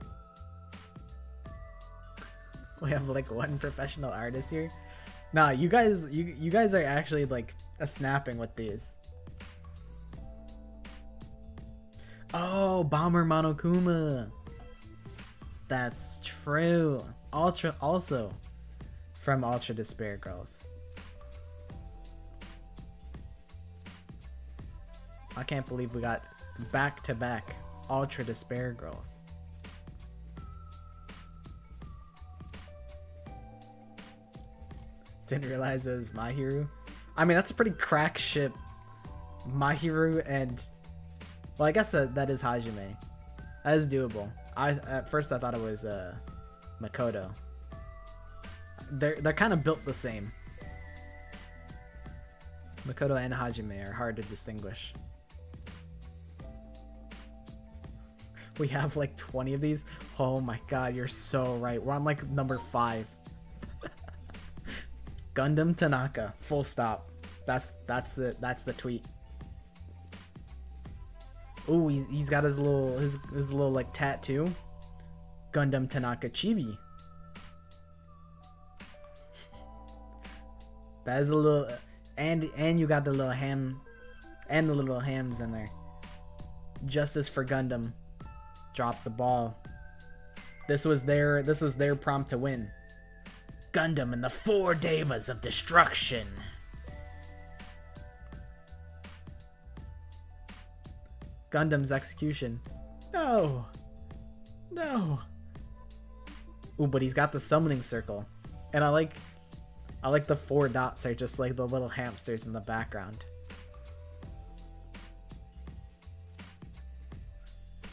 S1: We have like one professional artist here. Nah, you guys are actually like snapping with these. Oh, Bomber Monokuma. That's true. Ultra also from Ultra Despair Girls. I can't believe we got back-to-back Ultra Despair Girls. Didn't realize it was Mahiru. I mean, that's a pretty crack ship. Mahiru and... Well, I guess that is Hajime. That is doable. At first I thought it was Makoto. They're kind of built the same. Makoto and Hajime are hard to distinguish. We have like 20 of these. Oh my god, you're so right. We're on like number 5. Gundam Tanaka. Full stop. That's the tweet. Ooh, he's got his little like tattoo. Gundam Tanaka Chibi. That is a little, and you got the little ham, and the little hams in there. Justice for Gundam. Drop the ball. This was their prompt to win. Gundam and the 4 Devas of Destruction. Gundam's execution. No. No. Ooh, but he's got the summoning circle. And I like the 4 dots are just like the little hamsters in the background.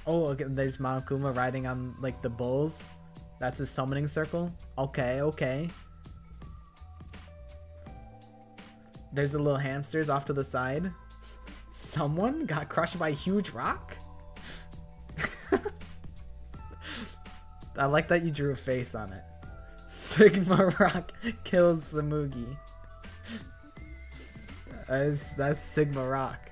S1: Oh, okay, there's Monokuma riding on like the bulls. That's his summoning circle. Okay, okay. There's the little hamsters off to the side. Someone got crushed by a huge rock? I like that you drew a face on it. Sigma Rock kills Samugi. That's Sigma Rock.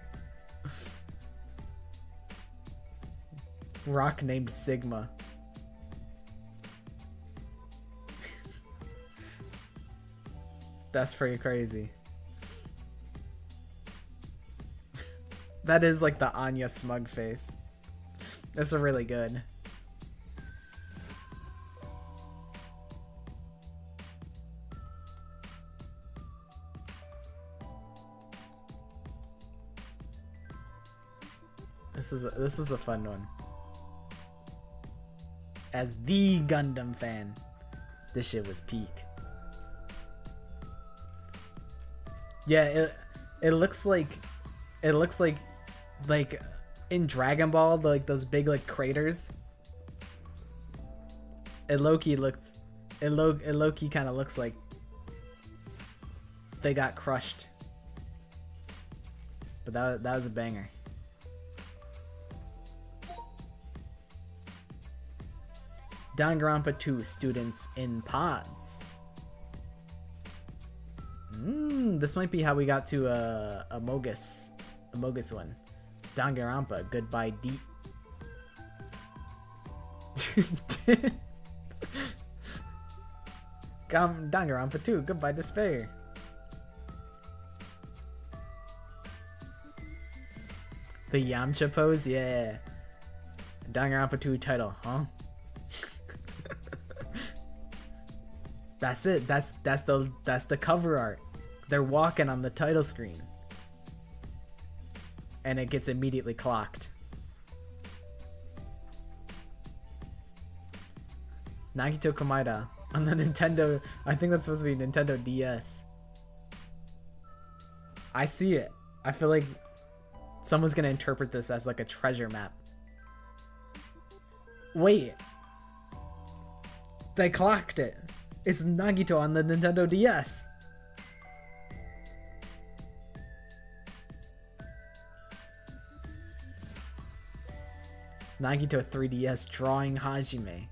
S1: Rock named Sigma. That's pretty crazy. That is like the Anya smug face. That's a really good. This is a fun one. As the Gundam fan, this shit was peak. Yeah, it looks like in Dragon Ball, like those big like craters. It low-key kind of looks like they got crushed. But that was a banger. Danganronpa 2 students in pods. This might be how we got to a Mogus one. Danganronpa, goodbye deep. Danganronpa 2, goodbye despair. The Yamcha pose, yeah. Danganronpa 2 title, huh? That's it. That's the cover art. They're walking on the title screen. And it gets immediately clocked. Nagito Komaeda on the Nintendo, I think that's supposed to be Nintendo DS. I see it. I feel like someone's gonna interpret this as like a treasure map. Wait. They clocked it. It's Nagito on the Nintendo DS. Nagito 3DS drawing Hajime.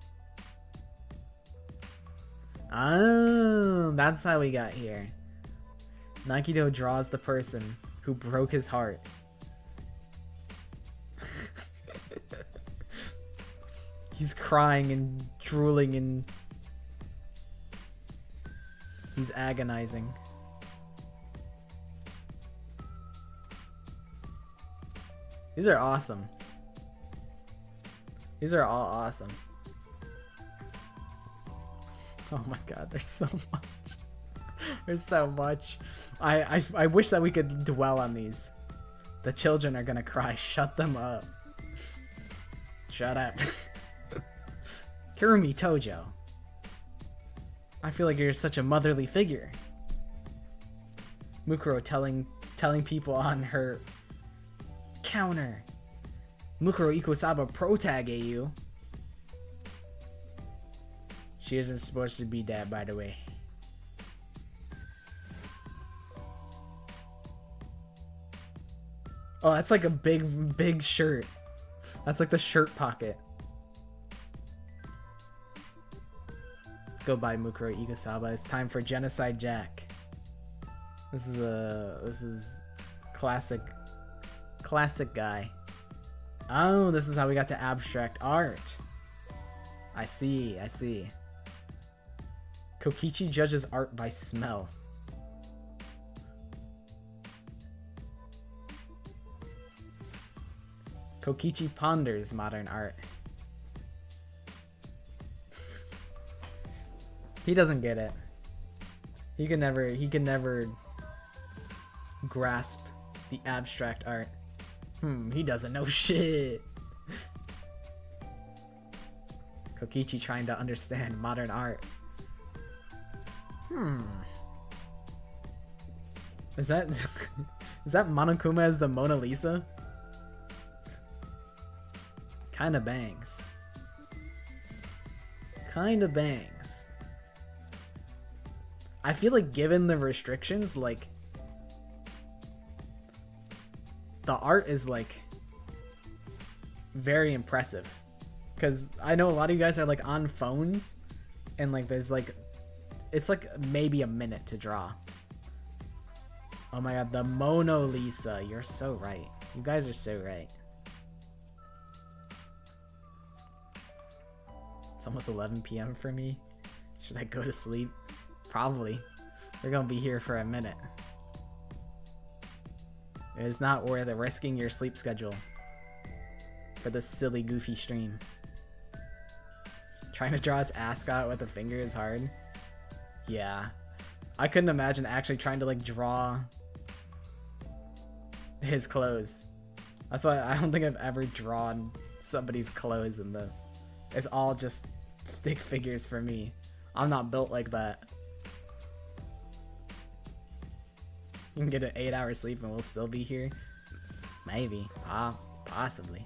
S1: Oh, that's how we got here. Nakido draws the person who broke his heart. He's crying and drooling and he's agonizing. These are awesome. These are all awesome. Oh my god, there's so much. There's so much. I wish that we could dwell on these. The children are gonna cry. Shut them up. Shut up. Kirumi Tojo. I feel like you're such a motherly figure. Mukuro telling people on her counter. Mukuro Ikosaba pro tag AU. She isn't supposed to be that, by the way. Oh, that's like a big shirt. That's like the shirt pocket. Go by Mukuro Ikosaba. It's time for Genocide Jack. This is classic guy. Oh, this is how we got to abstract art. I see. Kokichi judges art by smell. Kokichi ponders modern art. He doesn't get it. He can never grasp the abstract art. He doesn't know shit. Kokichi trying to understand modern art. Is that Monokuma as the Mona Lisa? Kinda bangs. I feel like given the restrictions, like the art is like very impressive. Cause I know a lot of you guys are like on phones and like there's like it's like maybe a minute to draw. Oh my god, the Mona Lisa. You're so right. You guys are so right. It's almost 11 p.m. for me. Should I go to sleep? Probably. We're gonna be here for a minute. It is not worth it risking your sleep schedule for this silly, goofy stream. Trying to draw his ascot with a finger is hard. Yeah. I couldn't imagine actually trying to like draw his clothes. That's why I don't think I've ever drawn somebody's clothes in this. It's all just stick figures for me. I'm not built like that. You can get an 8-hour sleep and we'll still be here. Maybe. Possibly.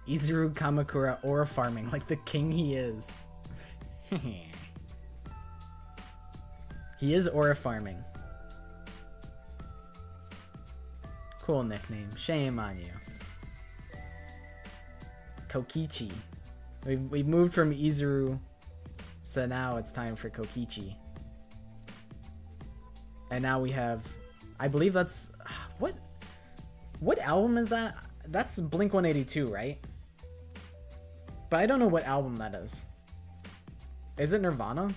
S1: Izuru Kamakura ore farming like the king he is. He is ore farming. Cool nickname. Shame on you. Kokichi. We've moved from Izuru, so now it's time for Kokichi. And now we have, I believe that's, what album is that? That's Blink 182, right? But I don't know what album that is. Is it Nirvana?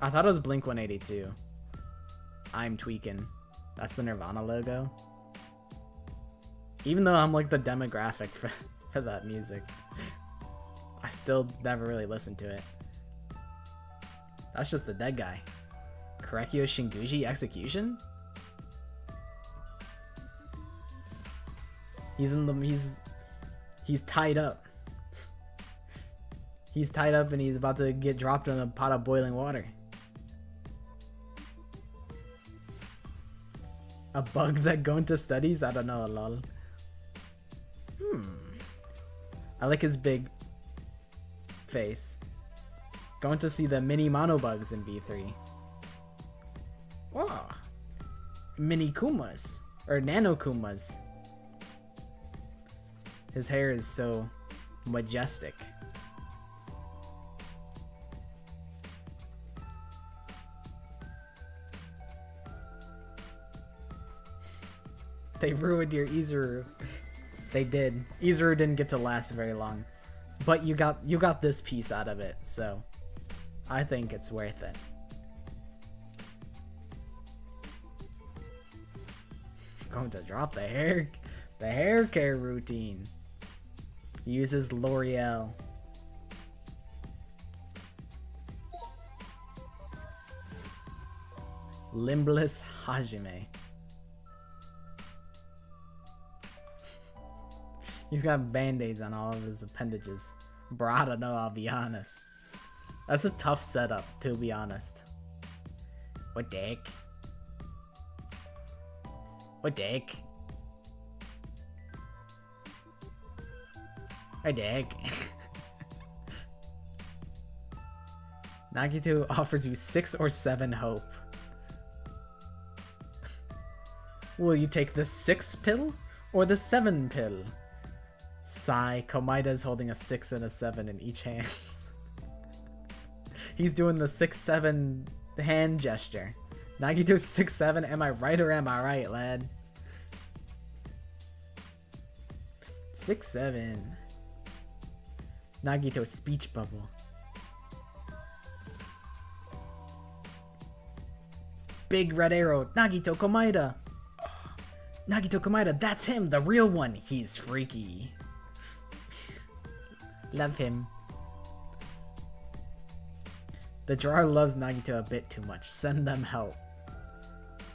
S1: I thought it was Blink 182. I'm tweaking. That's the Nirvana logo. Even though I'm like the demographic for that music, I still never really listened to it. That's just the dead guy. Korekyo Shinguji execution? He's tied up. He's tied up and he's about to get dropped in a pot of boiling water. A bug that Gonta studies? I don't know, lol. I like his big face. Going to see the mini mono bugs in V3. Wow. Mini Kumas. Or Nanokuma's. His hair is so majestic. They ruined your Izuru. They did. Izuru didn't get to last very long. But you got this piece out of it, so I think it's worth it. Going to drop the hair care routine. He uses L'Oreal. Limbless Hajime. He's got band-aids on all of his appendages. Bro, I don't know, I'll be honest. That's a tough setup, to be honest. What the heck? What the heck? What the heck? Nagito offers you 6 or 7 hope. Will you take the 6 pill or the 7 pill? Sigh, Komaeda is holding a 6 and a 7 in each hand. He's doing the 6-7 hand gesture. Nagito 6-7, am I right or am I right, lad? 6-7. Nagito speech bubble. Big red arrow, Nagito Komaeda. Nagito Komaeda, that's him, the real one. He's freaky. Love him. The drawer loves Nagito a bit too much. Send them help.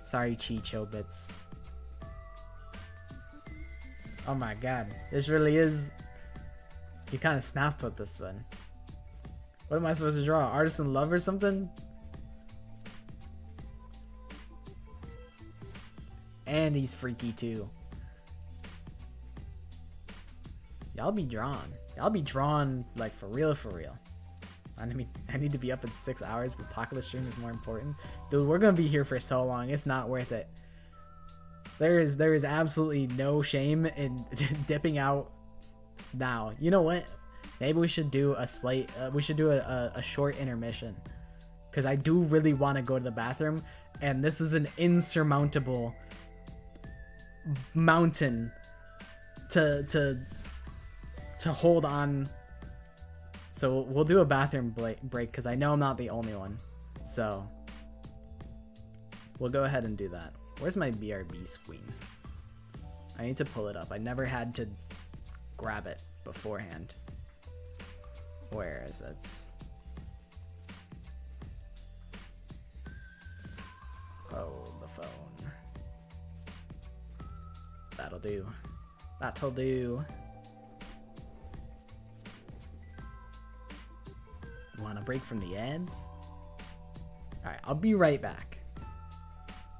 S1: Sorry, Chichobits. Oh my god. This really is... You kind of snapped with this then. What am I supposed to draw? Artisan love or something? And he's freaky too. Y'all be drawn. Y'all be drawn like for real, for real. I need to be up in 6 hours, but Popular stream is more important. Dude, we're gonna be here for so long. It's not worth it. There is absolutely no shame in dipping out now. You know what? Maybe we should do a a short intermission, because I do really want to go to the bathroom, and this is an insurmountable mountain to hold on. So we'll do a bathroom break because I know I'm not the only one. So we'll go ahead and do that. Where's my BRB screen? I need to pull it up. I never had to grab it beforehand. Where is it? Oh, the phone. That'll do. That'll do. Want a break from the ads? Alright, I'll be right back.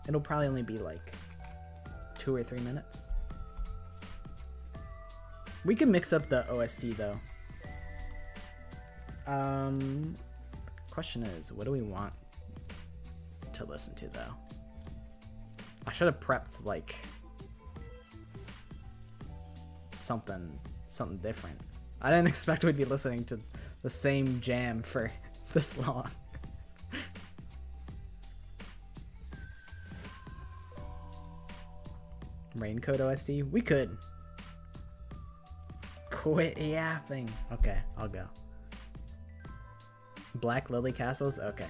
S1: It'll probably only be like 2 or 3 minutes. We can mix up the OST though. Question is, what do we want to listen to though? I should have prepped like something different. I didn't expect we'd be listening to the same jam for this long. Raincoat OST? We could. Quit yapping. Okay, I'll go. Black Lily Castles? Okay.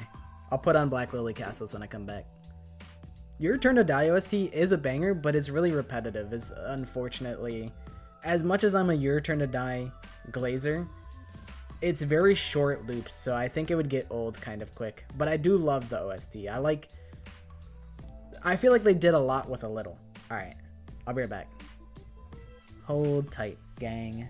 S1: I'll put on Black Lily Castles when I come back. Your Turn to Die OST is a banger, but it's really repetitive. It's unfortunately... As much as I'm a Your Turn to Die glazer, it's very short loops, so I think it would get old kind of quick. But I do love the OST. I feel like they did a lot with a little. Alright, I'll be right back. Hold tight, gang.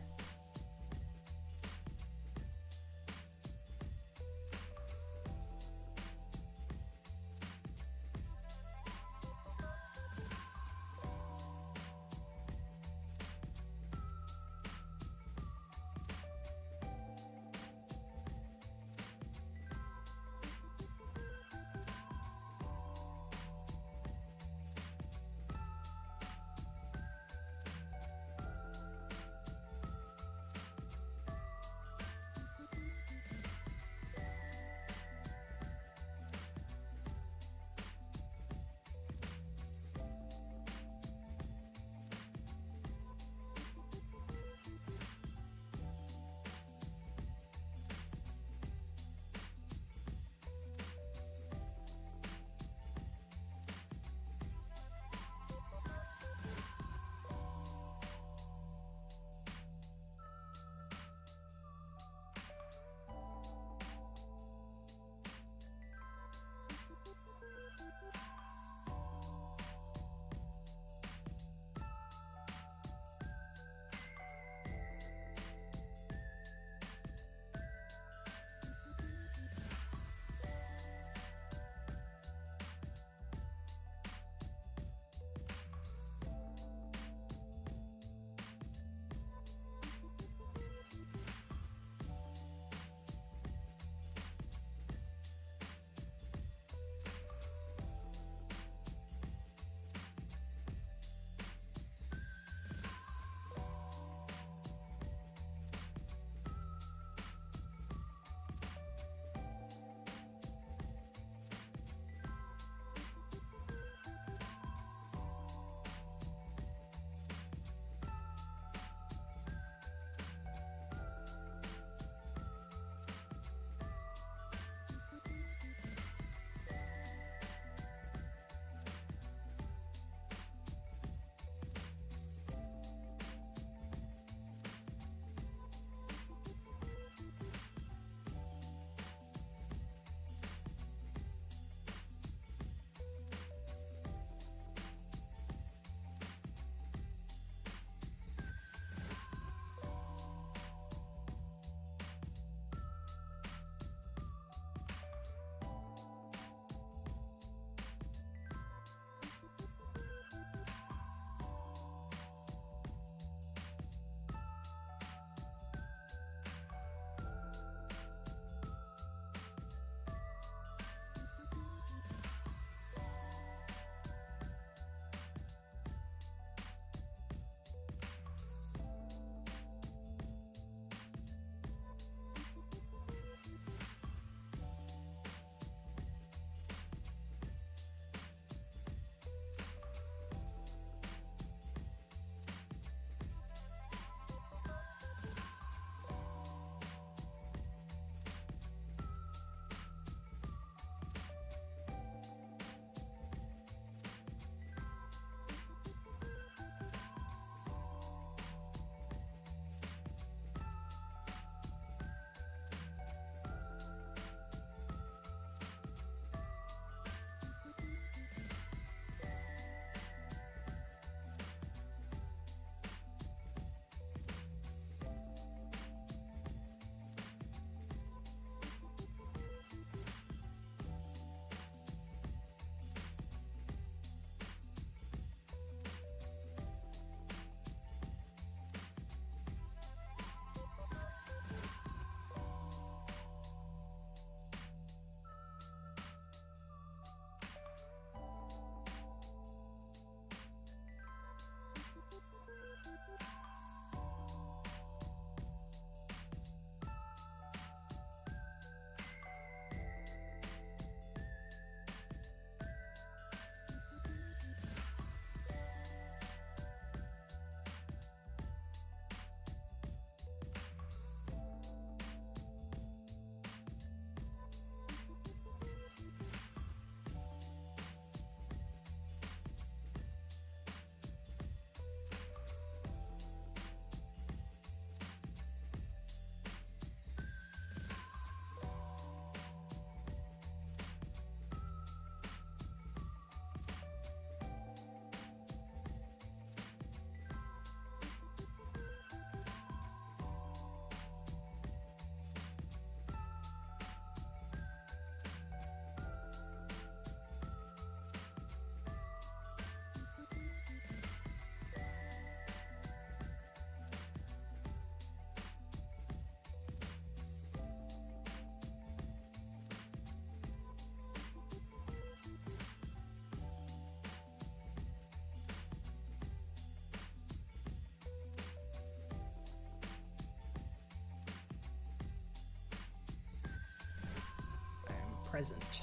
S1: present.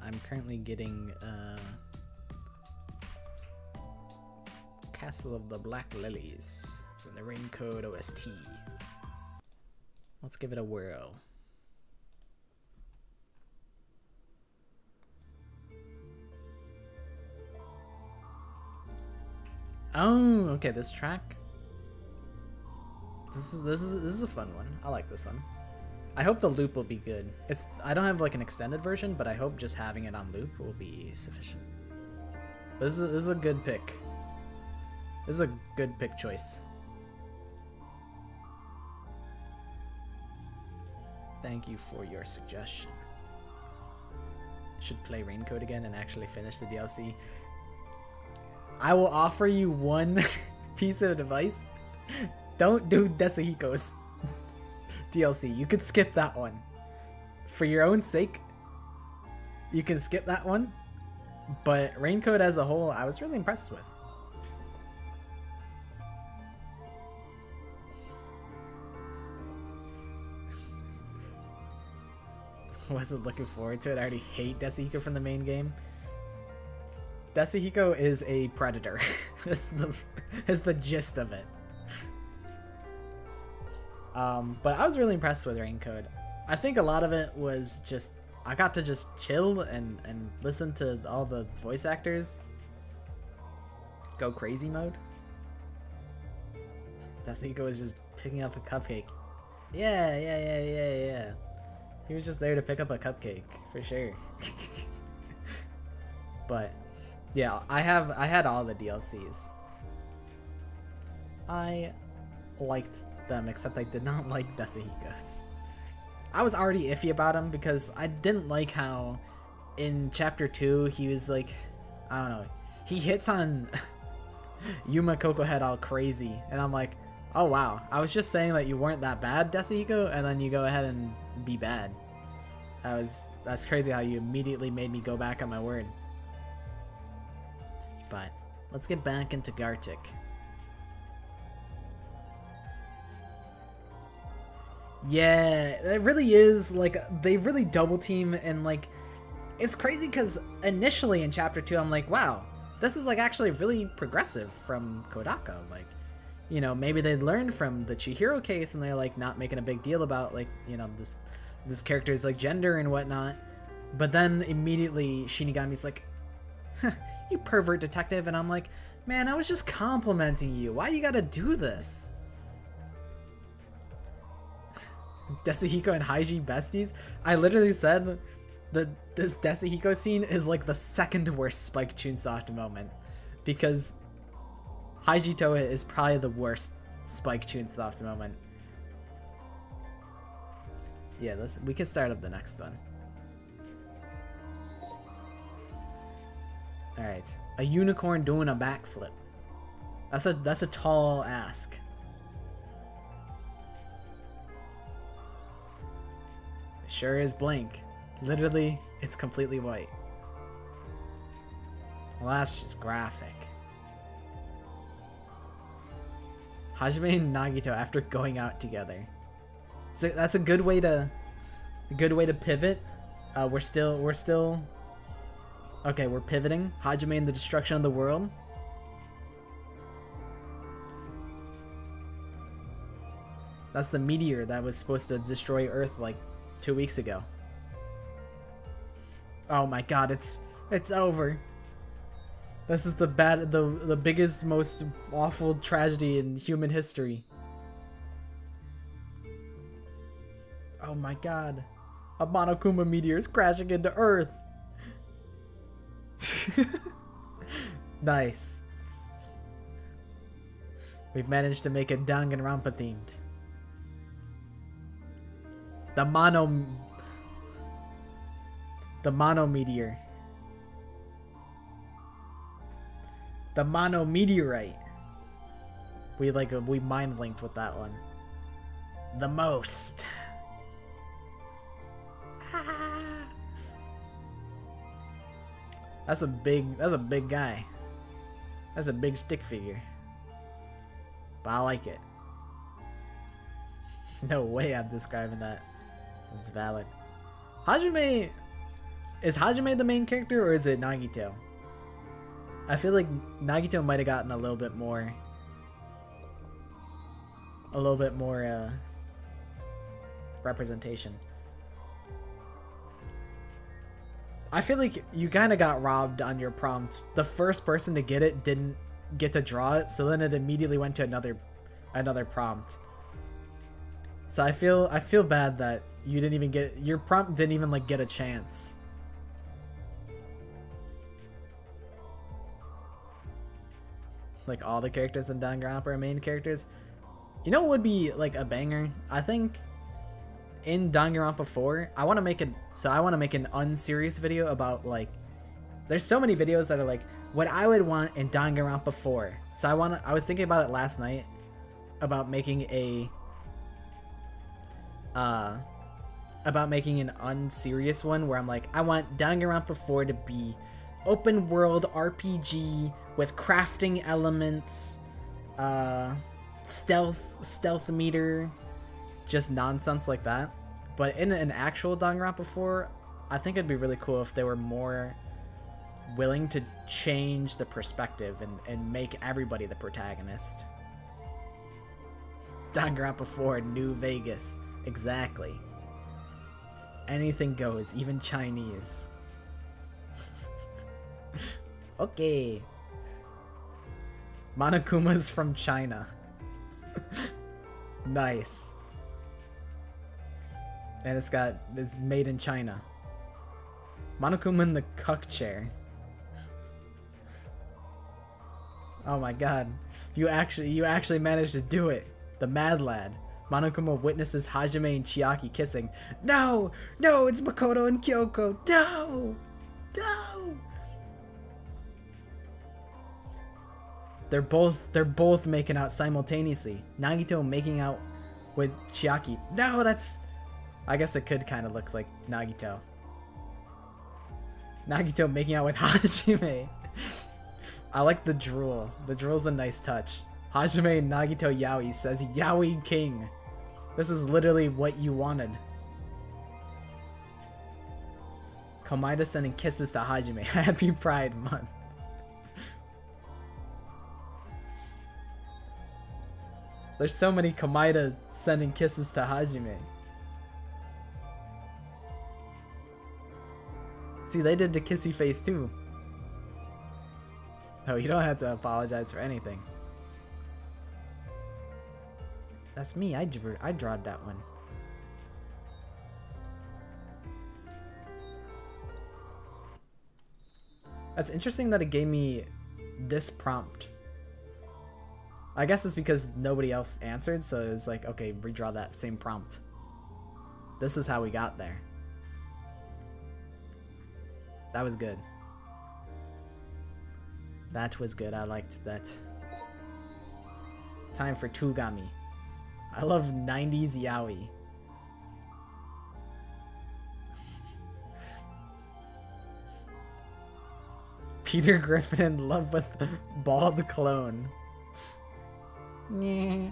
S1: I'm currently getting Castle of the Black Lilies from the Raincoat OST. Let's give it a whirl. Oh, okay, this track. This is a fun one. I like this one. I hope the loop will be good. I don't have like an extended version, but I hope just having it on loop will be sufficient. This is a good pick. This is a good pick choice. Thank you for your suggestion. Should play Raincoat again and actually finish the DLC. I will offer you one piece of advice. Don't do Desahiko's DLC. You could skip that one. For your own sake, you can skip that one. But Raincoat as a whole, I was really impressed with. Wasn't looking forward to it. I already hate Desahiko from the main game. Desahiko is a predator. That's the gist of it. But I was really impressed with Raincoat. I think a lot of it was just I got to just chill and listen to all the voice actors go crazy mode. Desahiko was just picking up a cupcake. Yeah. He was just there to pick up a cupcake for sure. But yeah, I had all the DLCs. I liked them, except I did not like Desahiko's. I was already iffy about him because I didn't like how in chapter 2 he was like, I don't know, he hits on Yuma Coco Head all crazy, and I'm like, oh wow, I was just saying that you weren't that bad, Desahiko, and then you go ahead and be bad. That's crazy how you immediately made me go back on my word. But let's get back into Gartic. Yeah, it really is, like, they really double team, and like, it's crazy because initially in chapter 2 I'm like, wow, this is like actually really progressive from Kodaka. Like, you know, maybe they learned from the Chihiro case and they're like not making a big deal about, like, you know, this character's like gender and whatnot. But then immediately Shinigami's like, huh, you pervert detective, and I'm like, man, I was just complimenting you. Why you gotta do this? Desahiko and Haiji besties? I literally said that this Desahiko scene is like the second worst Spike Chunsoft moment, because Haiji Toa is probably the worst Spike Chunsoft moment. Yeah, we can start up the next one. Alright. A unicorn doing a backflip. That's a tall ask. It sure is blank. Literally, it's completely white. Well, that's just graphic. Hajime and Nagito after going out together. So that's a good way to pivot. We're still okay, we're pivoting. Hajime and the destruction of the world. That's the meteor that was supposed to destroy Earth like 2 weeks ago. Oh my god, it's over. This is the biggest, most awful tragedy in human history. Oh my god. A Monokuma meteor is crashing into Earth. Nice. We've managed to make it Danganronpa themed. The mono meteor. The mono meteorite. We mind linked with that one. The most. That's a big guy. That's a big stick figure. But I like it. No way I'm describing that. It's valid. Hajime... Is Hajime the main character, or is it Nagito? I feel like Nagito might have gotten a little bit more... representation. I feel like you kind of got robbed on your prompt. The first person to get it didn't get to draw it, so then it immediately went to another prompt. So I feel bad that you didn't even get your prompt, didn't even like get a chance. Like all the characters in Danganronpa are main characters. You know what would be like a banger? I think in Danganronpa 4, I want to make an unserious video about like, there's so many videos that are like what I would want in Danganronpa 4. So I was thinking about it last night about making an unserious one where I'm like, I want Danganronpa 4 to be open world RPG with crafting elements, stealth meter, just nonsense like that. But in an actual Danganronpa 4, I think it'd be really cool if they were more willing to change the perspective and make everybody the protagonist. Danganronpa 4, New Vegas. Exactly. Anything goes, even Chinese. Okay. Monokuma's from China. Nice. And it's made in China. Monokuma in the cuck chair. Oh my god. You actually managed to do it. The mad lad. Monokuma witnesses Hajime and Chiaki kissing. No! No, it's Makoto and Kyoko. No! No! They're both making out simultaneously. Nagito making out with Chiaki. No, that's... I guess it could kind of look like Nagito. Nagito making out with Hajime. I like the drool. The drool's a nice touch. Hajime and Nagito yaoi, says Yaoi King. This is literally what you wanted. Komaeda sending kisses to Hajime. Happy Pride Month. There's so many Komaeda sending kisses to Hajime. See, they did the kissy face too. Oh, you don't have to apologize for anything. That's me. I drawed that one. That's interesting that it gave me this prompt. I guess it's because nobody else answered, so it's like, okay, redraw that same prompt. This is how we got there. That was good. That was good. I liked that. Time for Tugami. I love 90s yaoi. Peter Griffin in love with bald clone. Yeah.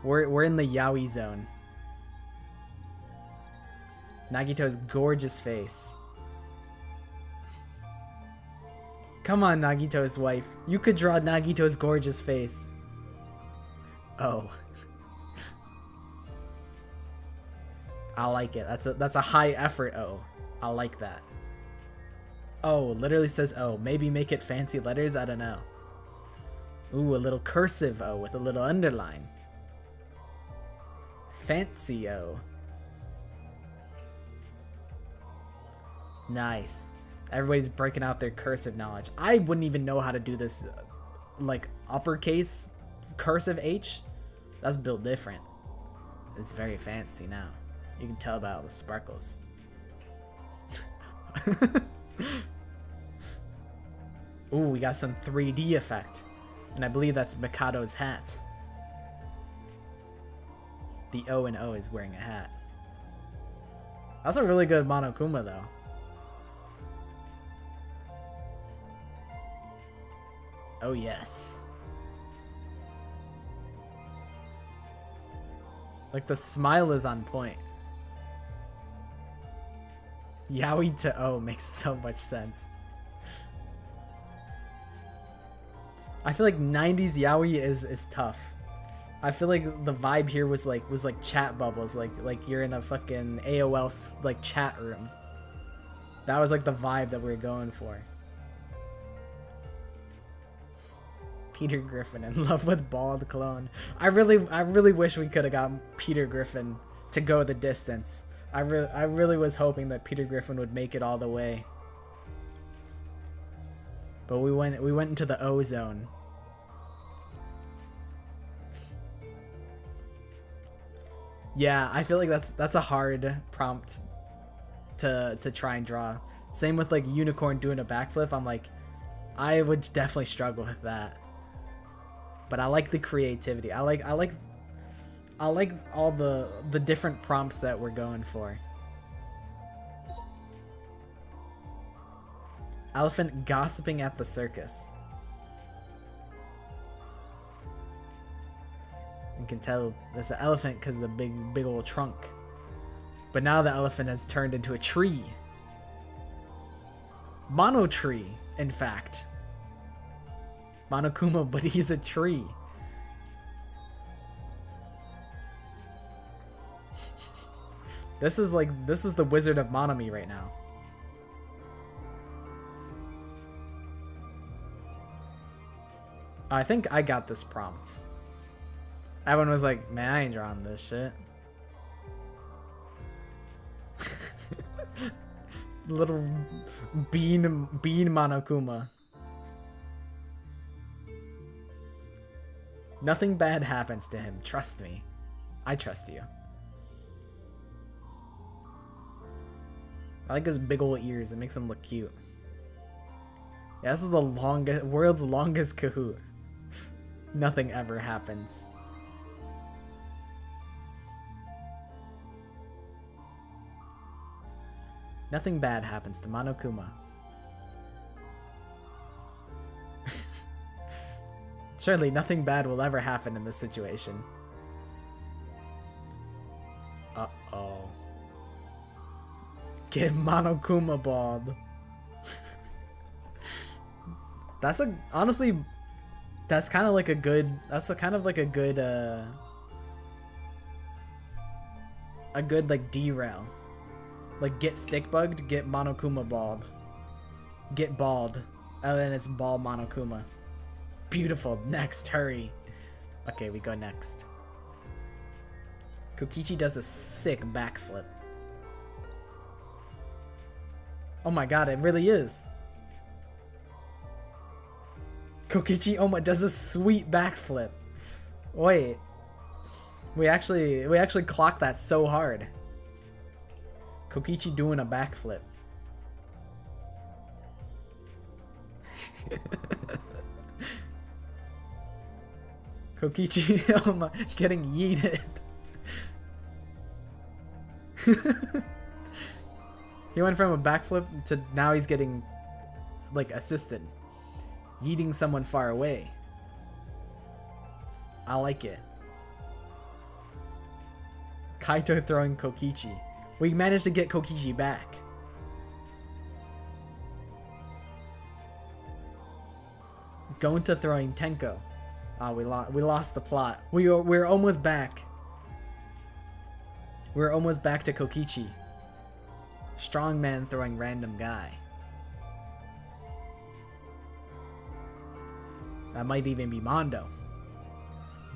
S1: We're in the yaoi zone. Nagito's gorgeous face. Come on, Nagito's wife. You could draw Nagito's gorgeous face. Oh. I like it. That's a high effort O. I like that. Oh, literally says O. Maybe make it fancy letters? I don't know. Ooh, a little cursive O with a little underline. Fancy O. Nice. Everybody's breaking out their cursive knowledge. I wouldn't even know how to do this, like, uppercase cursive H. That's built different. It's very fancy now. You can tell by all the sparkles. Ooh, we got some 3D effect. And I believe that's Mikado's hat. The O and O is wearing a hat. That's a really good Monokuma, though. Oh, yes. Like the smile is on point. Yaoi to O makes so much sense. I feel like 90s yaoi is tough. I feel like the vibe here was like chat bubbles, like you're in a fucking AOL like chat room. That was like the vibe that we were going for. Peter Griffin in love with bald clone. I really wish we could have got Peter Griffin to go the distance. I really was hoping that Peter Griffin would make it all the way. But we went into the O zone. Yeah, I feel like that's a hard prompt to try and draw. Same with like unicorn doing a backflip. I'm like, I would definitely struggle with that. But I like the creativity. I like all the different prompts that we're going for. Elephant gossiping at the circus. You can tell there's an elephant because of the big old trunk. But now the elephant has turned into a tree. Mono tree, in fact. Monokuma, but he's a tree. This is the Wizard of Monomi right now. I think I got this prompt. Everyone was like, man, I ain't drawing this shit. Little bean Monokuma. Nothing bad happens to him. Trust me. I trust you. I like his big old ears. It makes him look cute. Yeah, this is the world's longest Kahoot. Nothing ever happens. Nothing bad happens to Monokuma. Surely nothing bad will ever happen in this situation. Uh-oh. Get Monokuma bald. Honestly, that's kind of like a good, a good like derail. Like get stick bugged, get Monokuma bald. Get bald. And then it's bald Monokuma. Beautiful. Next, hurry. Okay, we go next. Kokichi does a sick backflip. Oh my god, it really is. Kokichi Oma does a sweet backflip. Wait. We actually clocked that so hard. Kokichi doing a backflip. Kokichi Oma getting yeeted. He went from a backflip to now he's getting like assisted. Yeeting someone far away. I like it. Kaito throwing Kokichi. We managed to get Kokichi back. Gonta throwing Tenko. Ah, we lost the plot. We're almost back. We're almost back to Kokichi. Strongman throwing random guy. That might even be Mondo.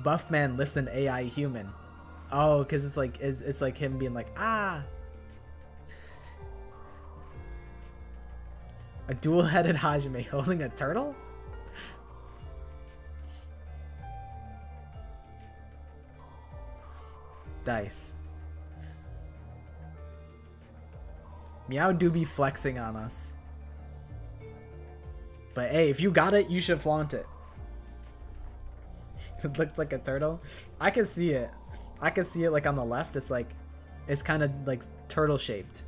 S1: Buffman lifts an AI human. Oh, because it's like him being like, ah. A dual-headed Hajime holding a turtle? Dice. Meow do be flexing on us. But hey, if you got it, you should flaunt it. It looks like a turtle. I can see it. I can see it like on the left. It's kind of like turtle shaped.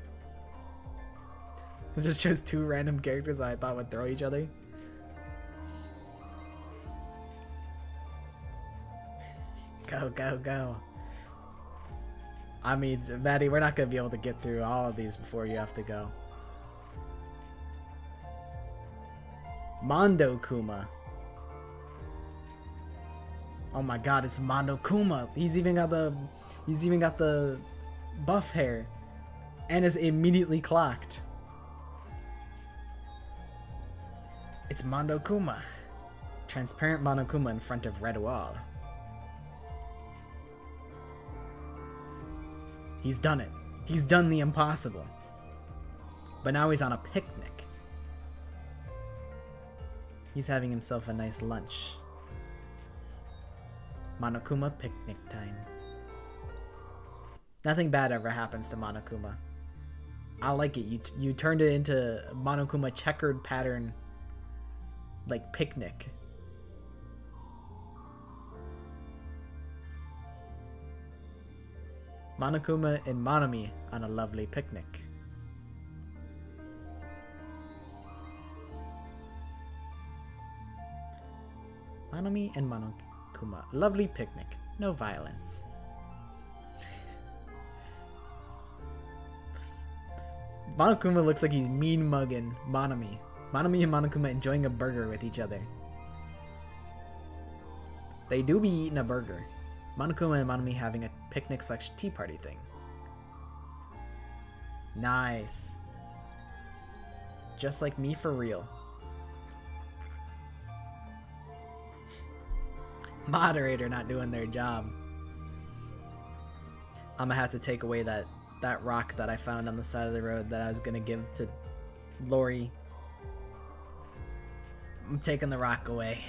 S1: It just shows two random characters that I thought would throw each other. Go, go, go. I mean, Maddie, we're not gonna be able to get through all of these before you have to go. Mondo Kuma. Oh my god, it's Mondo Kuma. He's even got the buff hair and is immediately clocked. It's Mondo Kuma. Transparent Mondo Kuma in front of red wall. He's done it. He's done the impossible. But now he's on a picnic. He's having himself a nice lunch. Monokuma picnic time. Nothing bad ever happens to Monokuma. I like it. You turned it into Monokuma checkered pattern, like picnic. Monokuma and Monomi on a lovely picnic. Monomi and Monokuma. Lovely picnic. No violence. Monokuma looks like he's mean mugging Monomi. Monomi and Monokuma enjoying a burger with each other. They do be eating a burger. Monokuma and Monomi having a picnic/tea party thing. Nice. Just like me for real. Moderator not doing their job. I'm gonna have to take away that rock that I found on the side of the road that I was gonna give to Lori. I'm taking the rock away.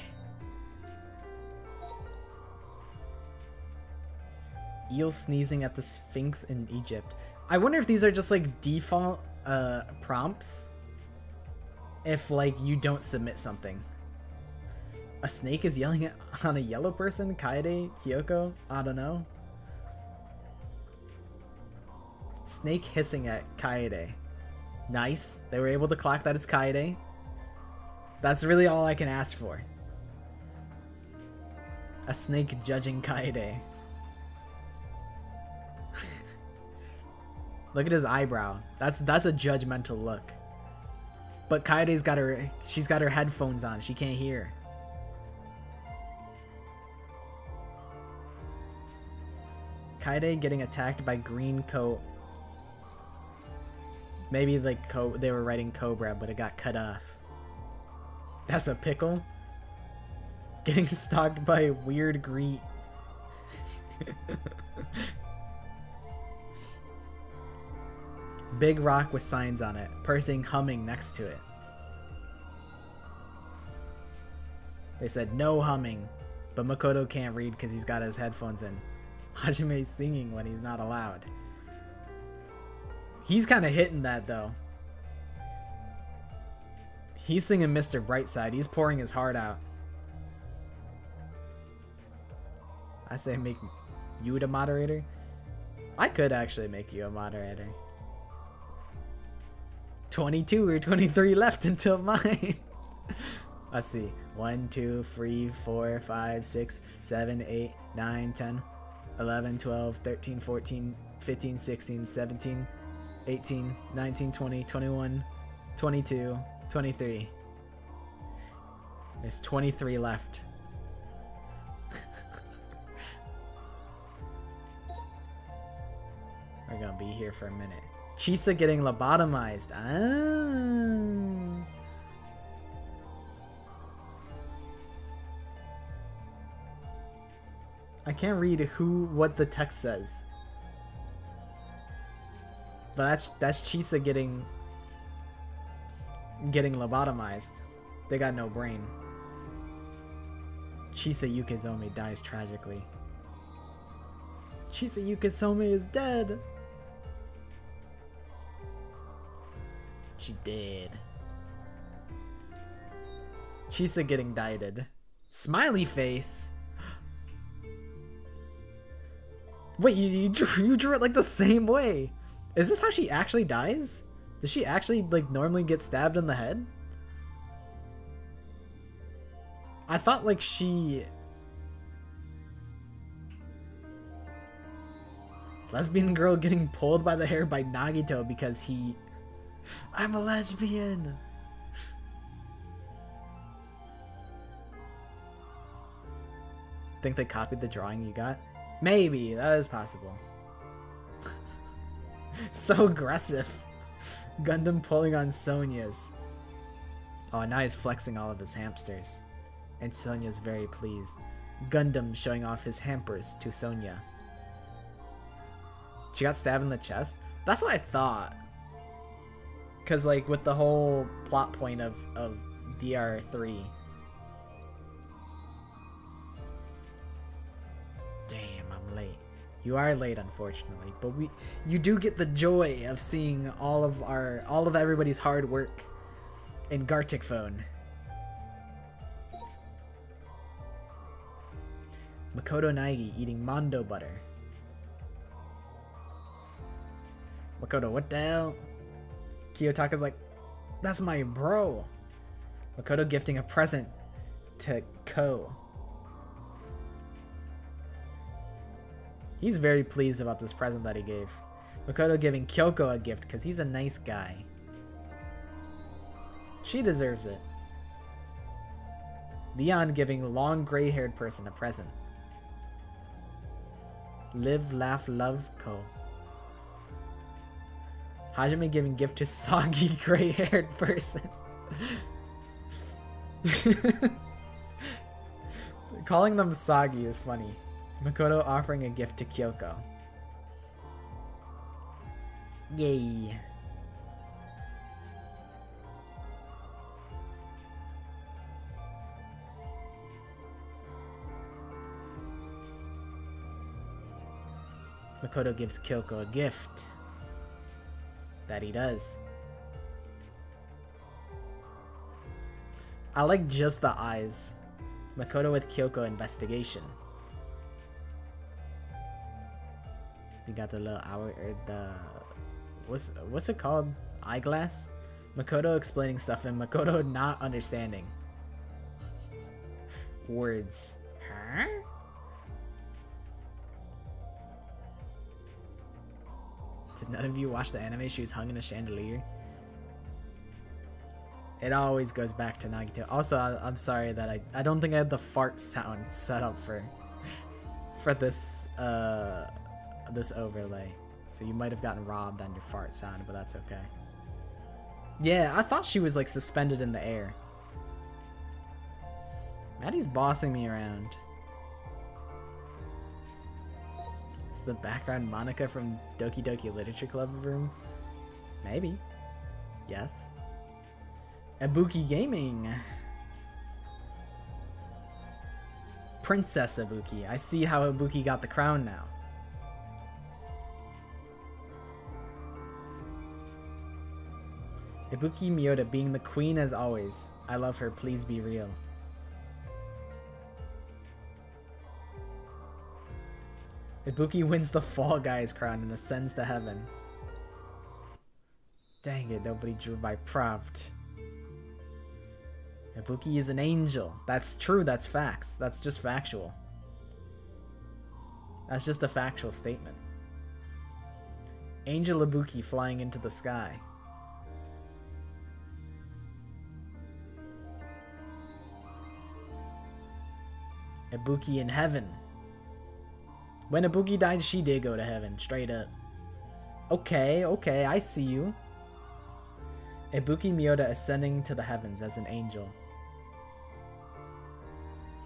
S1: Eel sneezing at the Sphinx in Egypt. I wonder if these are just like default prompts if like you don't submit something. A snake is yelling on a yellow person? Kaede? Hyoko? I don't know. Snake hissing at Kaede. Nice. They were able to clock that it's Kaede. That's really all I can ask for. A snake judging Kaede. Look at his eyebrow. That's a judgmental look. But Kaede's got she's got her headphones on. She can't hear. Kaede getting attacked by green coat. Maybe like they were writing Cobra, but it got cut off. That's a pickle. Getting stalked by weird green. Big rock with signs on it. Person humming next to it. They said no humming, but Makoto can't read because he's got his headphones in. Hajime's singing when he's not allowed. He's kind of hitting that though. He's singing Mr. Brightside. He's pouring his heart out. I say make you the moderator. I could actually make you a moderator. 22 or 23 left until mine. Let's see. 1, 2, 3, 4, 5, 6, 7, 8, 9, 10, 11, 12, 13, 14, 15, 16, 17, 18, 19, 20, 21, 22, 23. There's 23 left. We're gonna be here for a minute. Chisa getting lobotomized. Ah. I can't read what the text says. But that's Chisa getting lobotomized. They got no brain. Chisa Yukizomi dies tragically. Chisa Yukizomi is dead. She dead. Chisa getting dieted. Smiley face. Wait, you drew it like the same way. Is this how she actually dies? Does she actually like normally get stabbed in the head? I thought like she... Lesbian girl getting pulled by the hair by Nagito because I'm a lesbian. Think they copied the drawing you got? Maybe, that is possible. So aggressive. Gundam pulling on Sonya's. Oh, now he's flexing all of his hamsters. And Sonya's very pleased. Gundam showing off his hampers to Sonya. She got stabbed in the chest? That's what I thought. Because, like, with the whole plot point of DR3. Damn, I'm late. You are late, unfortunately, but you do get the joy of seeing all of everybody's hard work in Gartic phone. Makoto Naegi eating Mondo butter. Makoto, what the hell? Kiyotaka's like, that's my bro. Makoto gifting a present to Ko. He's very pleased about this present that he gave. Makoto giving Kyoko a gift because he's a nice guy. She deserves it. Leon giving long gray-haired person a present. Live, laugh, love, Ko. Hajime giving gift to soggy gray-haired person. Calling them soggy is funny. Makoto offering a gift to Kyoko. Yay. Makoto gives Kyoko a gift. That he does. I like just the eyes. Makoto with Kyoko investigation. You got the little hour or the what's it called? Eyeglass? Makoto explaining stuff and Makoto not understanding. Words. Huh? Did none of you watch the anime? She was hung in a chandelier. It always goes back to Nagito. Also, I'm sorry that I don't think I had the fart sound set up for this this overlay. So you might have gotten robbed on your fart sound, but that's okay. Yeah, I thought she was like suspended in the air. Maddie's bossing me around. Is the background Monica from Doki Doki Literature Club room? Maybe. Yes. Ibuki Gaming. Princess Ibuki. I see how Ibuki got the crown now. Ibuki Miyota being the queen as always. I love her, please be real. Ibuki wins the Fall Guys crown and ascends to heaven. Dang it, nobody drew my prompt. Ibuki is an angel. That's true, that's facts. That's just factual. That's just a factual statement. Angel Ibuki flying into the sky. Ibuki in heaven. When Ibuki died, she did go to heaven, straight up. Okay, I see you. Ibuki Miyota ascending to the heavens as an angel.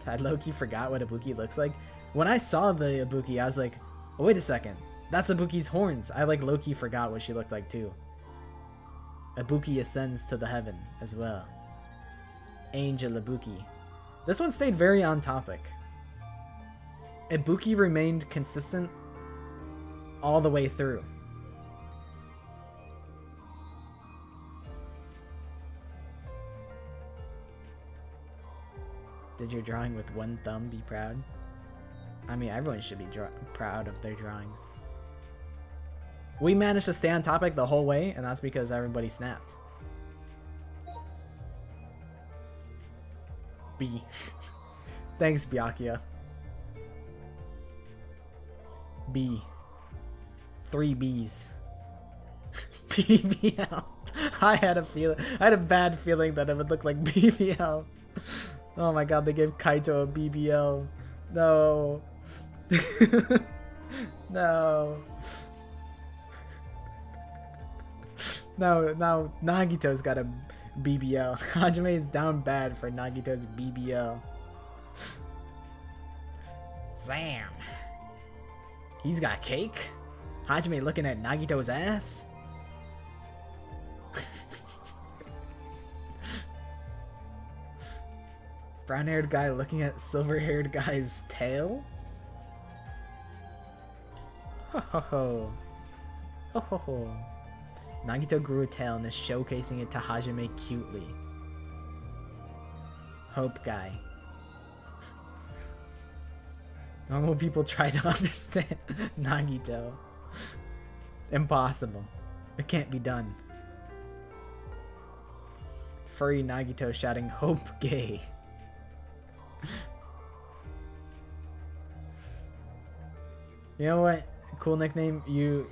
S1: I low-key forgot what Ibuki looks like. When I saw the Ibuki, I was like, oh, wait a second. That's Ibuki's horns. I like low-key forgot what she looked like too. Ibuki ascends to the heaven as well. Angel Ibuki. This one stayed very on topic. Ibuki remained consistent all the way through. Did your drawing with one thumb be proud? I mean, everyone should be proud of their drawings. We managed to stay on topic the whole way, and that's because everybody snapped. B. Thanks, Byakuya. B. 3 Bs. BBL. I had a bad feeling that it would look like BBL. Oh my god, they gave Kaito a BBL. No. No. No, now Nagito's got a BBL. Hajime is down bad for Nagito's BBL. Sam. He's got cake? Hajime looking at Nagito's ass? Brown-haired guy looking at silver-haired guy's tail? Ho ho ho. Ho ho ho. Nagito grew a tail and is showcasing it to Hajime cutely. Hope guy. Normal people try to understand Nagito. Impossible. It can't be done. Furry Nagito shouting hope gay. You know what? Cool nickname. You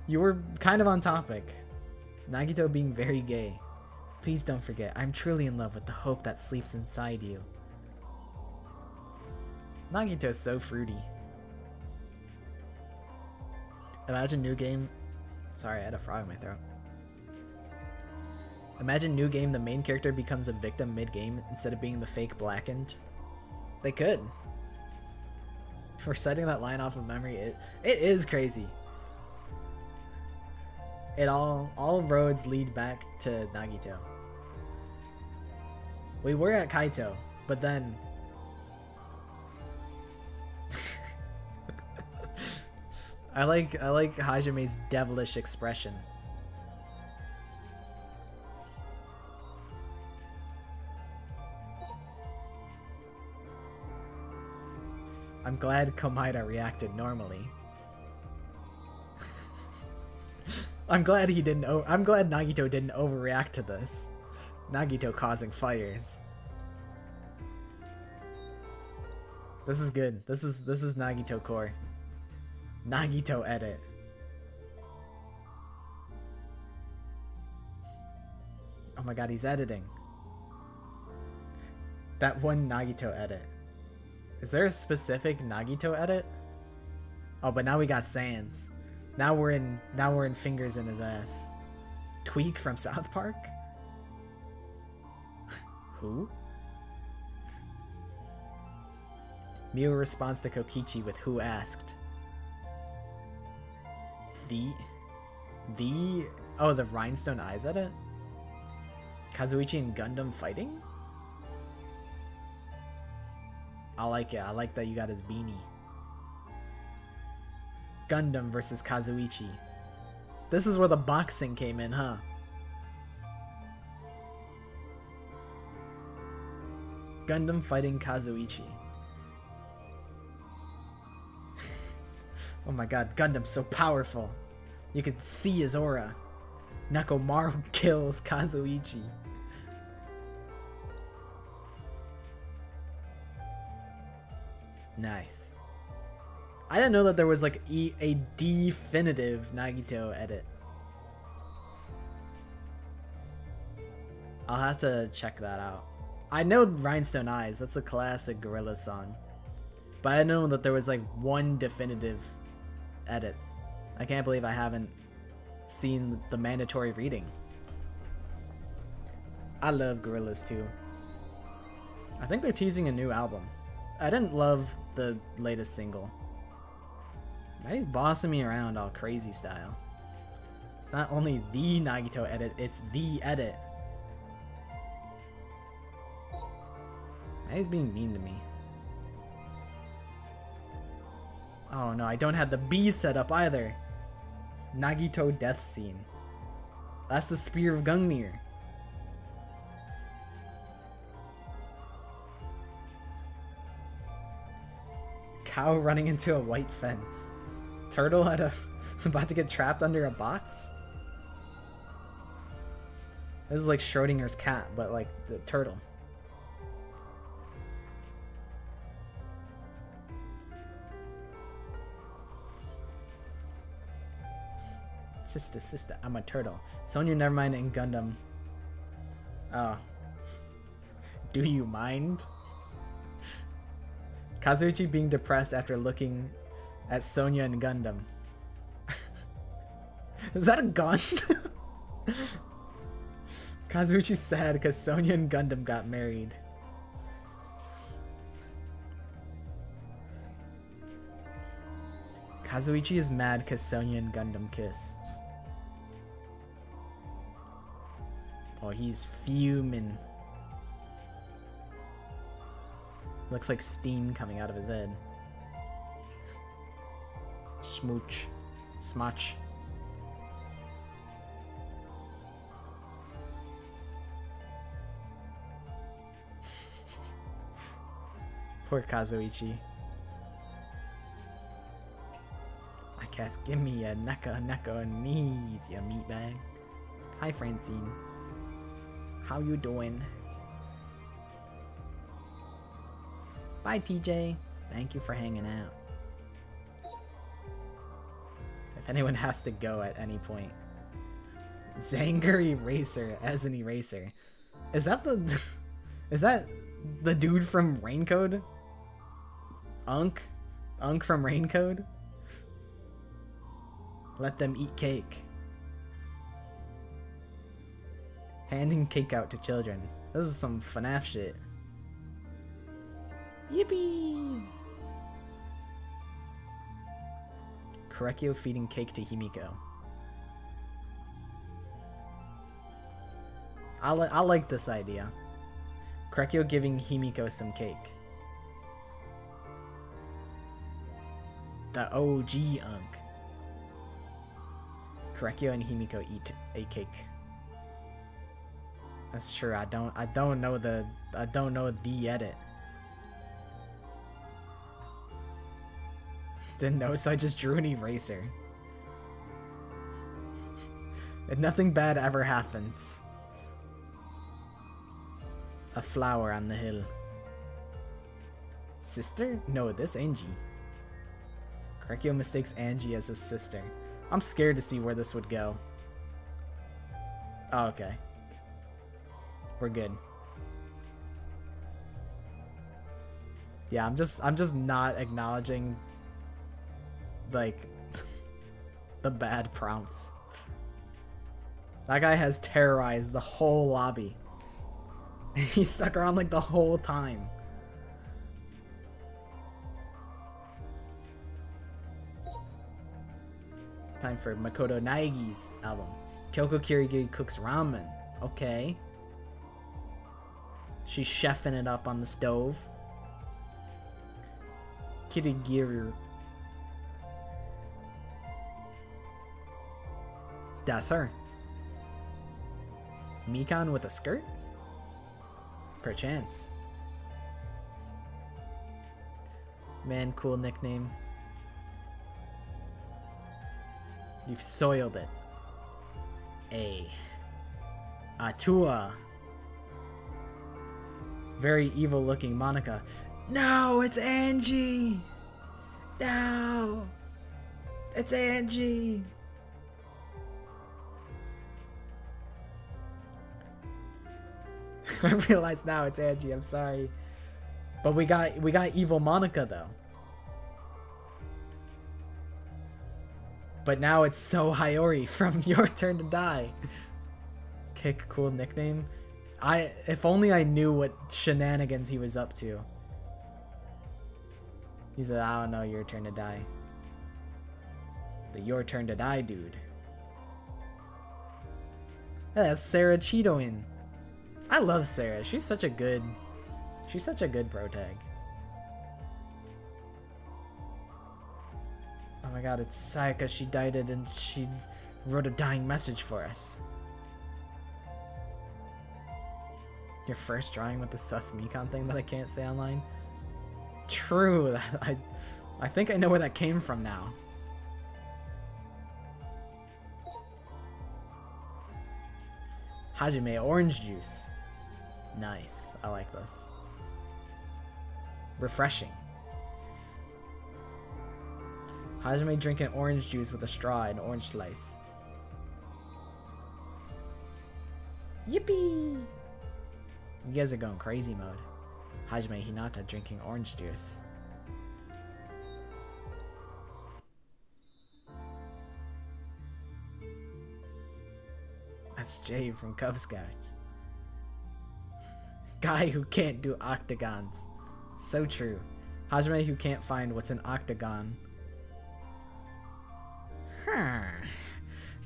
S1: were kind of on topic. Nagito being very gay. Please don't forget, I'm truly in love with the hope that sleeps inside you. Nagito's so fruity. Imagine new game. Sorry, I had a frog in my throat. Imagine new game, the main character becomes a victim mid-game instead of being the fake blackened. They could. Reciting that line off of memory, it is crazy. It all roads lead back to Nagito. We were at Kaito, but then I like Hajime's devilish expression. I'm glad Komaeda reacted normally. I'm glad Nagito didn't overreact to this. Nagito causing fires. This is good. This is Nagito core. Nagito edit. Oh my god, he's editing. That one Nagito edit. Is there a specific Nagito edit? Oh, but now we got Sans. Now we're in fingers in his ass. Tweak from South Park? Who? Miu responds to Kokichi with who asked. Oh, the Rhinestone Eyes edit? Kazuichi and Gundam fighting? I like it. I like that you got his beanie. Gundam versus Kazuichi. This is where the boxing came in, huh? Gundam fighting Kazuichi. Oh my god, Gundam's so powerful. You can see his aura. Nekomaru kills Kazuichi. Nice. I didn't know that there was like a definitive Nagito edit. I'll have to check that out. I know Rhinestone Eyes, that's a classic Gorillaz song. But I didn't know that there was like one definitive edit. I can't believe I haven't seen the mandatory reading. I love Gorillaz too. I think they're teasing a new album. I didn't love the latest single. Now he's bossing me around all crazy style. It's not only the Nagito edit, it's the edit. Now he's being mean to me. Oh no, I don't have the B set up either. Nagito death scene. That's the Spear of Gungnir. Cow running into a white fence. Turtle about to get trapped under a box? This is like Schrodinger's cat, but like the turtle. Sister, I'm a turtle. Sonya, never mind, and Gundam. Oh. Do you mind? Kazuichi being depressed after looking at Sonya and Gundam. Is that a gun? Kazuichi's sad because Sonya and Gundam got married. Kazuichi is mad because Sonya and Gundam kiss. Oh, he's fuming. Looks like steam coming out of his head. Smooch. Smotch. Poor Kazuichi. I guess give me a neko knees, you meatbag. Hi Francine. How you doing? Bye TJ. Thank you for hanging out. If anyone has to go at any point. Zanger Eraser as an eraser. Is that the dude from Raincode? Unk from Raincode? Let them eat cake. Handing cake out to children. This is some FNAF shit. Yippee! Korekio feeding cake to Himiko. I like this idea. Korekio giving Himiko some cake. The OG Unk. Korekio and Himiko eat a cake. That's true. I don't know the edit. Didn't know, so I just drew an eraser. And nothing bad ever happens. A flower on the hill. Sister? No, this Angie. Korekio mistakes Angie as his sister. I'm scared to see where this would go. Oh, okay. We're good. Yeah, I'm just not acknowledging like the bad prompts. That guy has terrorized the whole lobby. He stuck around like the whole time. Time for Makoto Naigi's album. Kyoko Kirigi cooks ramen. Okay. She's chefing it up on the stove. Kirigiru. That's her. Mikan with a skirt? Perchance. Man, cool nickname. You've soiled it. Atua. Very evil looking Monica. No, it's Angie! No! It's Angie! I realize now it's Angie, I'm sorry. But we got evil Monica though. But now it's So Hayori from Your Turn to Die. Kick, cool nickname. If only I knew what shenanigans he was up to. He said, I don't know, Your Turn to Die. The Your Turn to Die dude. Yeah, that's Sarah Cheetoin. I love Sarah. She's such a good pro tag. Oh my god, it's Sayaka. She died it and she wrote a dying message for us. Your first drawing with the sus Mikan thing that I can't say online? True. I think I know where that came from now. Hajime orange juice. Nice. I like this. Refreshing. Hajime drinking orange juice with a straw and orange slice. Yippee! You guys are going crazy mode. Hajime Hinata drinking orange juice. That's Jay from Cub Scouts. Guy who can't do octagons. So true. Hajime who can't find what's an octagon.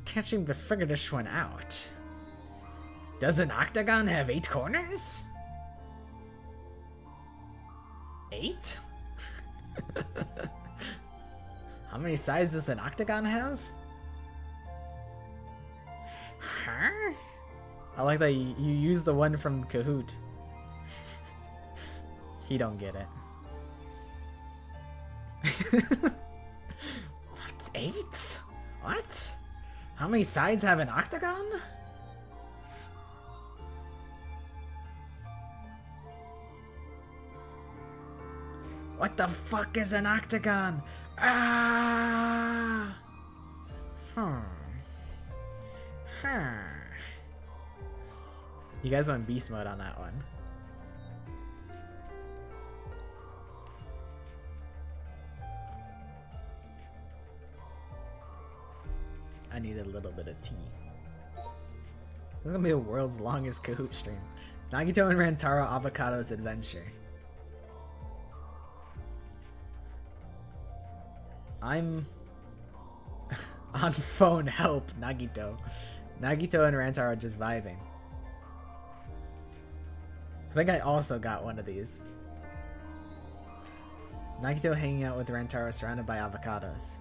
S1: Can't seem to figure this one out. Does an octagon have 8 corners? 8? How many sides does an octagon have? Huh? I like that you use the one from Kahoot. He don't get it. What? 8? What? How many sides have an octagon? What the fuck is an octagon? Ah! You guys went beast mode on that one. I need a little bit of tea. This is gonna be the world's longest Kahoot stream. Nagito and Rantaro Avocado's adventure. I'm on phone help, Nagito. Nagito and Rantaro are just vibing. I think I also got one of these. Nagito hanging out with Rantaro surrounded by avocados.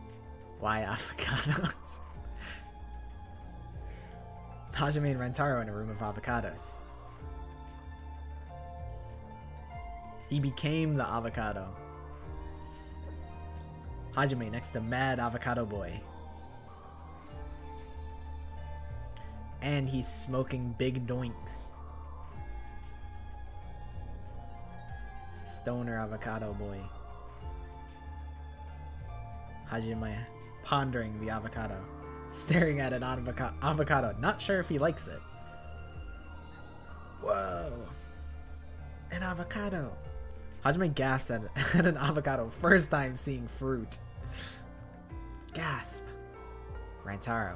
S1: Why avocados? Hajime and Rantaro in a room of avocados. He became the avocado. Hajime next to Mad Avocado Boy. And he's smoking big doinks. Stoner Avocado Boy. Hajime pondering the avocado. Staring at an avocado. Not sure if he likes it. Whoa. An avocado. Hajime gasps at an avocado. First time seeing fruit. Gasp. Rantaro.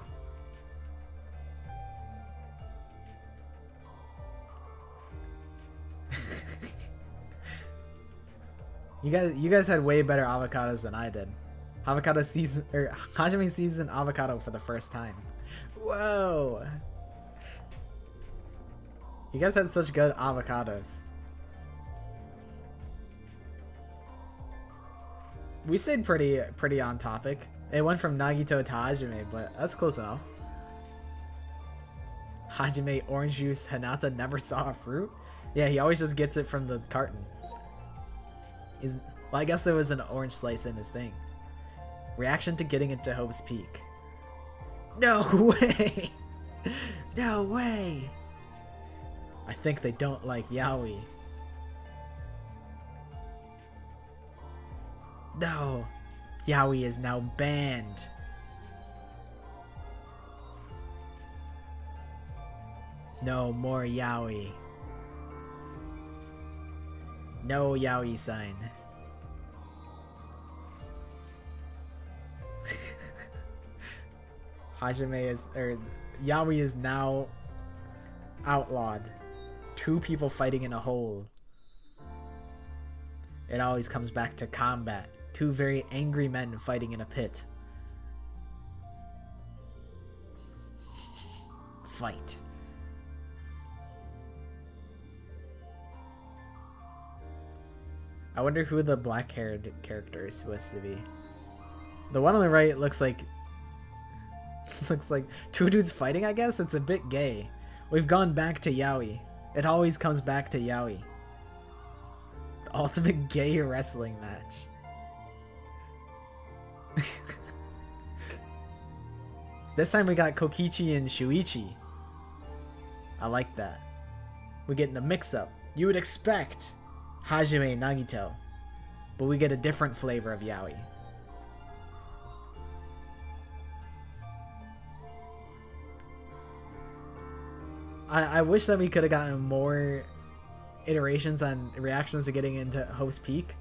S1: You guys had way better avocados than I did. Avocado season, or Hajime sees an avocado for the first time. Whoa! You guys had such good avocados. We stayed pretty on topic. It went from Nagito to Hajime, but that's close enough. Hajime orange juice. Hinata never saw a fruit. Yeah, he always just gets it from the carton. Well, I guess there was an orange slice in his thing. Reaction to getting into Hope's Peak. No way! No way! I think they don't like yaoi. No! Yaoi is now banned. No more yaoi. No yaoi sign. Yaoi is now outlawed. 2 people fighting in a hole. It always comes back to combat. 2 very angry men fighting in a pit. Fight. I wonder who the black-haired character is supposed to be. The one on the right looks like 2 dudes fighting, I guess? It's a bit gay. We've gone back to yaoi. It always comes back to yaoi. The ultimate gay wrestling match. This time we got Kokichi and Shuichi. I like that. We're getting a mix-up. You would expect Hajime and Nagito, but we get a different flavor of yaoi. I wish that we could have gotten more iterations on reactions to getting into Hope's Peak.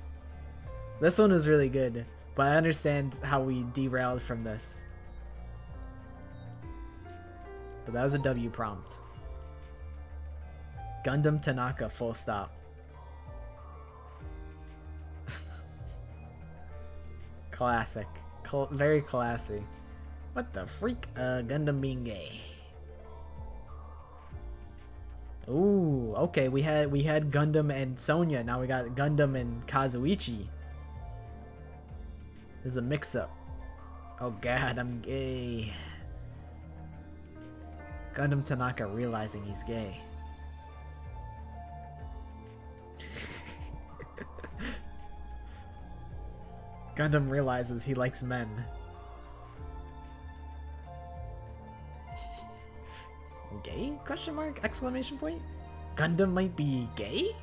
S1: This one was really good, but I understand how we derailed from this. But that was a W prompt. Gundam Tanaka, full stop. Classic. Very classy. What the freak? Gundam being gay. Ooh, okay, we had Gundam and Sonya, now we got Gundam and Kazuichi. There's a mix-up. Oh god, I'm gay. Gundam Tanaka realizing he's gay. Gundam realizes he likes men. Gay? Question mark? Exclamation point? Gundam might be gay?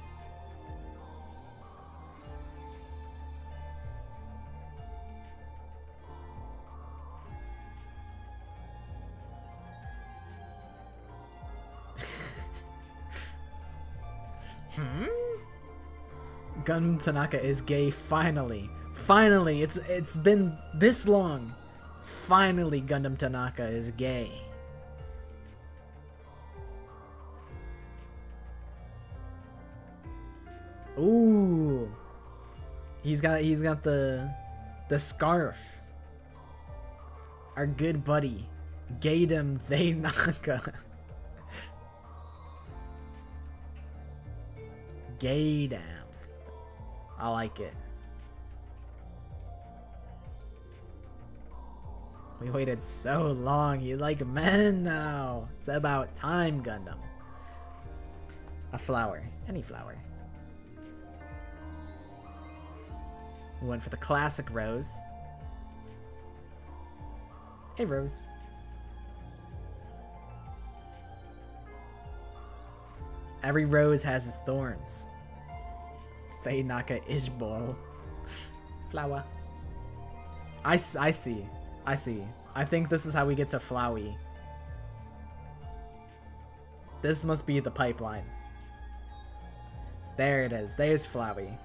S1: Gundam Tanaka is gay finally. Finally, it's been this long. Finally, Gundam Tanaka is gay. Ooh, he's got the scarf. Our good buddy, Gaydam They Naka. Gaydam, I like it. We waited so long. You like men now. It's about time, Gundam. A flower, any flower. We went for the classic rose. Hey, Rose. Every rose has its thorns. They Naka Ishbol. Flower. I see. I think this is how we get to Flowey. This must be the pipeline. There it is. There's Flowey.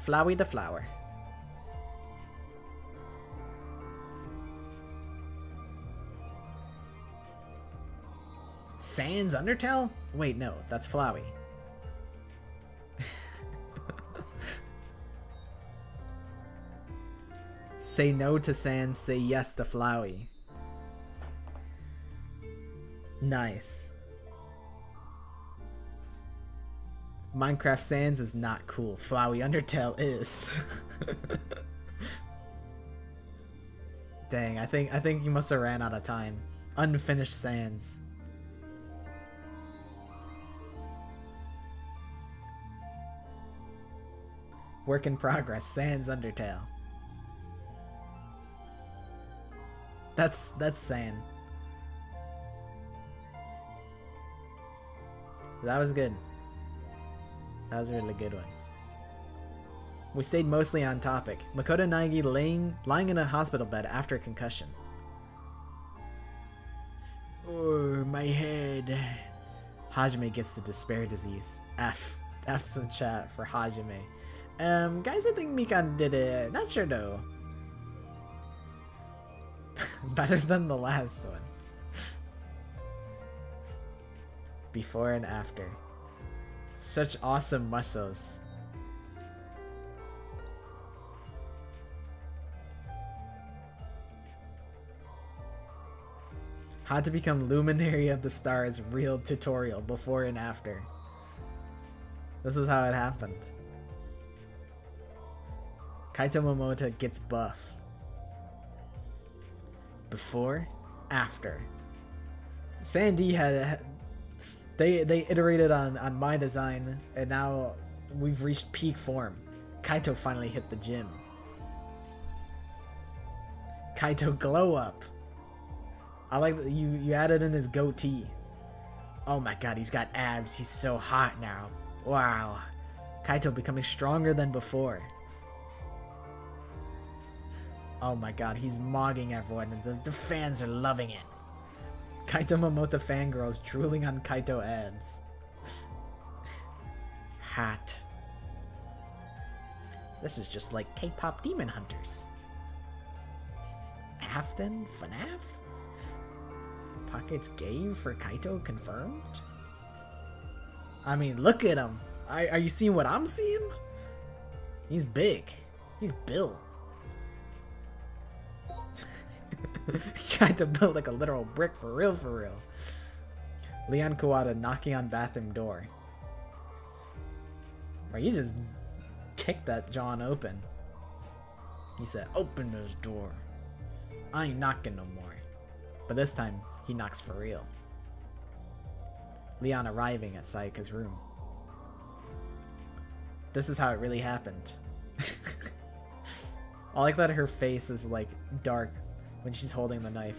S1: Flowey the flower. Sans Undertale? Wait, no, that's Flowey. Say no to Sans, say yes to Flowey. Nice. Minecraft Sans is not cool. Flowey Undertale is. Dang, I think you must have ran out of time. Unfinished Sans. Work in progress. Sans Undertale. That's San. That was good. That was a really good one. We stayed mostly on topic. Makoto Naegi lying in a hospital bed after a concussion. Oh, my head. Hajime gets the despair disease. F's in chat for Hajime. Guys, I think Mikan did it. Not sure though. Better than the last one. Before and after. Such awesome muscles. How to become Luminary of the Stars real tutorial before and after. This is how it happened. Kaito Momota gets buff. Before, after. Sandy had they iterated on my design, and now we've reached peak form. Kaito finally hit the gym. Kaito glow up. I like that you added in his goatee. Oh my god, he's got abs. He's so hot now. Wow. Kaito becoming stronger than before. Oh my god, he's mogging everyone, and the fans are loving it. Kaito Momota fangirls drooling on Kaito abs. Hat. This is just like K-pop Demon Hunters. Afton? FNAF? Pockets gay for Kaito confirmed? I mean, look at him. Are you seeing what I'm seeing? He's big. He's built. Tried to build like a literal brick for real, for real. Leon Kawada knocking on bathroom door. Or you just kicked that John open. He said, open this door. I ain't knocking no more. But this time, he knocks for real. Leon arriving at Sayaka's room. This is how it really happened. I like that her face is like dark when she's holding the knife.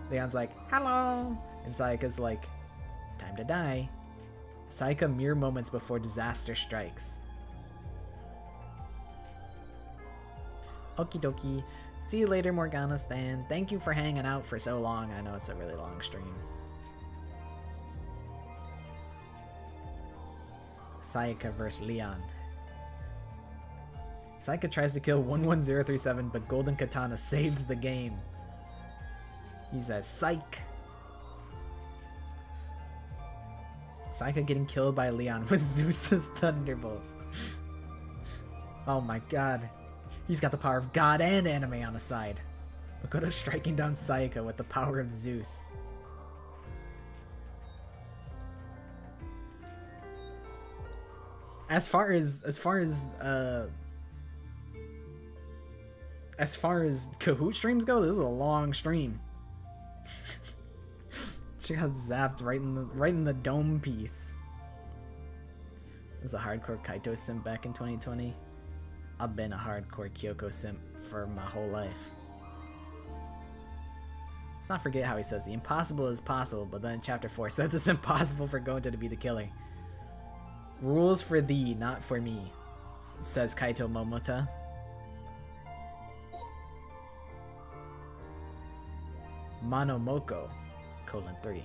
S1: Leon's like, hello! And Sayaka's like, time to die. Sayaka mere moments before disaster strikes. Okie dokie. See you later, Morgana Stan. Thank you for hanging out for so long. I know it's a really long stream. Sayaka vs. Leon. Sayaka tries to kill 11037, but Golden Katana saves the game. He says, psych. Sayaka getting killed by Leon with Zeus's Thunderbolt. Oh my god. He's got the power of God and anime on his side. Makoto striking down Sayaka with the power of Zeus. As far as Kahoot streams go, this is a long stream. She got zapped right in the dome piece. This is a hardcore Kaito simp back in 2020. I've been a hardcore Kyoko simp for my whole life. Let's not forget how he says the impossible is possible, but then chapter 4 says it's impossible for Gonta to be the killer. Rules for thee, not for me, says Kaito Momota. Monomoko, :3.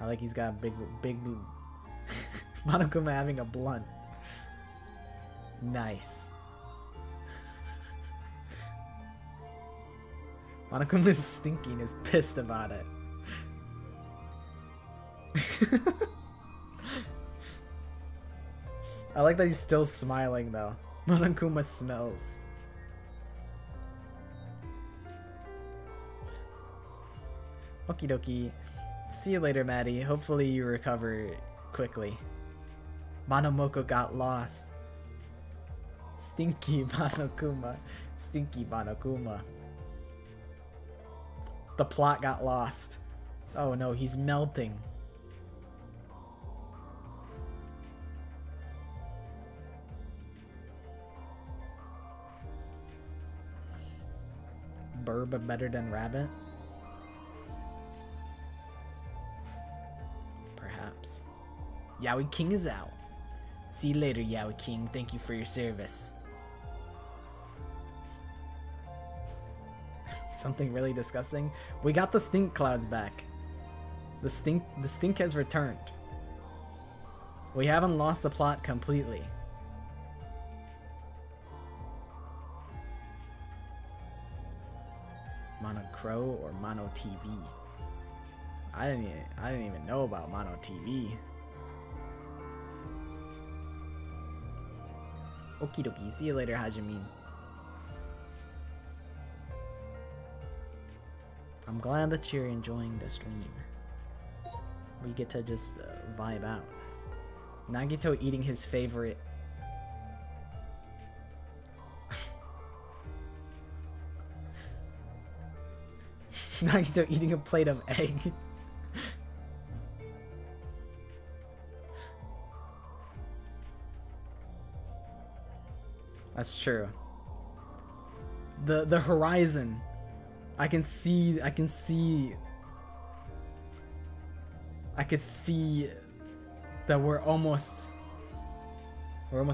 S1: I like he's got a big Monokuma having a blunt. Nice. Monokuma is stinking, is pissed about it. I like that he's still smiling though. Monokuma smells. Okie dokie. See you later, Maddie. Hopefully you recover quickly. Monomoko got lost. Stinky Monokuma. Stinky Monokuma. The plot got lost. Oh no, he's melting. Burb better than rabbit? Perhaps. Yaoi King is out. See you later, Yaoi King. Thank you for your service. Something really disgusting. We got the stink clouds back. The stink has returned. We haven't lost the plot completely. Mono Crow or Mono TV? I didn't even know about Mono TV. Okie dokie. See you later, Hajimin. I'm glad that you're enjoying the stream. We get to just vibe out. Nagito eating his favorite. Nagito eating a plate of egg. That's true. The horizon. I could see that we're almost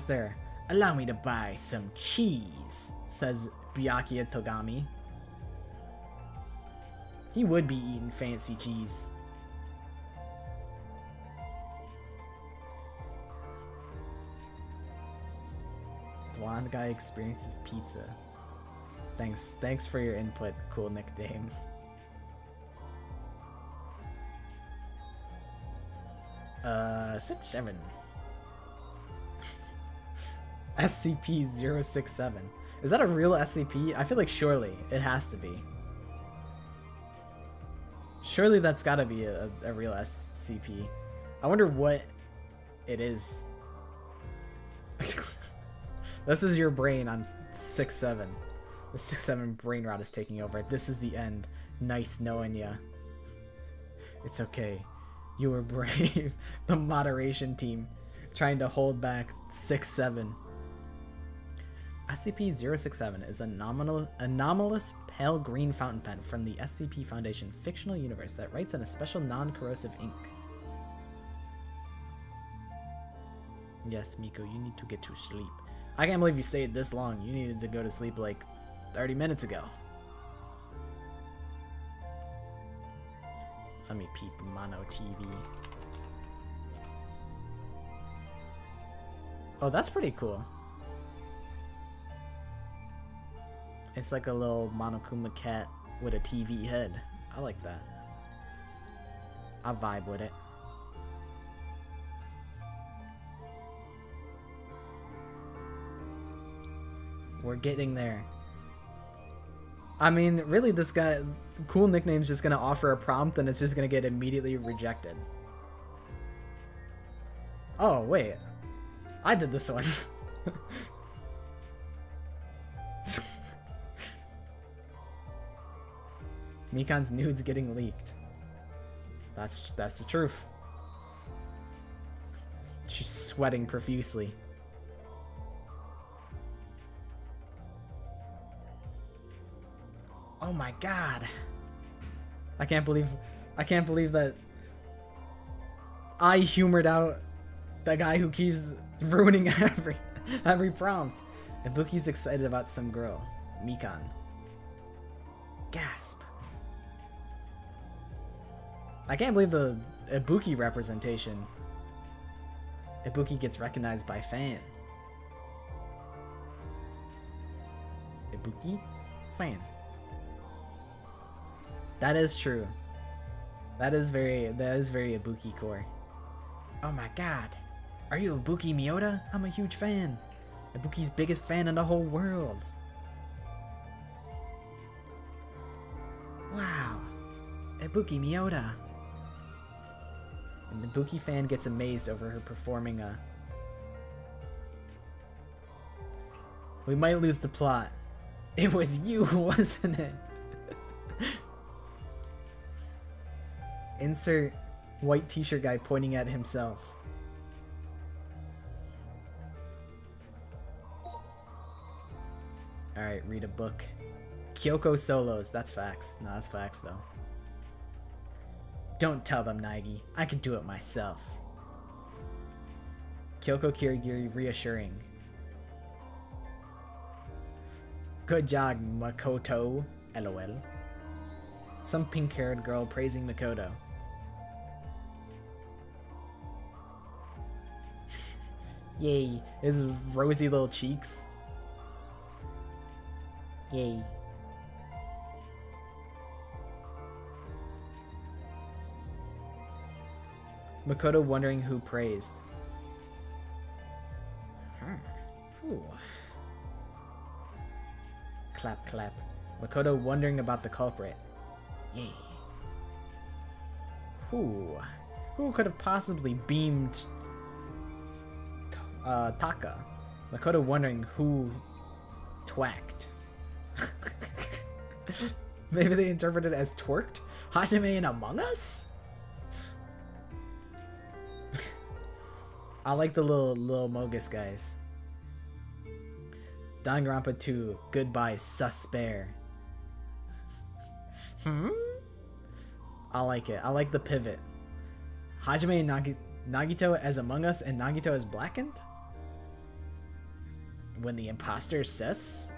S1: there. Allow me to buy some cheese, says Byakuya Togami. He would be eating fancy cheese. Blonde guy experiences pizza. Thanks for your input, cool nickname. Uh, 6-7. SCP-067. Is that a real SCP? I feel like surely it has to be. Surely that's gotta be a real SCP. I wonder what it is. This is your brain on 6-7. The 6-7 brain rot is taking over. This is the end. Nice knowing ya. It's okay. You were brave. The moderation team trying to hold back 6-7. SCP-067 is an anomalous pale green fountain pen from the SCP Foundation fictional universe that writes in a special non-corrosive ink. Yes, Miko, you need to get to sleep. I can't believe you stayed this long. You needed to go to sleep like 30 minutes ago. Let me peep Mono TV. Oh, that's pretty cool. It's like a little Monokuma cat with a TV head. I like that. I vibe with it. We're getting there. I mean, really, this guy, cool nickname's just gonna offer a prompt and it's just gonna get immediately rejected. Oh, wait. I did this one. Mikan's nudes getting leaked. That's the truth. She's sweating profusely. Oh my god. I can't believe that I humored out the guy who keeps ruining every prompt. Ibuki's excited about some girl. Mikan. Gasp. I can't believe the Ibuki representation. Ibuki gets recognized by fan. Ibuki? Fan. That is true. That is very Ibuki core. Oh my god. Are you Ibuki Miyota? I'm a huge fan. Ibuki's biggest fan in the whole world. Wow. Ibuki Miyota. And the Ibuki fan gets amazed over her performing a... We might lose the plot. It was you, wasn't it? Insert white t-shirt guy pointing at himself. Alright, read a book. Kyoko solos. That's facts. No, that's facts though. Don't tell them, Naegi. I can do it myself. Kyoko Kirigiri reassuring. Good job, Makoto. LOL. Some pink-haired girl praising Makoto. Yay, his rosy little cheeks. Yay. Makoto wondering who praised. Ooh. Clap, clap. Makoto wondering about the culprit. Yay. Who could have possibly beamed Taka? Makoto wondering who twacked. Maybe they interpreted it as twerked? Hajime in Among Us? I like the little Mogus guys. Danganronpa 2, goodbye, suspair. I like it. I like the pivot. Hajime and Nagito as Among Us and Nagito as Blackened? When the imposter says?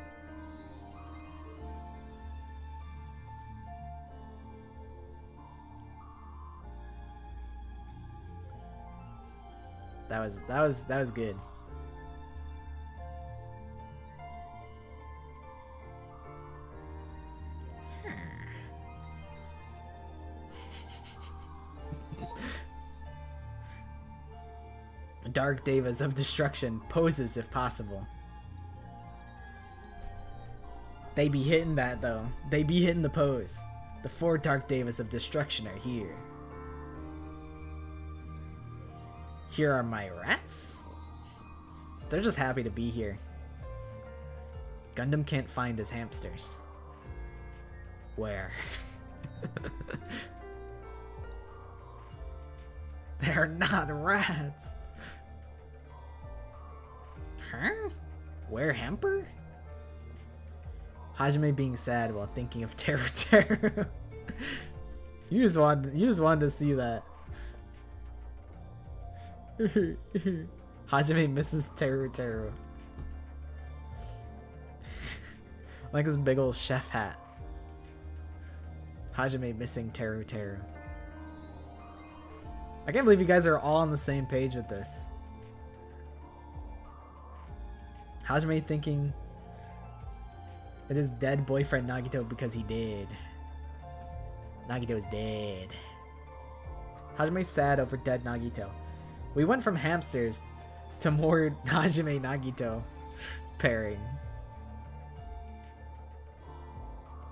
S1: That was good. Dark Devas of Destruction poses if possible. They be hitting that though. They be hitting the pose. The 4 Dark Devas of Destruction are here. Here are my rats? They're just happy to be here. Gundam can't find his hamsters. Where? They're not rats. Huh? Where Hamper? Hajime being sad while thinking of Teru Teru. you just wanted to see that. Hajime misses Teru Teru. Like his big old chef hat. Hajime missing Teru Teru. I can't believe you guys are all on the same page with this. Hajime thinking it is dead boyfriend Nagito because he did. Nagito is dead. Hajime's sad over dead Nagito. We went from hamsters to more Hajime Nagito pairing.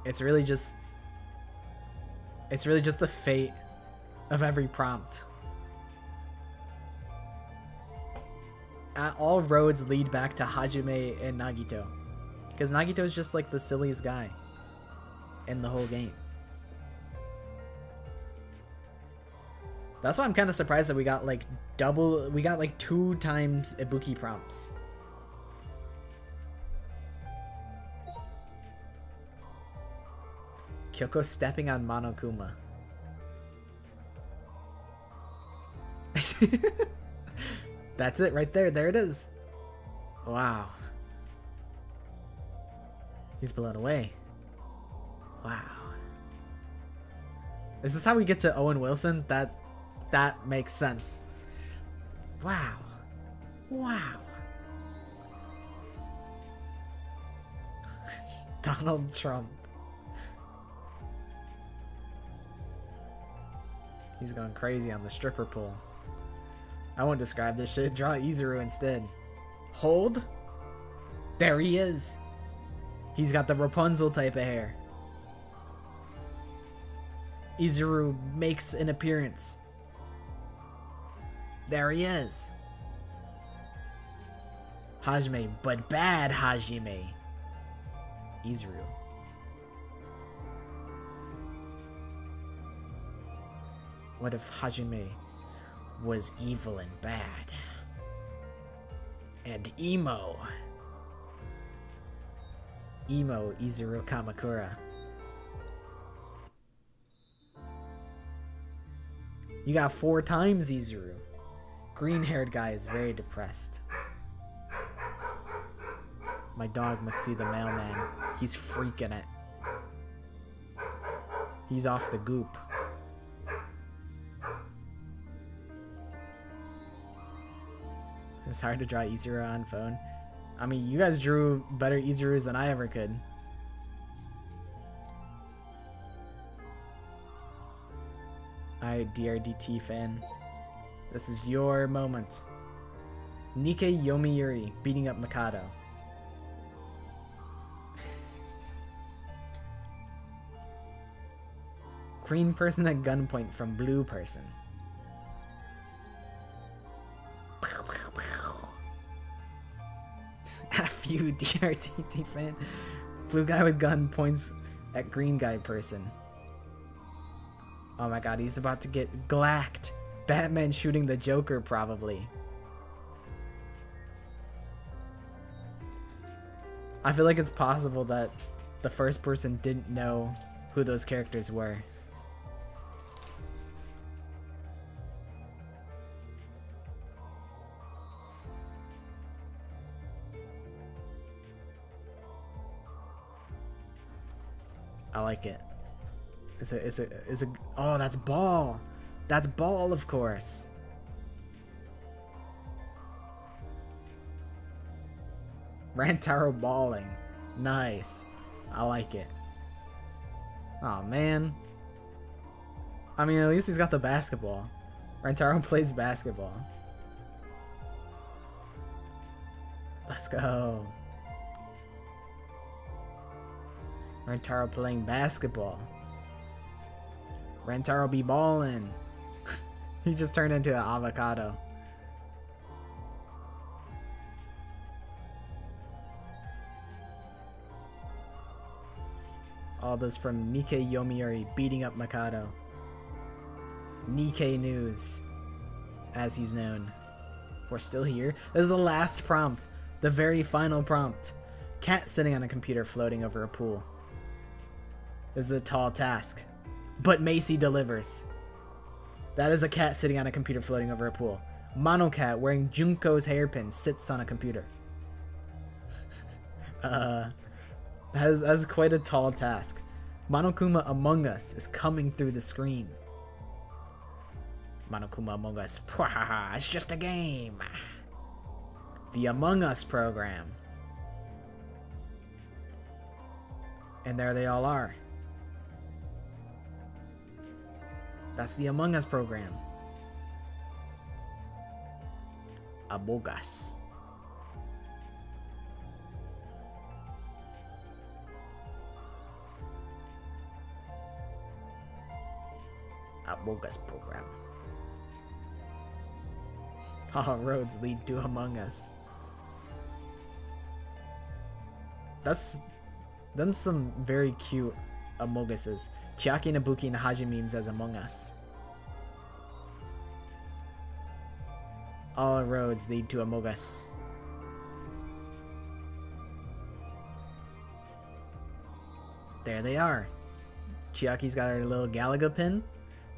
S1: It's really just the fate of every prompt. All roads lead back to Hajime and Nagito. Because Nagito is just like the silliest guy in the whole game. That's why I'm kind of surprised that we got like 2 times Ibuki prompts. Kyoko stepping on Monokuma. That's it right there. There it is. Wow. He's blown away. Wow. Is this how we get to Owen Wilson? That makes sense. Wow. Wow. Donald Trump. He's going crazy on the stripper pole. I won't describe this shit. Draw Izuru instead. Hold. There he is. He's got the Rapunzel type of hair. Izuru makes an appearance. There he is. Hajime, but bad Hajime. Izuru. What if Hajime was evil and bad? And emo. Emo Izuru Kamakura. You got 4 times Izuru. Green-haired guy is very depressed. My dog must see the mailman. He's freaking it. He's off the goop. It's hard to draw Izuru on phone. I mean, you guys drew better Izurus than I ever could. Alright, DRDT fan. This is your moment. Nikkei Yomiuri beating up Mikado. Green person at gunpoint from blue person. F you, DRTT fan. Blue guy with gun points at green guy person. Oh my god, he's about to get glacked. Batman shooting the Joker, probably. I feel like it's possible that the first person didn't know who those characters were. I like it. It's a oh, that's Ball. That's Ball, of course. Rantaro balling. Nice. I like it. Oh man. I mean, at least he's got the basketball. Rantaro plays basketball. Let's go. Rantaro playing basketball. Rantaro be ballin'. He just turned into an avocado. All this from Nikkei Yomiuri beating up Mikado. Nikkei News, as he's known. We're still here. This is the last prompt. The very final prompt. Cat sitting on a computer floating over a pool. This is a tall task. But Macy delivers. That is a cat sitting on a computer floating over a pool. Monocat wearing Junko's hairpin sits on a computer. That's quite a tall task. Monokuma Among Us is coming through the screen. Monokuma Among Us. It's just a game. The Among Us program. And there they all are. That's the Among Us program. Among Us. Among Us program. All roads lead to Among Us. That's them some very cute Among Uses. Chiaki Nabuki and Haji memes as Among Us. All roads lead to Among Us. There they are. Chiaki's got her little Galaga pin.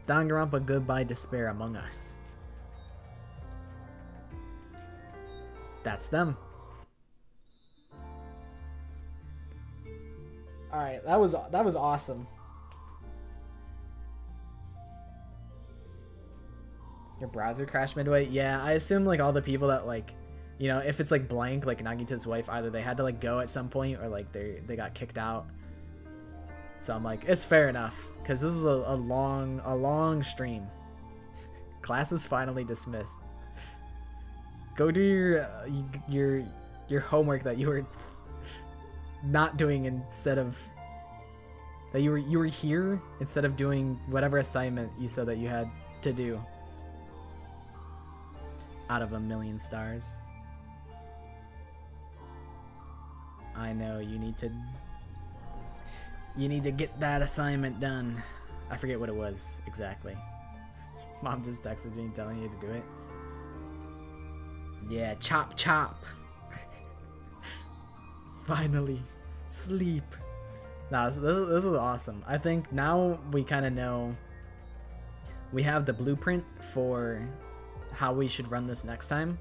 S1: Danganronpa Goodbye Despair Among Us. That's them. Alright, that was awesome. Your browser crashed midway? Yeah, I assume like all the people that like, you know, if it's like blank, like Nagita's wife, either they had to like go at some point or like they got kicked out. So I'm like, it's fair enough, because this is a long stream. Class is finally dismissed. Go do your homework that you were not doing instead of that you were here instead of doing whatever assignment you said that you had to do. Out of 1,000,000 stars. I know you need to get that assignment done. I forget what it was exactly. Mom just texted me telling you to do it. Yeah, chop chop. Finally, sleep. No, this is awesome. I think now we kind of know. We have the blueprint for how we should run this next time.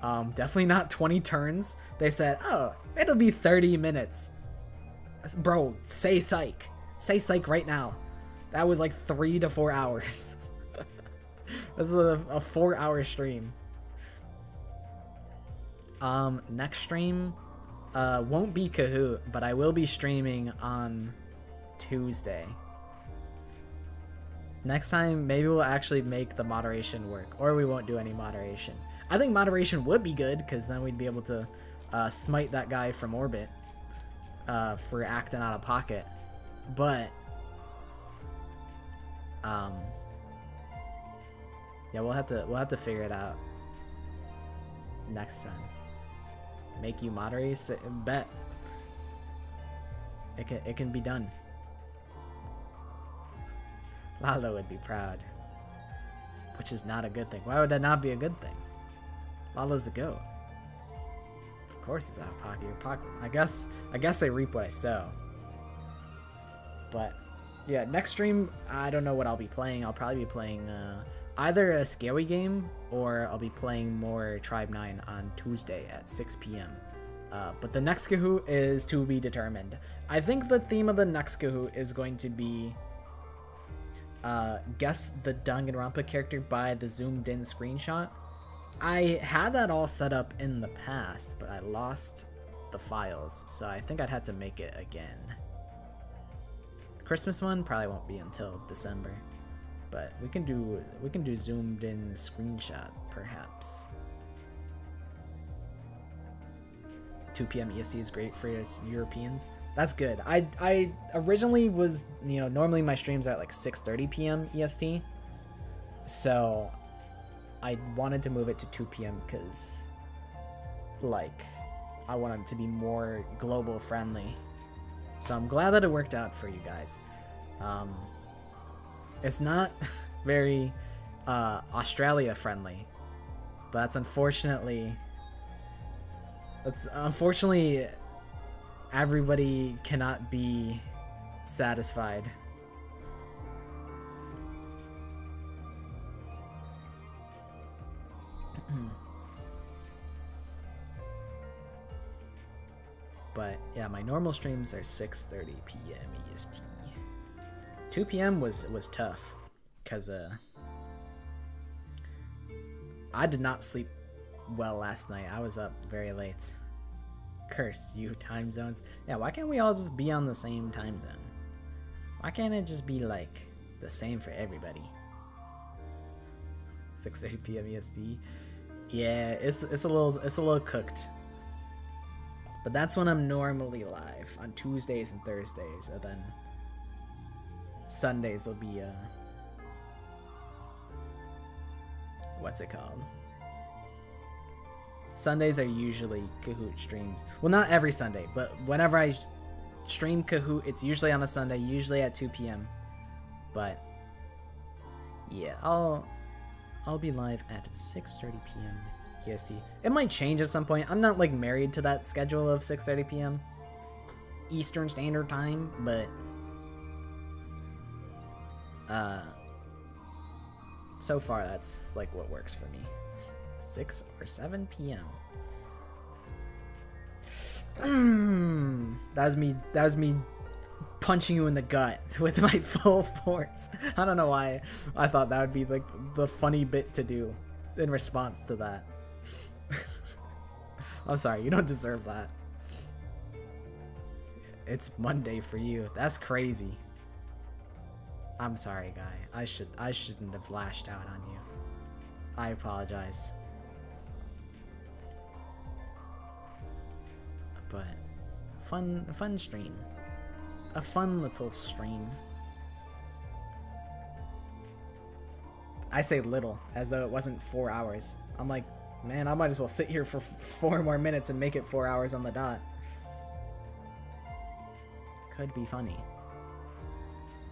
S1: Definitely not 20 turns. They said, oh, it'll be 30 minutes. Bro, say psych. Say psych right now. That was like 3 to 4 hours. This is a 4-hour stream. Next stream won't be Kahoot, but I will be streaming on Tuesday. Next time, maybe we'll actually make the moderation work, or we won't do any moderation. I think moderation would be good, because then we'd be able to smite that guy from orbit for acting out of pocket. But yeah, we'll have to figure it out next time. Make you moderate? Bet. It can be done. Lalo would be proud. Which is not a good thing. Why would that not be a good thing? Lalo's the GOAT. Of course he's out of pocket. Your pocket. I guess I reap what I sow. But yeah, next stream, I don't know what I'll be playing. I'll probably be playing either a scary game, or I'll be playing more Tribe 9 on Tuesday at 6 p.m. But the next Kahoot is to be determined. I think the theme of the next Kahoot is going to be guess the Danganronpa character by the zoomed in screenshot. I had that all set up in the past, but I lost the files, so I think I'd have to make it again. The Christmas one probably won't be until December, but we can do zoomed in screenshot perhaps. 2 p.m. EST is great for us Europeans. That's good. I originally was, you know, normally my streams are at like 6:30 p.m. EST, so I wanted to move it to 2 p.m. because, like, I wanted to be more global friendly. So I'm glad that it worked out for you guys. It's not very Australia friendly, but that's unfortunately everybody cannot be satisfied. But yeah, my normal streams are 6:30 p.m. EST. 2 p.m. was tough because I did not sleep well last night. I was up very late. Cursed you time zones. Yeah, why can't we all just be on the same time zone? Why can't it just be like the same for everybody? 6:30 p.m. EST. Yeah, it's a little cooked. But that's when I'm normally live, on Tuesdays and Thursdays, and then Sundays will be what's it called? Sundays are usually Kahoot streams. Well, not every Sunday, but whenever I stream Kahoot, it's usually on a Sunday, usually at 2 p.m. But yeah, I'll be live at 6:30 p.m. EST. It might change at some point. I'm not like married to that schedule of 6:30 p.m. Eastern Standard Time, but so far that's like what works for me. 6 or 7 p.m. That was me punching you in the gut with my full force. I don't know why I thought that would be like the funny bit to do in response to that. I'm sorry, you don't deserve that. It's Monday for you. That's crazy. I'm sorry, guy. I shouldn't have lashed out on you. I apologize. But fun stream. A fun little stream. I say little, as though it wasn't 4 hours. I'm like, man, I might as well sit here for 4 more minutes and make it 4 hours on the dot. Could be funny.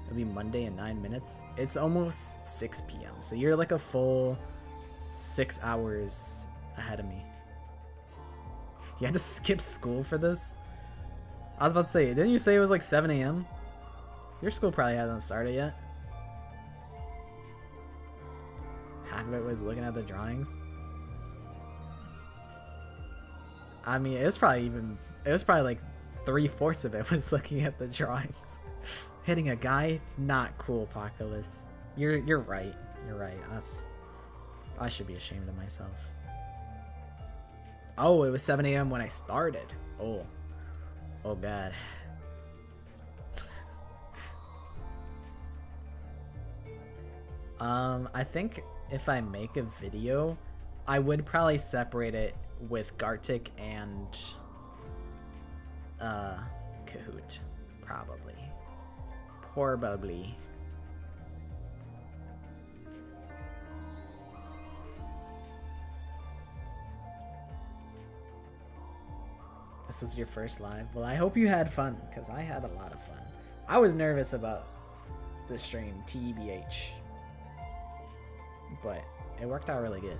S1: It'll be Monday in 9 minutes. It's almost 6 p.m. So you're like a full 6 hours ahead of me. You had to skip school for this? I was about to say, didn't you say it was like 7 a.m.? Your school probably hasn't started yet. Half of it was looking at the drawings. I mean, it was probably like 3/4 of it was looking at the drawings. Hitting a guy, not cool, Apocalypse. You're right. You're right. I should be ashamed of myself. Oh, it was 7 a.m. when I started. Oh god. I think if I make a video, I would probably separate it with Gartic and Kahoot. Probably. This was your first live? Well, I hope you had fun, because I had a lot of fun. I was nervous about the stream, TBH. But it worked out really good.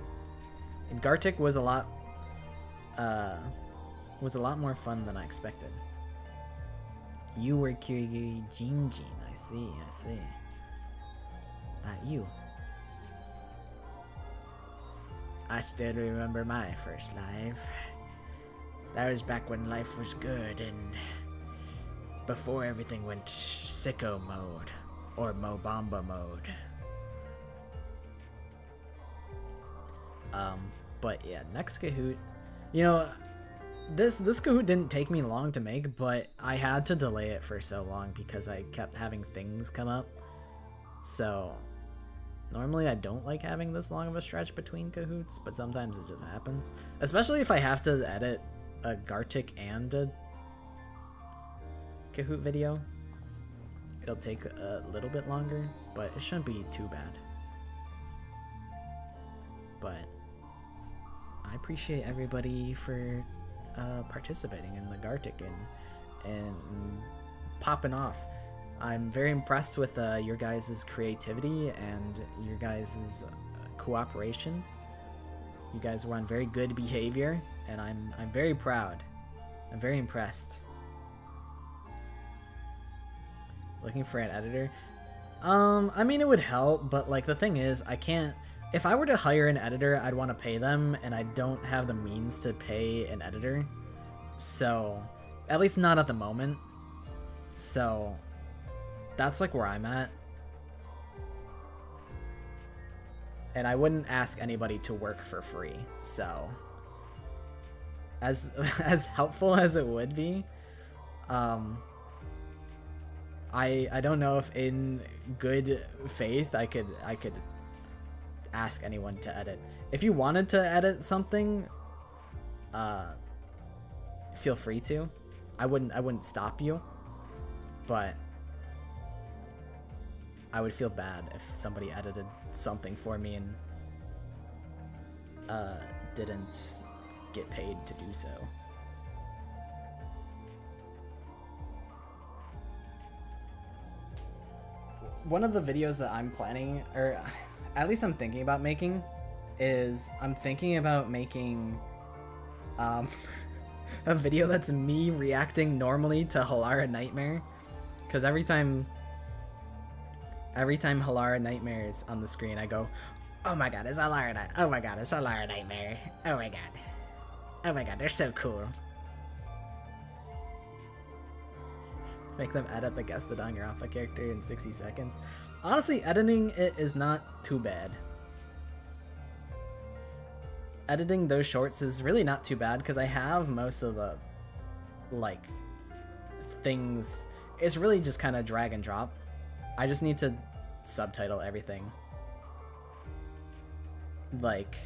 S1: And Gartic was a lot more fun than I expected. You were Kyrie Jean. I see. Not you. I still remember my first live. That was back when life was good and before everything went sicko mode or Mobamba mode. But yeah, next Kahoot, you know, this Kahoot didn't take me long to make, but I had to delay it for so long because I kept having things come up. So normally I don't like having this long of a stretch between Kahoots, but sometimes it just happens. Especially if I have to edit a Gartic and a Kahoot video. It'll take a little bit longer, but it shouldn't be too bad. But I appreciate everybody for participating in the Gartic and popping off. I'm very impressed with your guys' creativity and your guys' cooperation. You guys were on very good behavior, and I'm very proud. I'm very impressed. Looking for an editor? I mean, it would help, but like the thing is, I can't. If I were to hire an editor, I'd want to pay them, and I don't have the means to pay an editor. So, at least not at the moment. So, that's like where I'm at. And I wouldn't ask anybody to work for free. So, as helpful as it would be, I don't know if in good faith I could ask anyone to edit. If you wanted to edit something, feel free to. I wouldn't stop you, but I would feel bad if somebody edited something for me and didn't get paid to do so. One of the videos that I'm planning, or at least I'm thinking about making, is I'm thinking about making a video that's me reacting normally to Halara Nightmare, because every time Halara Nightmare is on the screen, I go, "Oh my god, it's Halara Nightmare! Oh my god, it's Halara Nightmare! Oh my god! Oh my god, they're so cool!" Make them edit the Guess the Danganronpa character in 60 seconds. Honestly, editing it is not too bad. Editing those shorts is really not too bad because I have most of the, like, things. It's really just kind of drag and drop. I just need to subtitle everything. Like,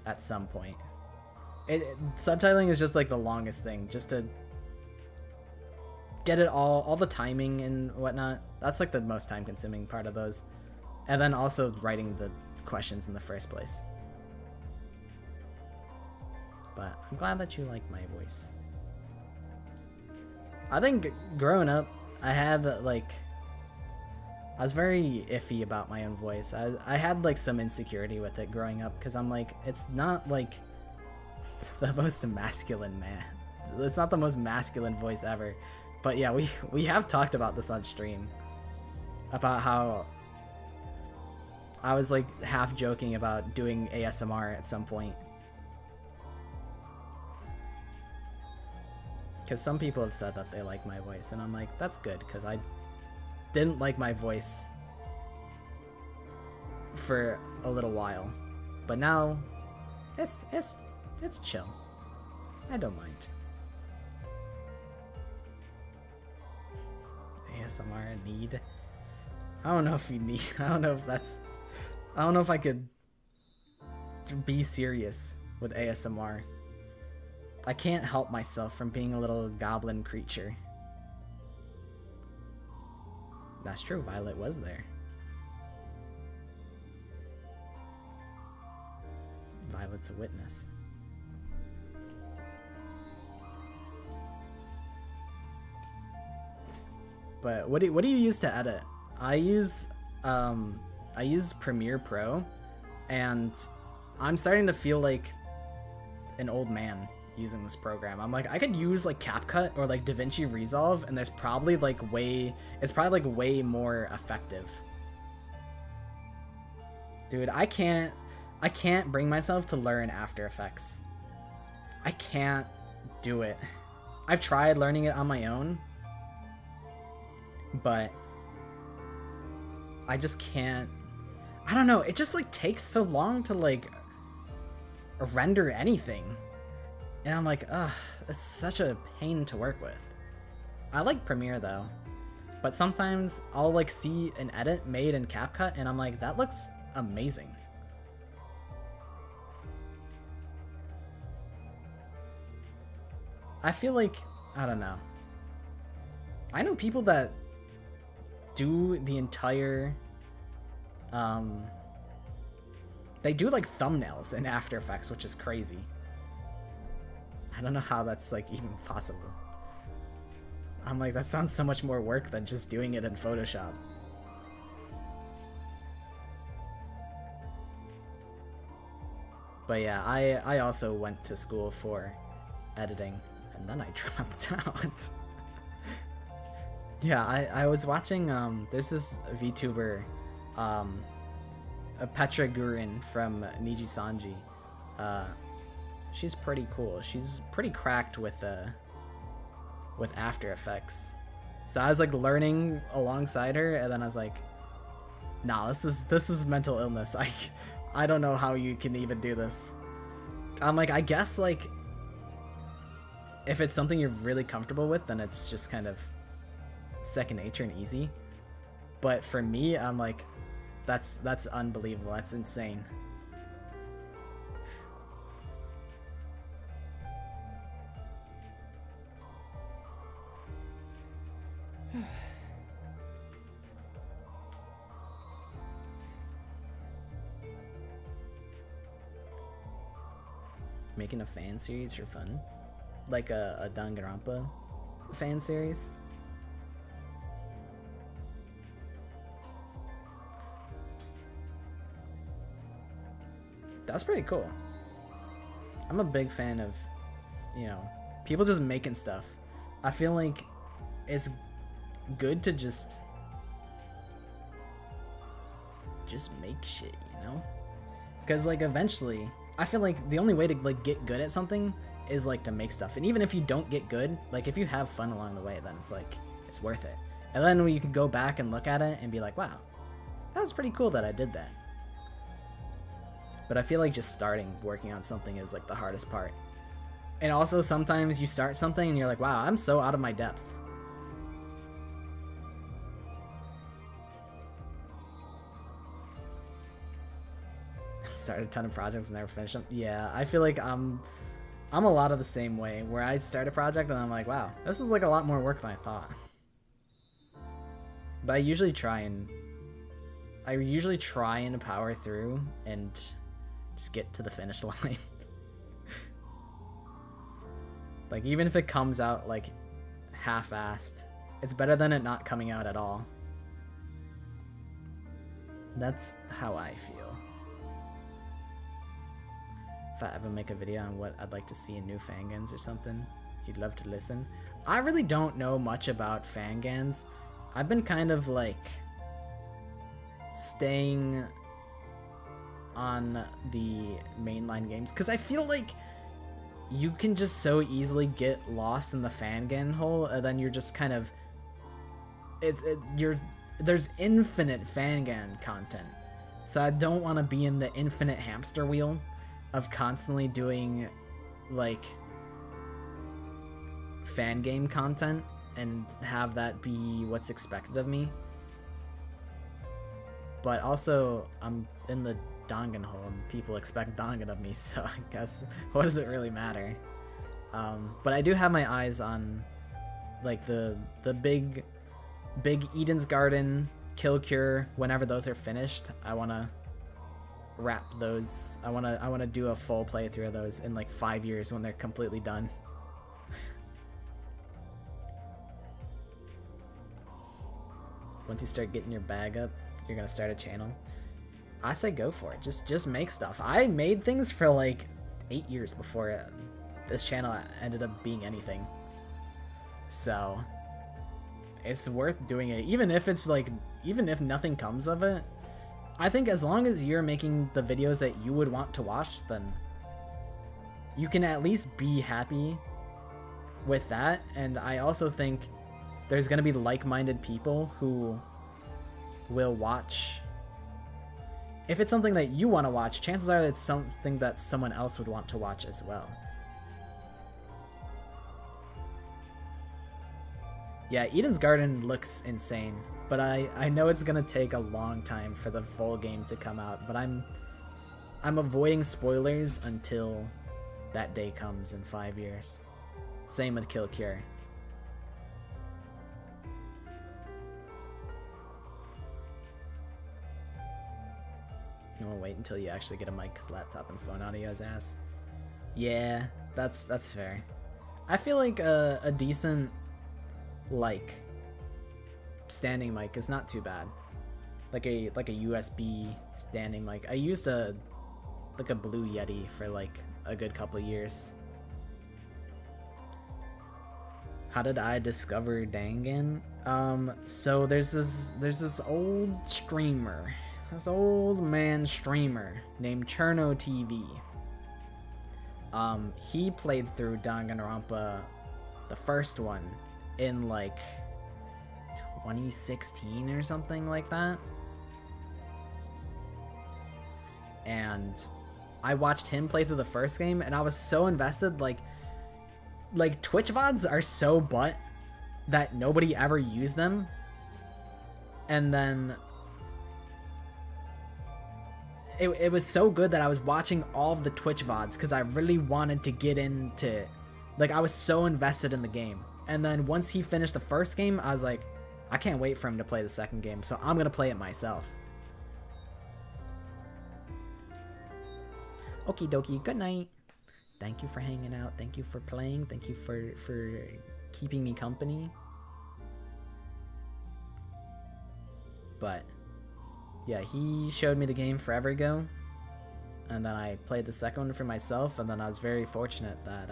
S1: at some point. Subtitling is just like the longest thing, just to get it all the timing and whatnot. That's like the most time consuming part of those. And then also writing the questions in the first place. But I'm glad that you like my voice. I think growing up, I was very iffy about my own voice. I had like some insecurity with it growing up because I'm like, it's not like the most masculine man. It's not the most masculine voice ever. But yeah, we have talked about this on stream. About how I was like half joking about doing ASMR at some point. Because some people have said that they like my voice, and I'm like, that's good, because I didn't like my voice for a little while. But now, it's chill. I don't mind. ASMR need? I don't know if you need. I don't know if I could be serious with ASMR. I can't help myself from being a little goblin creature. That's true, Violet was there. Violet's a witness. But what do you use to edit? I use Premiere Pro, and I'm starting to feel like an old man using this program. I'm like, I could use like CapCut or like DaVinci Resolve, and there's probably it's probably like way more effective. Dude, I can't bring myself to learn After Effects. I can't do it. I've tried learning it on my own, but I just can't. I don't know, it just like takes so long to like render anything. And I'm like, ugh, it's such a pain to work with. I like Premiere though, but sometimes I'll like see an edit made in CapCut and I'm like, that looks amazing. I feel like, I don't know. I know people that do the entire, they do like thumbnails in After Effects, which is crazy. I don't know how that's like even possible. I'm like, that sounds so much more work than just doing it in Photoshop. But yeah, I also went to school for editing, and then I dropped out. Yeah, I was watching, there's this VTuber, Petra Gurin from Niji Sanji. She's pretty cool. She's pretty cracked with After Effects. So I was like learning alongside her, and then I was like, nah, this is mental illness. I don't know how you can even do this. I'm like, I guess like if it's something you're really comfortable with, then it's just kind of second nature and easy. But for me, I'm like, that's unbelievable. That's insane. Making a fan series for fun, like a Danganronpa fan series. That's pretty cool. I'm a big fan of, you know, people just making stuff. I feel like it's good to just make shit, you know? Because like eventually, I feel like the only way to like get good at something is like to make stuff. And even if you don't get good, like if you have fun along the way, then it's like, it's worth it. And then when you can go back and look at it and be like, wow, that was pretty cool that I did that. But I feel like just starting working on something is like the hardest part. And also sometimes you start something and you're like, wow, I'm so out of my depth. Started a ton of projects and never finished them. Yeah, I feel like I'm a lot of the same way, where I start a project and I'm like, wow, this is like a lot more work than I thought. But I usually try and power through and just get to the finish line. Like even if it comes out like half-assed, it's better than it not coming out at all. That's how I feel. If I ever make a video on what I'd like to see in new fangans or something, you'd love to listen. I really don't know much about fangans. I've been kind of like staying on the mainline games because I feel like you can just so easily get lost in the fangan hole, and then you're just kind of there's infinite fangan content, so I don't want to be in the infinite hamster wheel of constantly doing like fan game content and have that be what's expected of me. But also I'm in the Dangan hole and people expect Dangan of me, so I guess what does it really matter? But I do have my eyes on like the big Eden's Garden, Kill Cure. Whenever those are finished, I want to wrap those. I want to do a full playthrough of those in like 5 years when they're completely done. Once you start getting your bag up, you're gonna start a channel. I say go for it. Just make stuff. I made things for like 8 years before this channel ended up being anything. So it's worth doing it, even if it's like, even if nothing comes of it. I think as long as you're making the videos that you would want to watch, then you can at least be happy with that. And I also think there's going to be like-minded people who will watch if it's something that you want to watch, chances are it's something that someone else would want to watch as well. Yeah, Eden's Garden looks insane, but I know it's gonna take a long time for the full game to come out, but I'm avoiding spoilers until that day comes in 5 years. Same with Kill Cure. You wanna wait until you actually get a mic, cause laptop and phone audio is ass. Yeah, that's fair. I feel like a decent like standing mic is not too bad. Like a USB standing mic. I used a Blue Yeti for like a good couple years. How did I discover Dangan? So there's this old streamer, this old man streamer named Cherno TV. He played through Danganronpa, the first one, in like 2016 or something like that. And I watched him play through the first game and I was so invested. Like Twitch VODs are so butt that nobody ever used them. And then it was so good that I was watching all of the Twitch VODs because I really wanted to get into, like, I was so invested in the game. And then once he finished the first game, I was like, I can't wait for him to play the second game, so I'm gonna play it myself. Okie dokie, good night. Thank you for hanging out. Thank you for playing. Thank you for keeping me company. But yeah, he showed me the game forever ago, and then I played the second one for myself, and then I was very fortunate that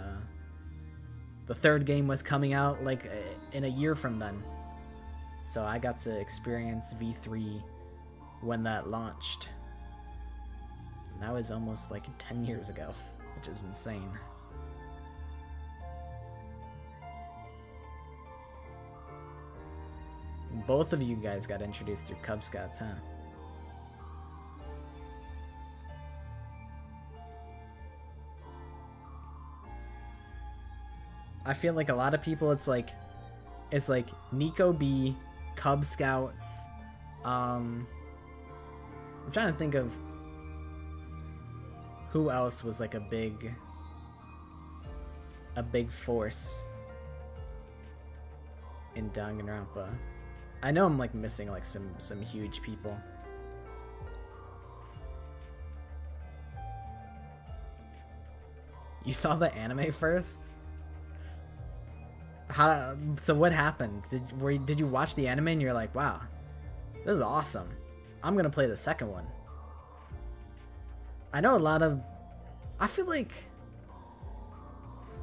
S1: the third game was coming out like in a year from then. So I got to experience V3 when that launched. And that was almost like 10 years ago, which is insane. Both of you guys got introduced through Cub Scouts, huh? I feel like a lot of people, it's like Nico B, Cub Scouts. I'm trying to think of who else was like a big force in Danganronpa. I know I'm like missing like some huge people. You saw the anime first? So what happened? Did you watch the anime and you're like, wow, this is awesome, I'm gonna play the second one? I know I feel like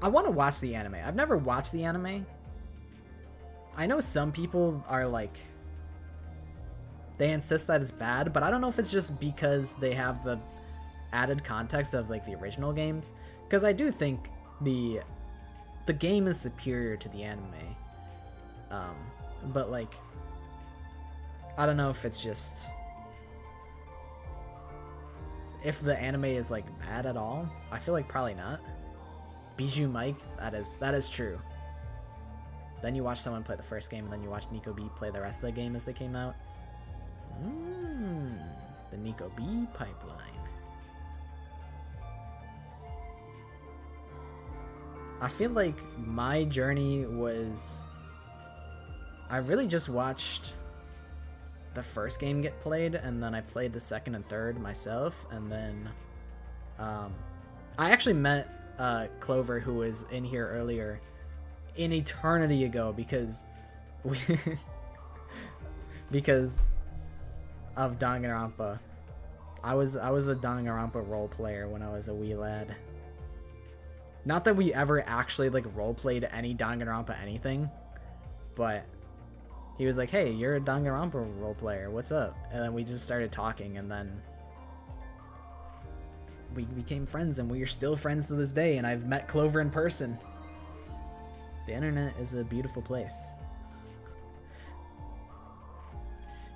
S1: I want to watch the anime. I've never watched the anime. I know some people are like, they insist that it's bad, but I don't know if it's just because they have the added context of like the original games, because I do think the game is superior to the anime, but like, I don't know if it's just, if the anime is like bad at all. I feel like probably not. Bijou Mike, that is true. Then you watch someone play the first game, and then you watch Nico B play the rest of the game as they came out. The Nico B pipeline. I feel like my journey was, I really just watched the first game get played, and then I played the second and third myself, and then I actually met Clover, who was in here earlier, an eternity ago, because of Danganronpa. I was a Danganronpa role player when I was a wee lad. Not that we ever actually like role played any Danganronpa anything, but he was like, "Hey, you're a Danganronpa role player. What's up?" And then we just started talking, and then we became friends, and we are still friends to this day. And I've met Clover in person. The internet is a beautiful place.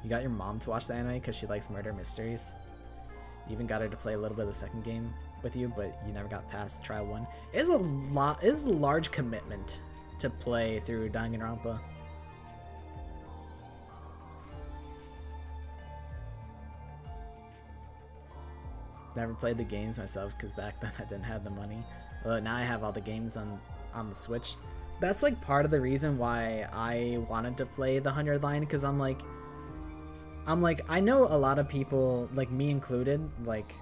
S1: You got your mom to watch the anime because she likes murder mysteries. Even got her to play a little bit of the second game with you, but you never got past trial 1. It is a lot. It is a large commitment to play through Danganronpa. Never played the games myself because back then I didn't have the money. Well, now I have all the games on the Switch. That's like part of the reason why I wanted to play the 100 line, because I'm like I know a lot of people, like me included, like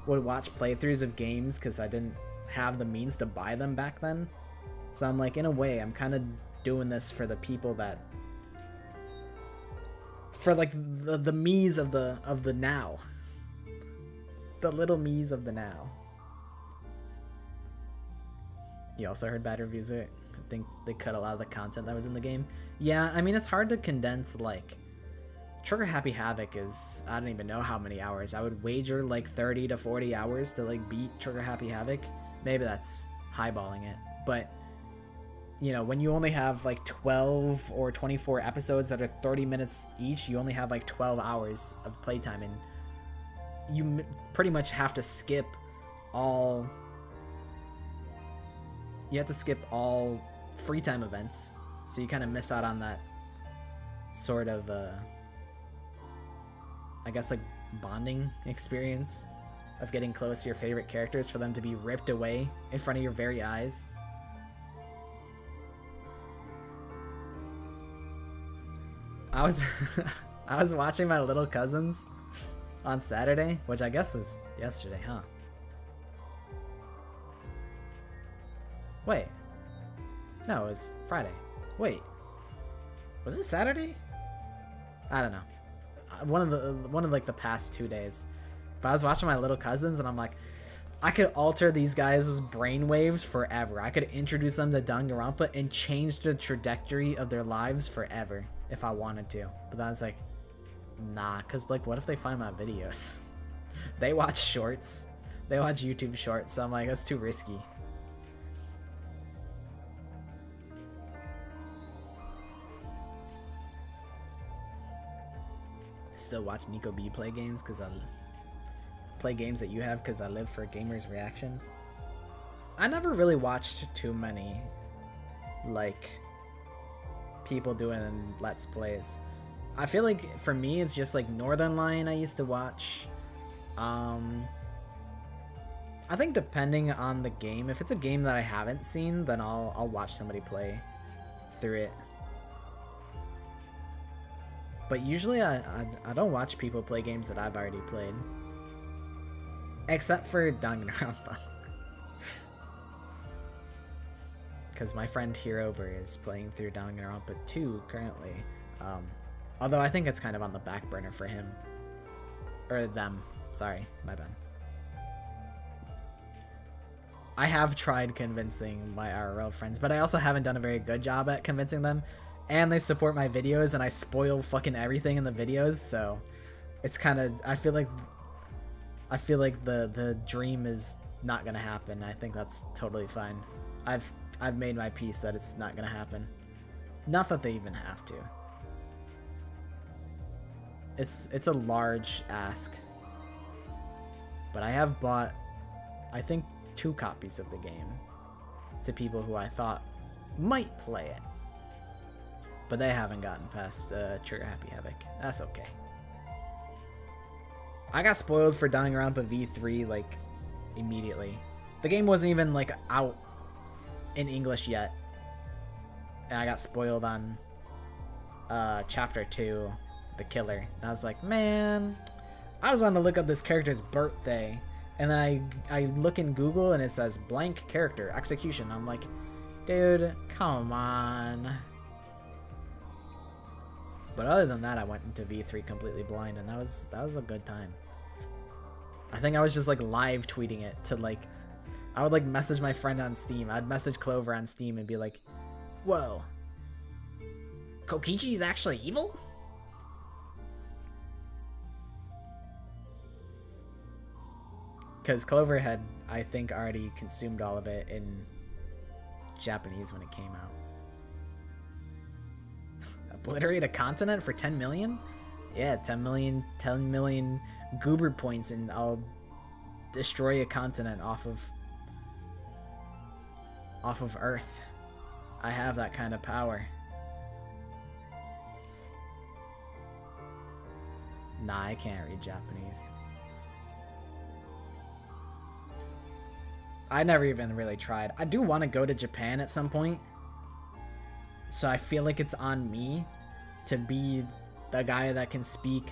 S1: would watch playthroughs of games because I didn't have the means to buy them back then. So I'm like, in a way, I'm kind of doing this for the people that, for like the me's of the now. The little me's of the now. You also heard bad reviews of it? I think they cut a lot of the content that was in the game. Yeah, I mean, it's hard to condense, like, Trigger Happy Havoc is, I don't even know how many hours. I would wager like 30 to 40 hours to like beat Trigger Happy Havoc. Maybe that's highballing it. But, you know, when you only have like 12 or 24 episodes that are 30 minutes each, you only have like 12 hours of playtime, and you pretty much have to skip all... You have to skip all free time events, so you kind of miss out on that sort of, I guess, like, bonding experience of getting close to your favorite characters for them to be ripped away in front of your very eyes. I was I was watching my little cousins on Saturday, which I guess was yesterday, huh? Wait. No, it was Friday. Wait. Was it Saturday? I don't know. One of like the past 2 days. But I was watching my little cousins and I'm like, I could alter these guys' brainwaves forever. I could introduce them to Danganronpa and change the trajectory of their lives forever if I wanted to. But then I was like, nah, because like, what if they find my videos? They watch shorts. They watch YouTube shorts, so I'm like, that's too risky. I still watch Nico B play games because I play games that you have because I live for gamers' reactions. I never really watched too many, like, people doing Let's Plays. I feel like for me it's just like Northern Lion I used to watch. I think depending on the game, if it's a game that I haven't seen, then I'll watch somebody play through it. But usually I don't watch people play games that I've already played. Except for Danganronpa. Because my friend Herover is playing through Danganronpa 2 currently. Although I think it's kind of on the back burner for him. Or them. Sorry, my bad. I have tried convincing my IRL friends, but I also haven't done a very good job at convincing them. And they support my videos, and I spoil fucking everything in the videos, so it's kind of... I feel like the dream is not gonna happen. I think that's totally fine. I've made my peace that it's not gonna happen. Not that they even have to. It's a large ask. But I have bought, I think, 2 copies of the game to people who I thought might play it. But they haven't gotten past Trigger Happy Havoc. That's okay. I got spoiled for Danganronpa V3 like immediately. The game wasn't even like out in English yet, and I got spoiled on chapter 2, the killer. And I was like, man, I just wanted to look up this character's birthday, and then I look in Google and it says blank character execution. I'm like, dude, come on. But other than that, I went into V3 completely blind, and that was a good time. I think I was just like live tweeting it to like, I would like message my friend on Steam. I'd message Clover on Steam and be like, whoa, Kokichi's actually evil? Because Clover had, I think, already consumed all of it in Japanese when it came out. Obliterate a continent for 10 million? Yeah, 10 million goober points, and I'll destroy a continent off of Earth. I have that kind of power. Nah, I can't read Japanese. I never even really tried. I do want to go to Japan at some point. So I feel like it's on me to be the guy that can speak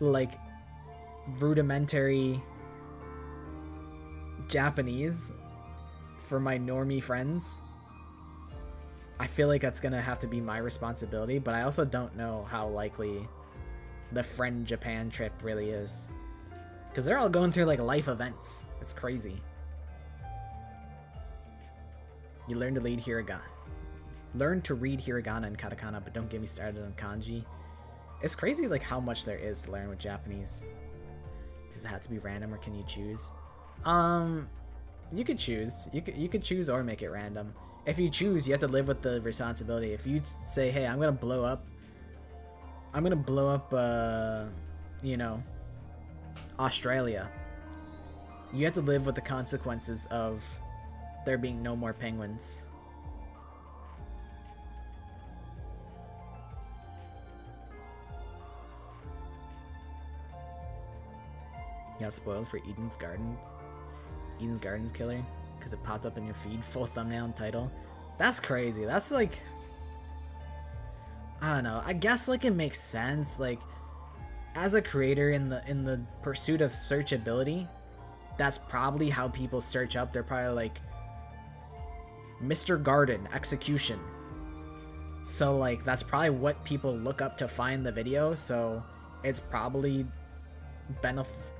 S1: like rudimentary Japanese for my normie friends. I feel like that's gonna have to be my responsibility, but I also don't know how likely the friend Japan trip really is, because they're all going through like life events. It's crazy. You learn to read hiragana. Learn to read hiragana and katakana, but don't get me started on kanji. It's crazy like how much there is to learn with Japanese. Does it have to be random, or can you choose? You could choose. You could choose or make it random. If you choose, you have to live with the responsibility. If you say, "Hey, I'm gonna blow up," you know, Australia. You have to live with the consequences of there being no more penguins. You got spoiled for Eden's Garden's killer because it popped up in your feed, full thumbnail and title. That's crazy. That's like, I don't know. I guess like it makes sense. Like, as a creator in the pursuit of searchability, that's probably how people search up. They're probably like Mr. Garden execution. So like that's probably what people look up to find the video. So it's probably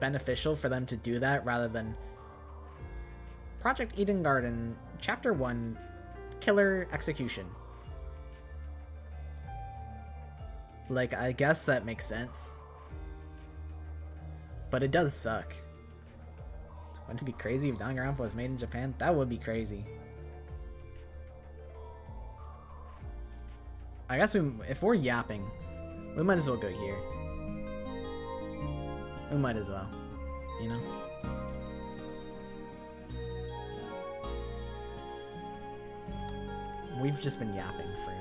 S1: beneficial for them to do that rather than Project Eden Garden Chapter 1 Killer Execution. Like, I guess that makes sense. But it does suck. Wouldn't it be crazy if Danganronpa was made in Japan? That would be crazy. I guess if we're yapping, we might as well go here. We might as well, you know? We've just been yapping for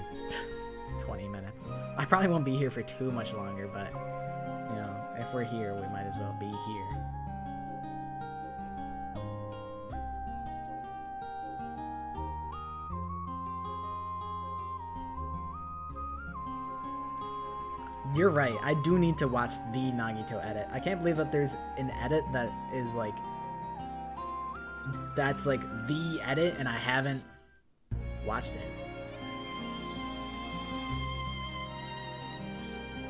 S1: 20 minutes. I probably won't be here for too much longer, but, you know, if we're here, we might as well be here. You're right, I do need to watch the Nagito edit. I can't believe that there's an edit that is like, that's like the edit and I haven't watched it.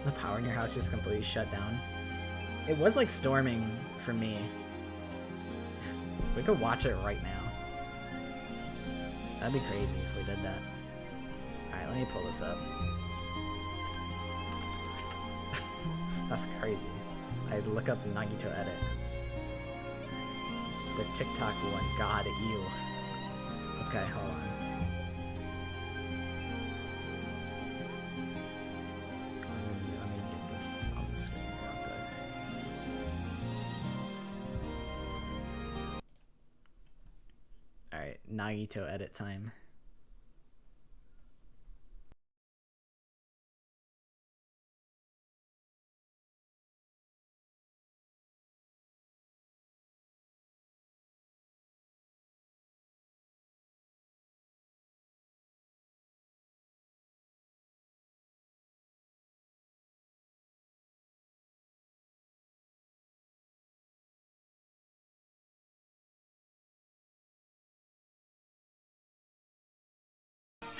S1: The power in your house just completely shut down. It was like storming for me. We could watch it right now. That'd be crazy if we did that. Alright, let me pull this up. That's crazy. I'd look up Nagito edit. The TikTok one. God, ew. Okay, hold on. Let me get this on the screen real quick. Alright, Nagito edit time.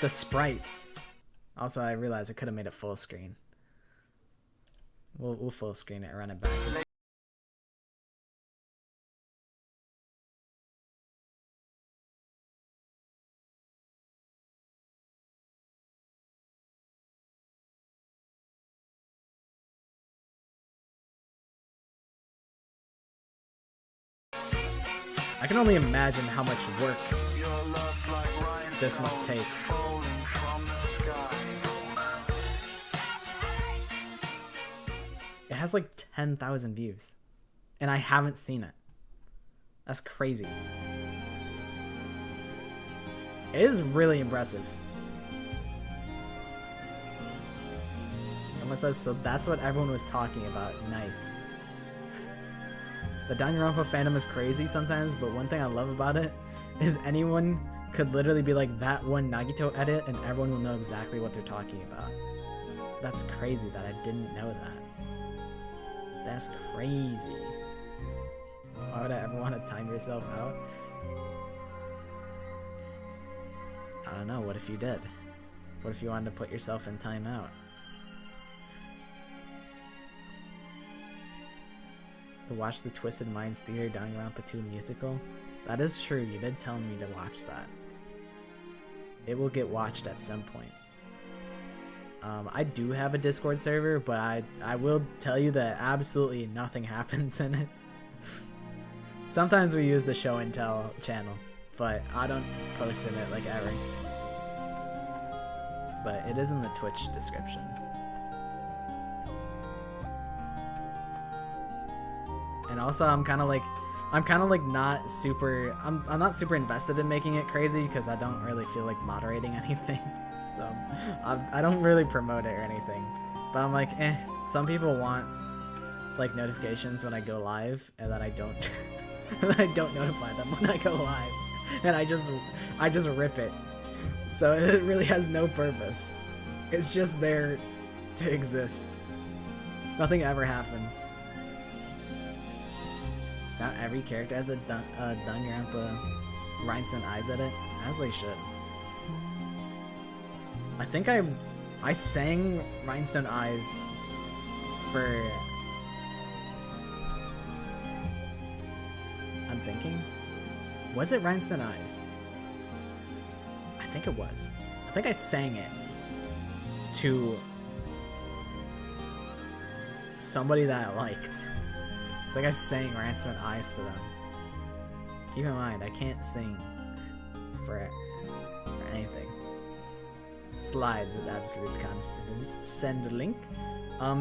S1: The sprites. Also, I realized I could have made it full screen. We'll full screen it and run it back. I can only imagine how much work this must take. It has like 10,000 views. and I haven't seen it. That's crazy. It is really impressive. Someone says, so that's what everyone was talking about. Nice. The Danganronpa fandom is crazy sometimes, but one thing I love about it is anyone could literally be like that one Nagito edit and everyone will know exactly what they're talking about. That's crazy that I didn't know that. That's crazy. Why would I ever want to time yourself out? I don't know, what if you did? What if you wanted to put yourself in timeout? To watch the Twisted Minds Theater Danganronpa 2 musical? That is true, you did tell me to watch that. It will get watched at some point. I do have a Discord server, but I will tell you that absolutely nothing happens in it. Sometimes we use the show and tell channel, but I don't post in it like ever. But it is in the Twitch description. And also I'm kind of like not super, I'm not super invested in making it crazy because I don't really feel like moderating anything. So I don't really promote it or anything. But I'm like, some people want like notifications when I go live and that I don't I don't notify them when I go live. And I just rip it. So it really has no purpose. It's just there to exist. Nothing ever happens. Not every character has a Danganronpa Rhinestone Eyes edit, as they should. I think I sang Rhinestone Eyes for... I'm thinking? Was it Rhinestone Eyes? I think it was. I think I sang it to somebody that I liked. I think I sang Rhinestone Eyes to them. Keep in mind, I can't sing for anything. Slides with absolute confidence. Send link.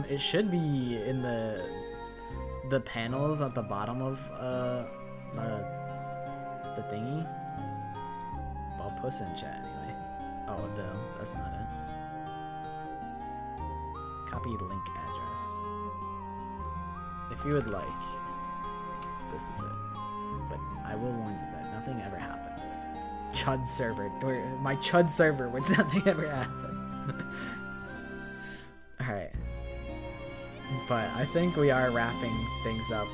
S1: It should be in the panels at the bottom of the thingy. I'll post it in chat anyway. Oh no, that's not it. Copy link address. If you would like, this is it. But I will warn you that nothing ever happens. Chud server, my Chud server where nothing ever happens. Alright. But I think we are wrapping things up,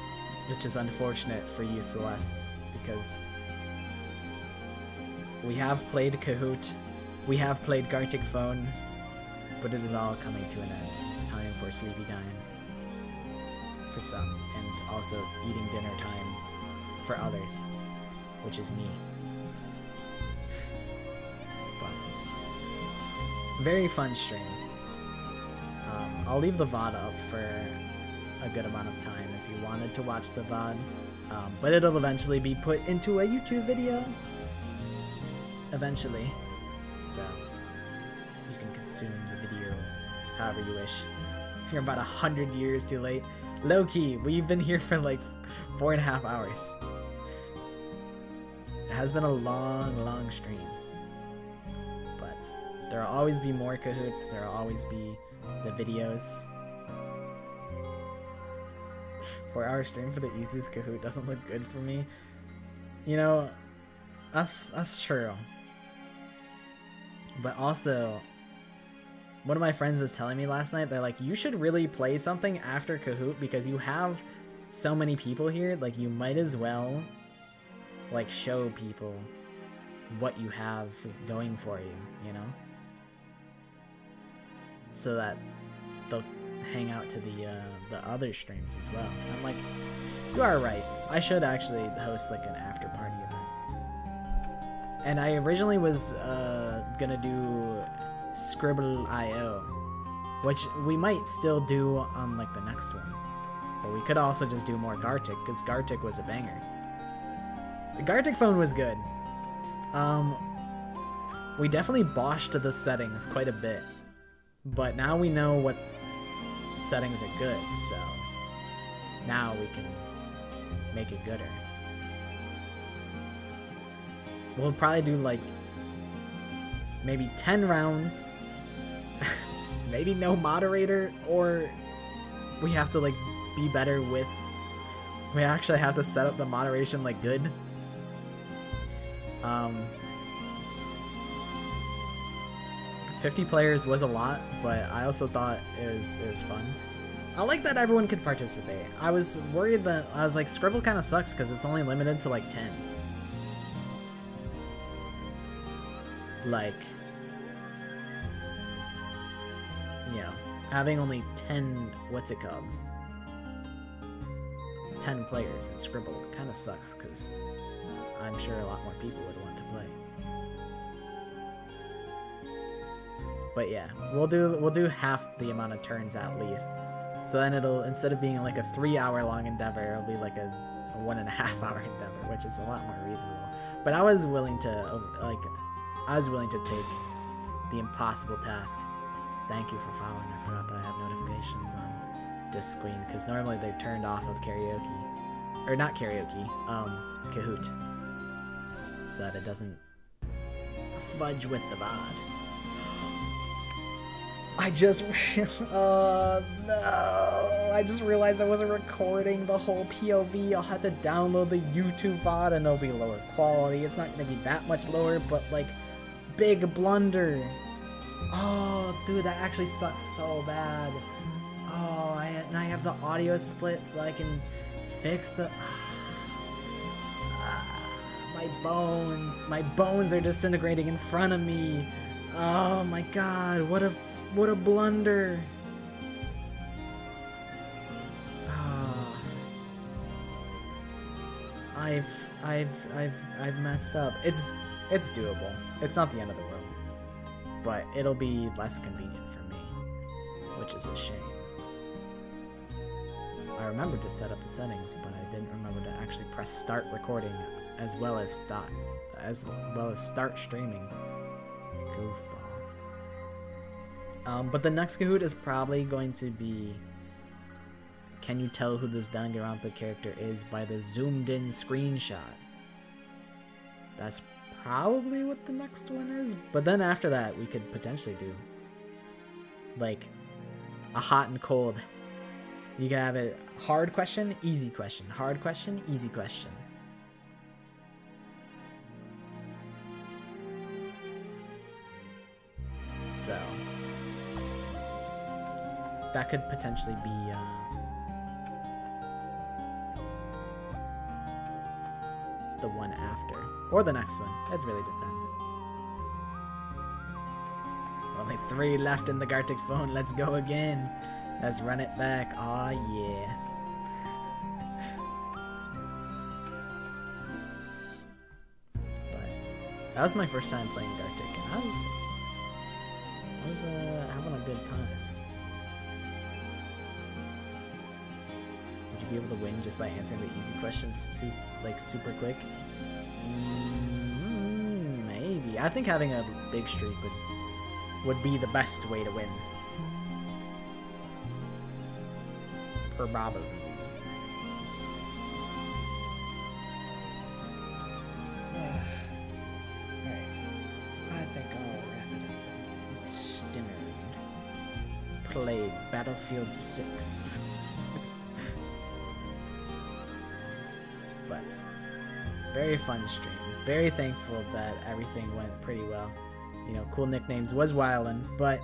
S1: which is unfortunate for you, Celeste, because we have played Kahoot, we have played Gartic Phone, but it is all coming to an end. It's time for sleepy time. For some, and also eating dinner time for others, which is me. But very fun stream. I'll leave the VOD up for a good amount of time if you wanted to watch the VOD, but it'll eventually be put into a YouTube video eventually, so you can consume the video however you wish. You're about 100 years too late. Low-key, we've been here for like 4.5 hours. It has been a long stream. But there will always be more Kahoots, there will always be the videos. 4-hour stream for the easiest Kahoot doesn't look good for me. You know, that's true. But also, one of my friends was telling me last night, they're like, you should really play something after Kahoot because you have so many people here, like you might as well like show people what you have going for you, you know? So that they'll hang out to the other streams as well. And I'm like, you are right. I should actually host like an after party event. And I originally was gonna do Scribble.io, which we might still do on like the next one, but we could also just do more Gartic because Gartic was a banger. The Gartic Phone was good. We definitely botched the settings quite a bit, but now we know what settings are good, so now we can make it gooder. We'll probably do like maybe 10 rounds, maybe no moderator, or we have to like be better with, we actually have to set up the moderation like good. 50 players was a lot, but I also thought it was fun. I like that everyone could participate. I was worried that, I was like, Scribble kind of sucks because it's only limited to like 10. Like, you know, having only 10, what's it called? 10 players in Scribble kind of sucks because I'm sure a lot more people would want to play. But yeah, we'll do half the amount of turns at least. So then it'll, instead of being like a 3-hour long endeavor, it'll be like a 1.5 hour endeavor, which is a lot more reasonable. But I was willing to take the impossible task. Thank you for following. I forgot that I have notifications on this screen because normally they're turned off of karaoke, or not karaoke, Kahoot, so that it doesn't fudge with the VOD. Oh no, I just realized I wasn't recording the whole POV. I'll have to download the YouTube VOD and it'll be lower quality. It's not gonna be that much lower, but like, big blunder. Oh, dude, that actually sucks so bad. Oh, now I have the audio split so I can fix the... My bones are disintegrating in front of me. Oh my god, what a blunder. Oh. I've messed up. It's doable. It's not the end of the world. But it'll be less convenient for me, which is a shame. I remembered to set up the settings, but I didn't remember to actually press start recording as well as start streaming. Goofball. But the next Kahoot is probably going to be, can you tell who this Danganronpa character is by the zoomed in screenshot? That's probably what the next one is, but then after that we could potentially do like a hot and cold. You can have a hard question, easy question, hard question, easy question. So that could potentially be the one after, or the next one. It really depends. Only 3 left in the Gartic phone. Let's go again. Let's run it back. Aw, yeah. But that was my first time playing Gartic, and I was having a good time. Would you be able to win just by answering the easy questions super quick? Maybe. I think having a big streak would be the best way to win. Probably. Alright. I think I'll wrap it up. It's dinner. Play Battlefield 6. But very fun stream. Very thankful that everything went pretty well. You know, cool nicknames was wildin', but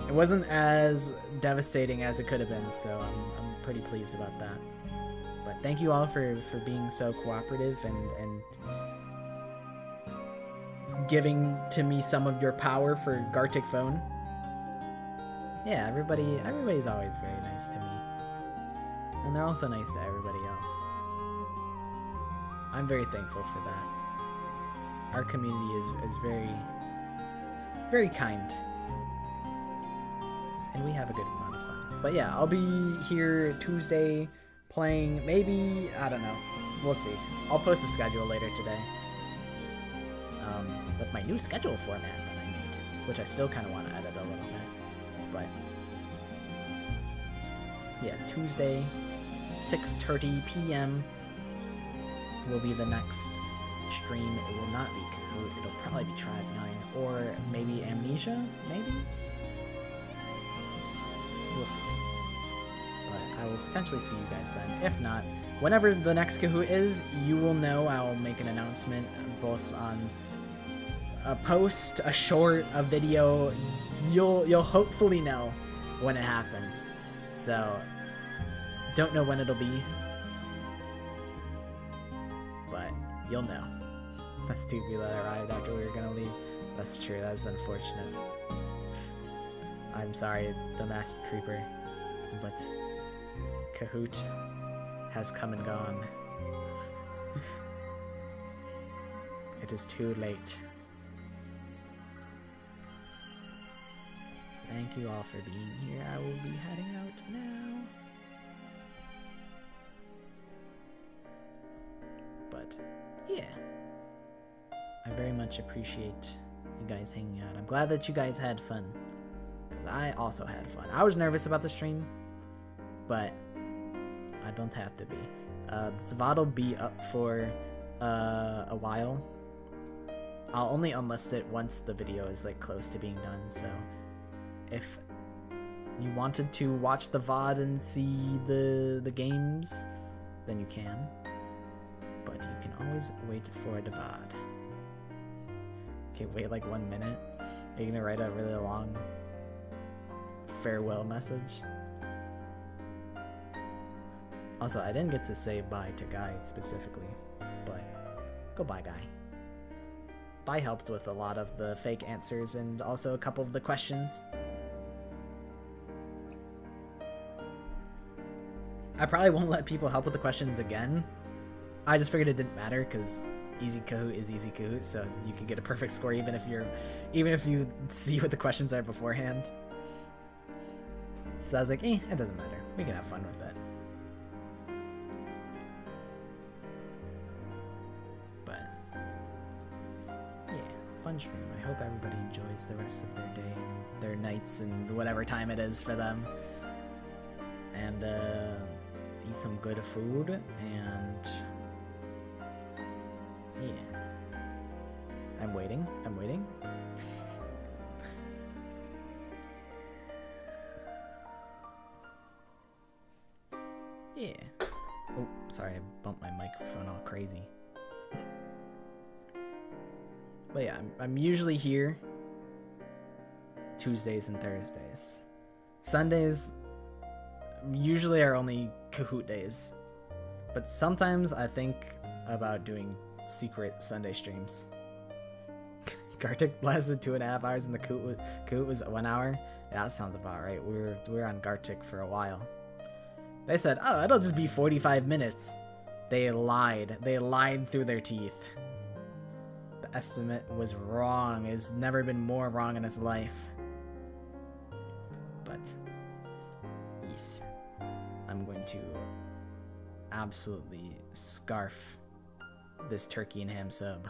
S1: it wasn't as devastating as it could have been, so I'm pretty pleased about that. But thank you all for being so cooperative and giving to me some of your power for Gartic phone. Yeah, everybody's always very nice to me. And they're also nice to everybody else. I'm very thankful for that. Our community is very, very kind. And we have a good amount of fun. But yeah, I'll be here Tuesday playing, maybe, I don't know. We'll see. I'll post a schedule later today. With my new schedule format that I made, which I still kind of want to edit a little bit. But yeah, Tuesday, 6:30 p.m. will be the next stream. It will not be Kahoot. It'll probably be Tribe 9 or maybe Amnesia, maybe? We'll see. But I will potentially see you guys then. If not, whenever the next Kahoot is, you will know. I will make an announcement both on a post, a short, a video. You'll hopefully know when it happens. So don't know when it'll be, but you'll know. That's two people that arrived after we were gonna leave. That's true. That's unfortunate. I'm sorry, the Masked Creeper, but Kahoot has come and gone. It is too late. Thank you all for being here. I will be heading out now. But yeah, I very much appreciate you guys hanging out. I'm glad that you guys had fun, because I also had fun. I was nervous about the stream, but I don't have to be. This VOD will be up for a while. I'll only unlist it once the video is like close to being done, so if you wanted to watch the VOD and see the games, then you can. But you can always wait for the VOD. Okay, wait like 1 minute. Are you gonna write a really long farewell message? Also, I didn't get to say bye to Guy specifically, but go bye, Guy. Bye helped with a lot of the fake answers and also a couple of the questions. I probably won't let people help with the questions again. I just figured it didn't matter because easy Kahoot is easy Kahoot, so you can get a perfect score even if you see what the questions are beforehand. So I was like, it doesn't matter. We can have fun with it. But yeah, fun stream. I hope everybody enjoys the rest of their day, their nights, and whatever time it is for them. And eat some good food, and yeah. I'm waiting. Yeah. Oh, sorry, I bumped my microphone all crazy. But yeah, I'm usually here Tuesdays and Thursdays. Sundays usually are only Kahoot days, but sometimes I think about doing secret Sunday streams. Gartic lasted 2.5 hours and the Kahoot was 1 hour. Yeah, that sounds about right. We were on Gartic for a while. They said, oh, it'll just be 45 minutes. They lied. They lied through their teeth. The estimate was wrong. It's never been more wrong in its life. But yes, I'm going to absolutely scarf this turkey and ham sub.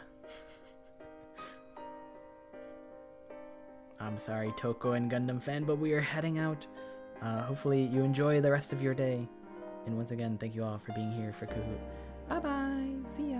S1: I'm sorry, Toko and Gundam fan, but we are heading out. Hopefully you enjoy the rest of your day. And once again, thank you all for being here for Kahoot. Bye bye. See ya.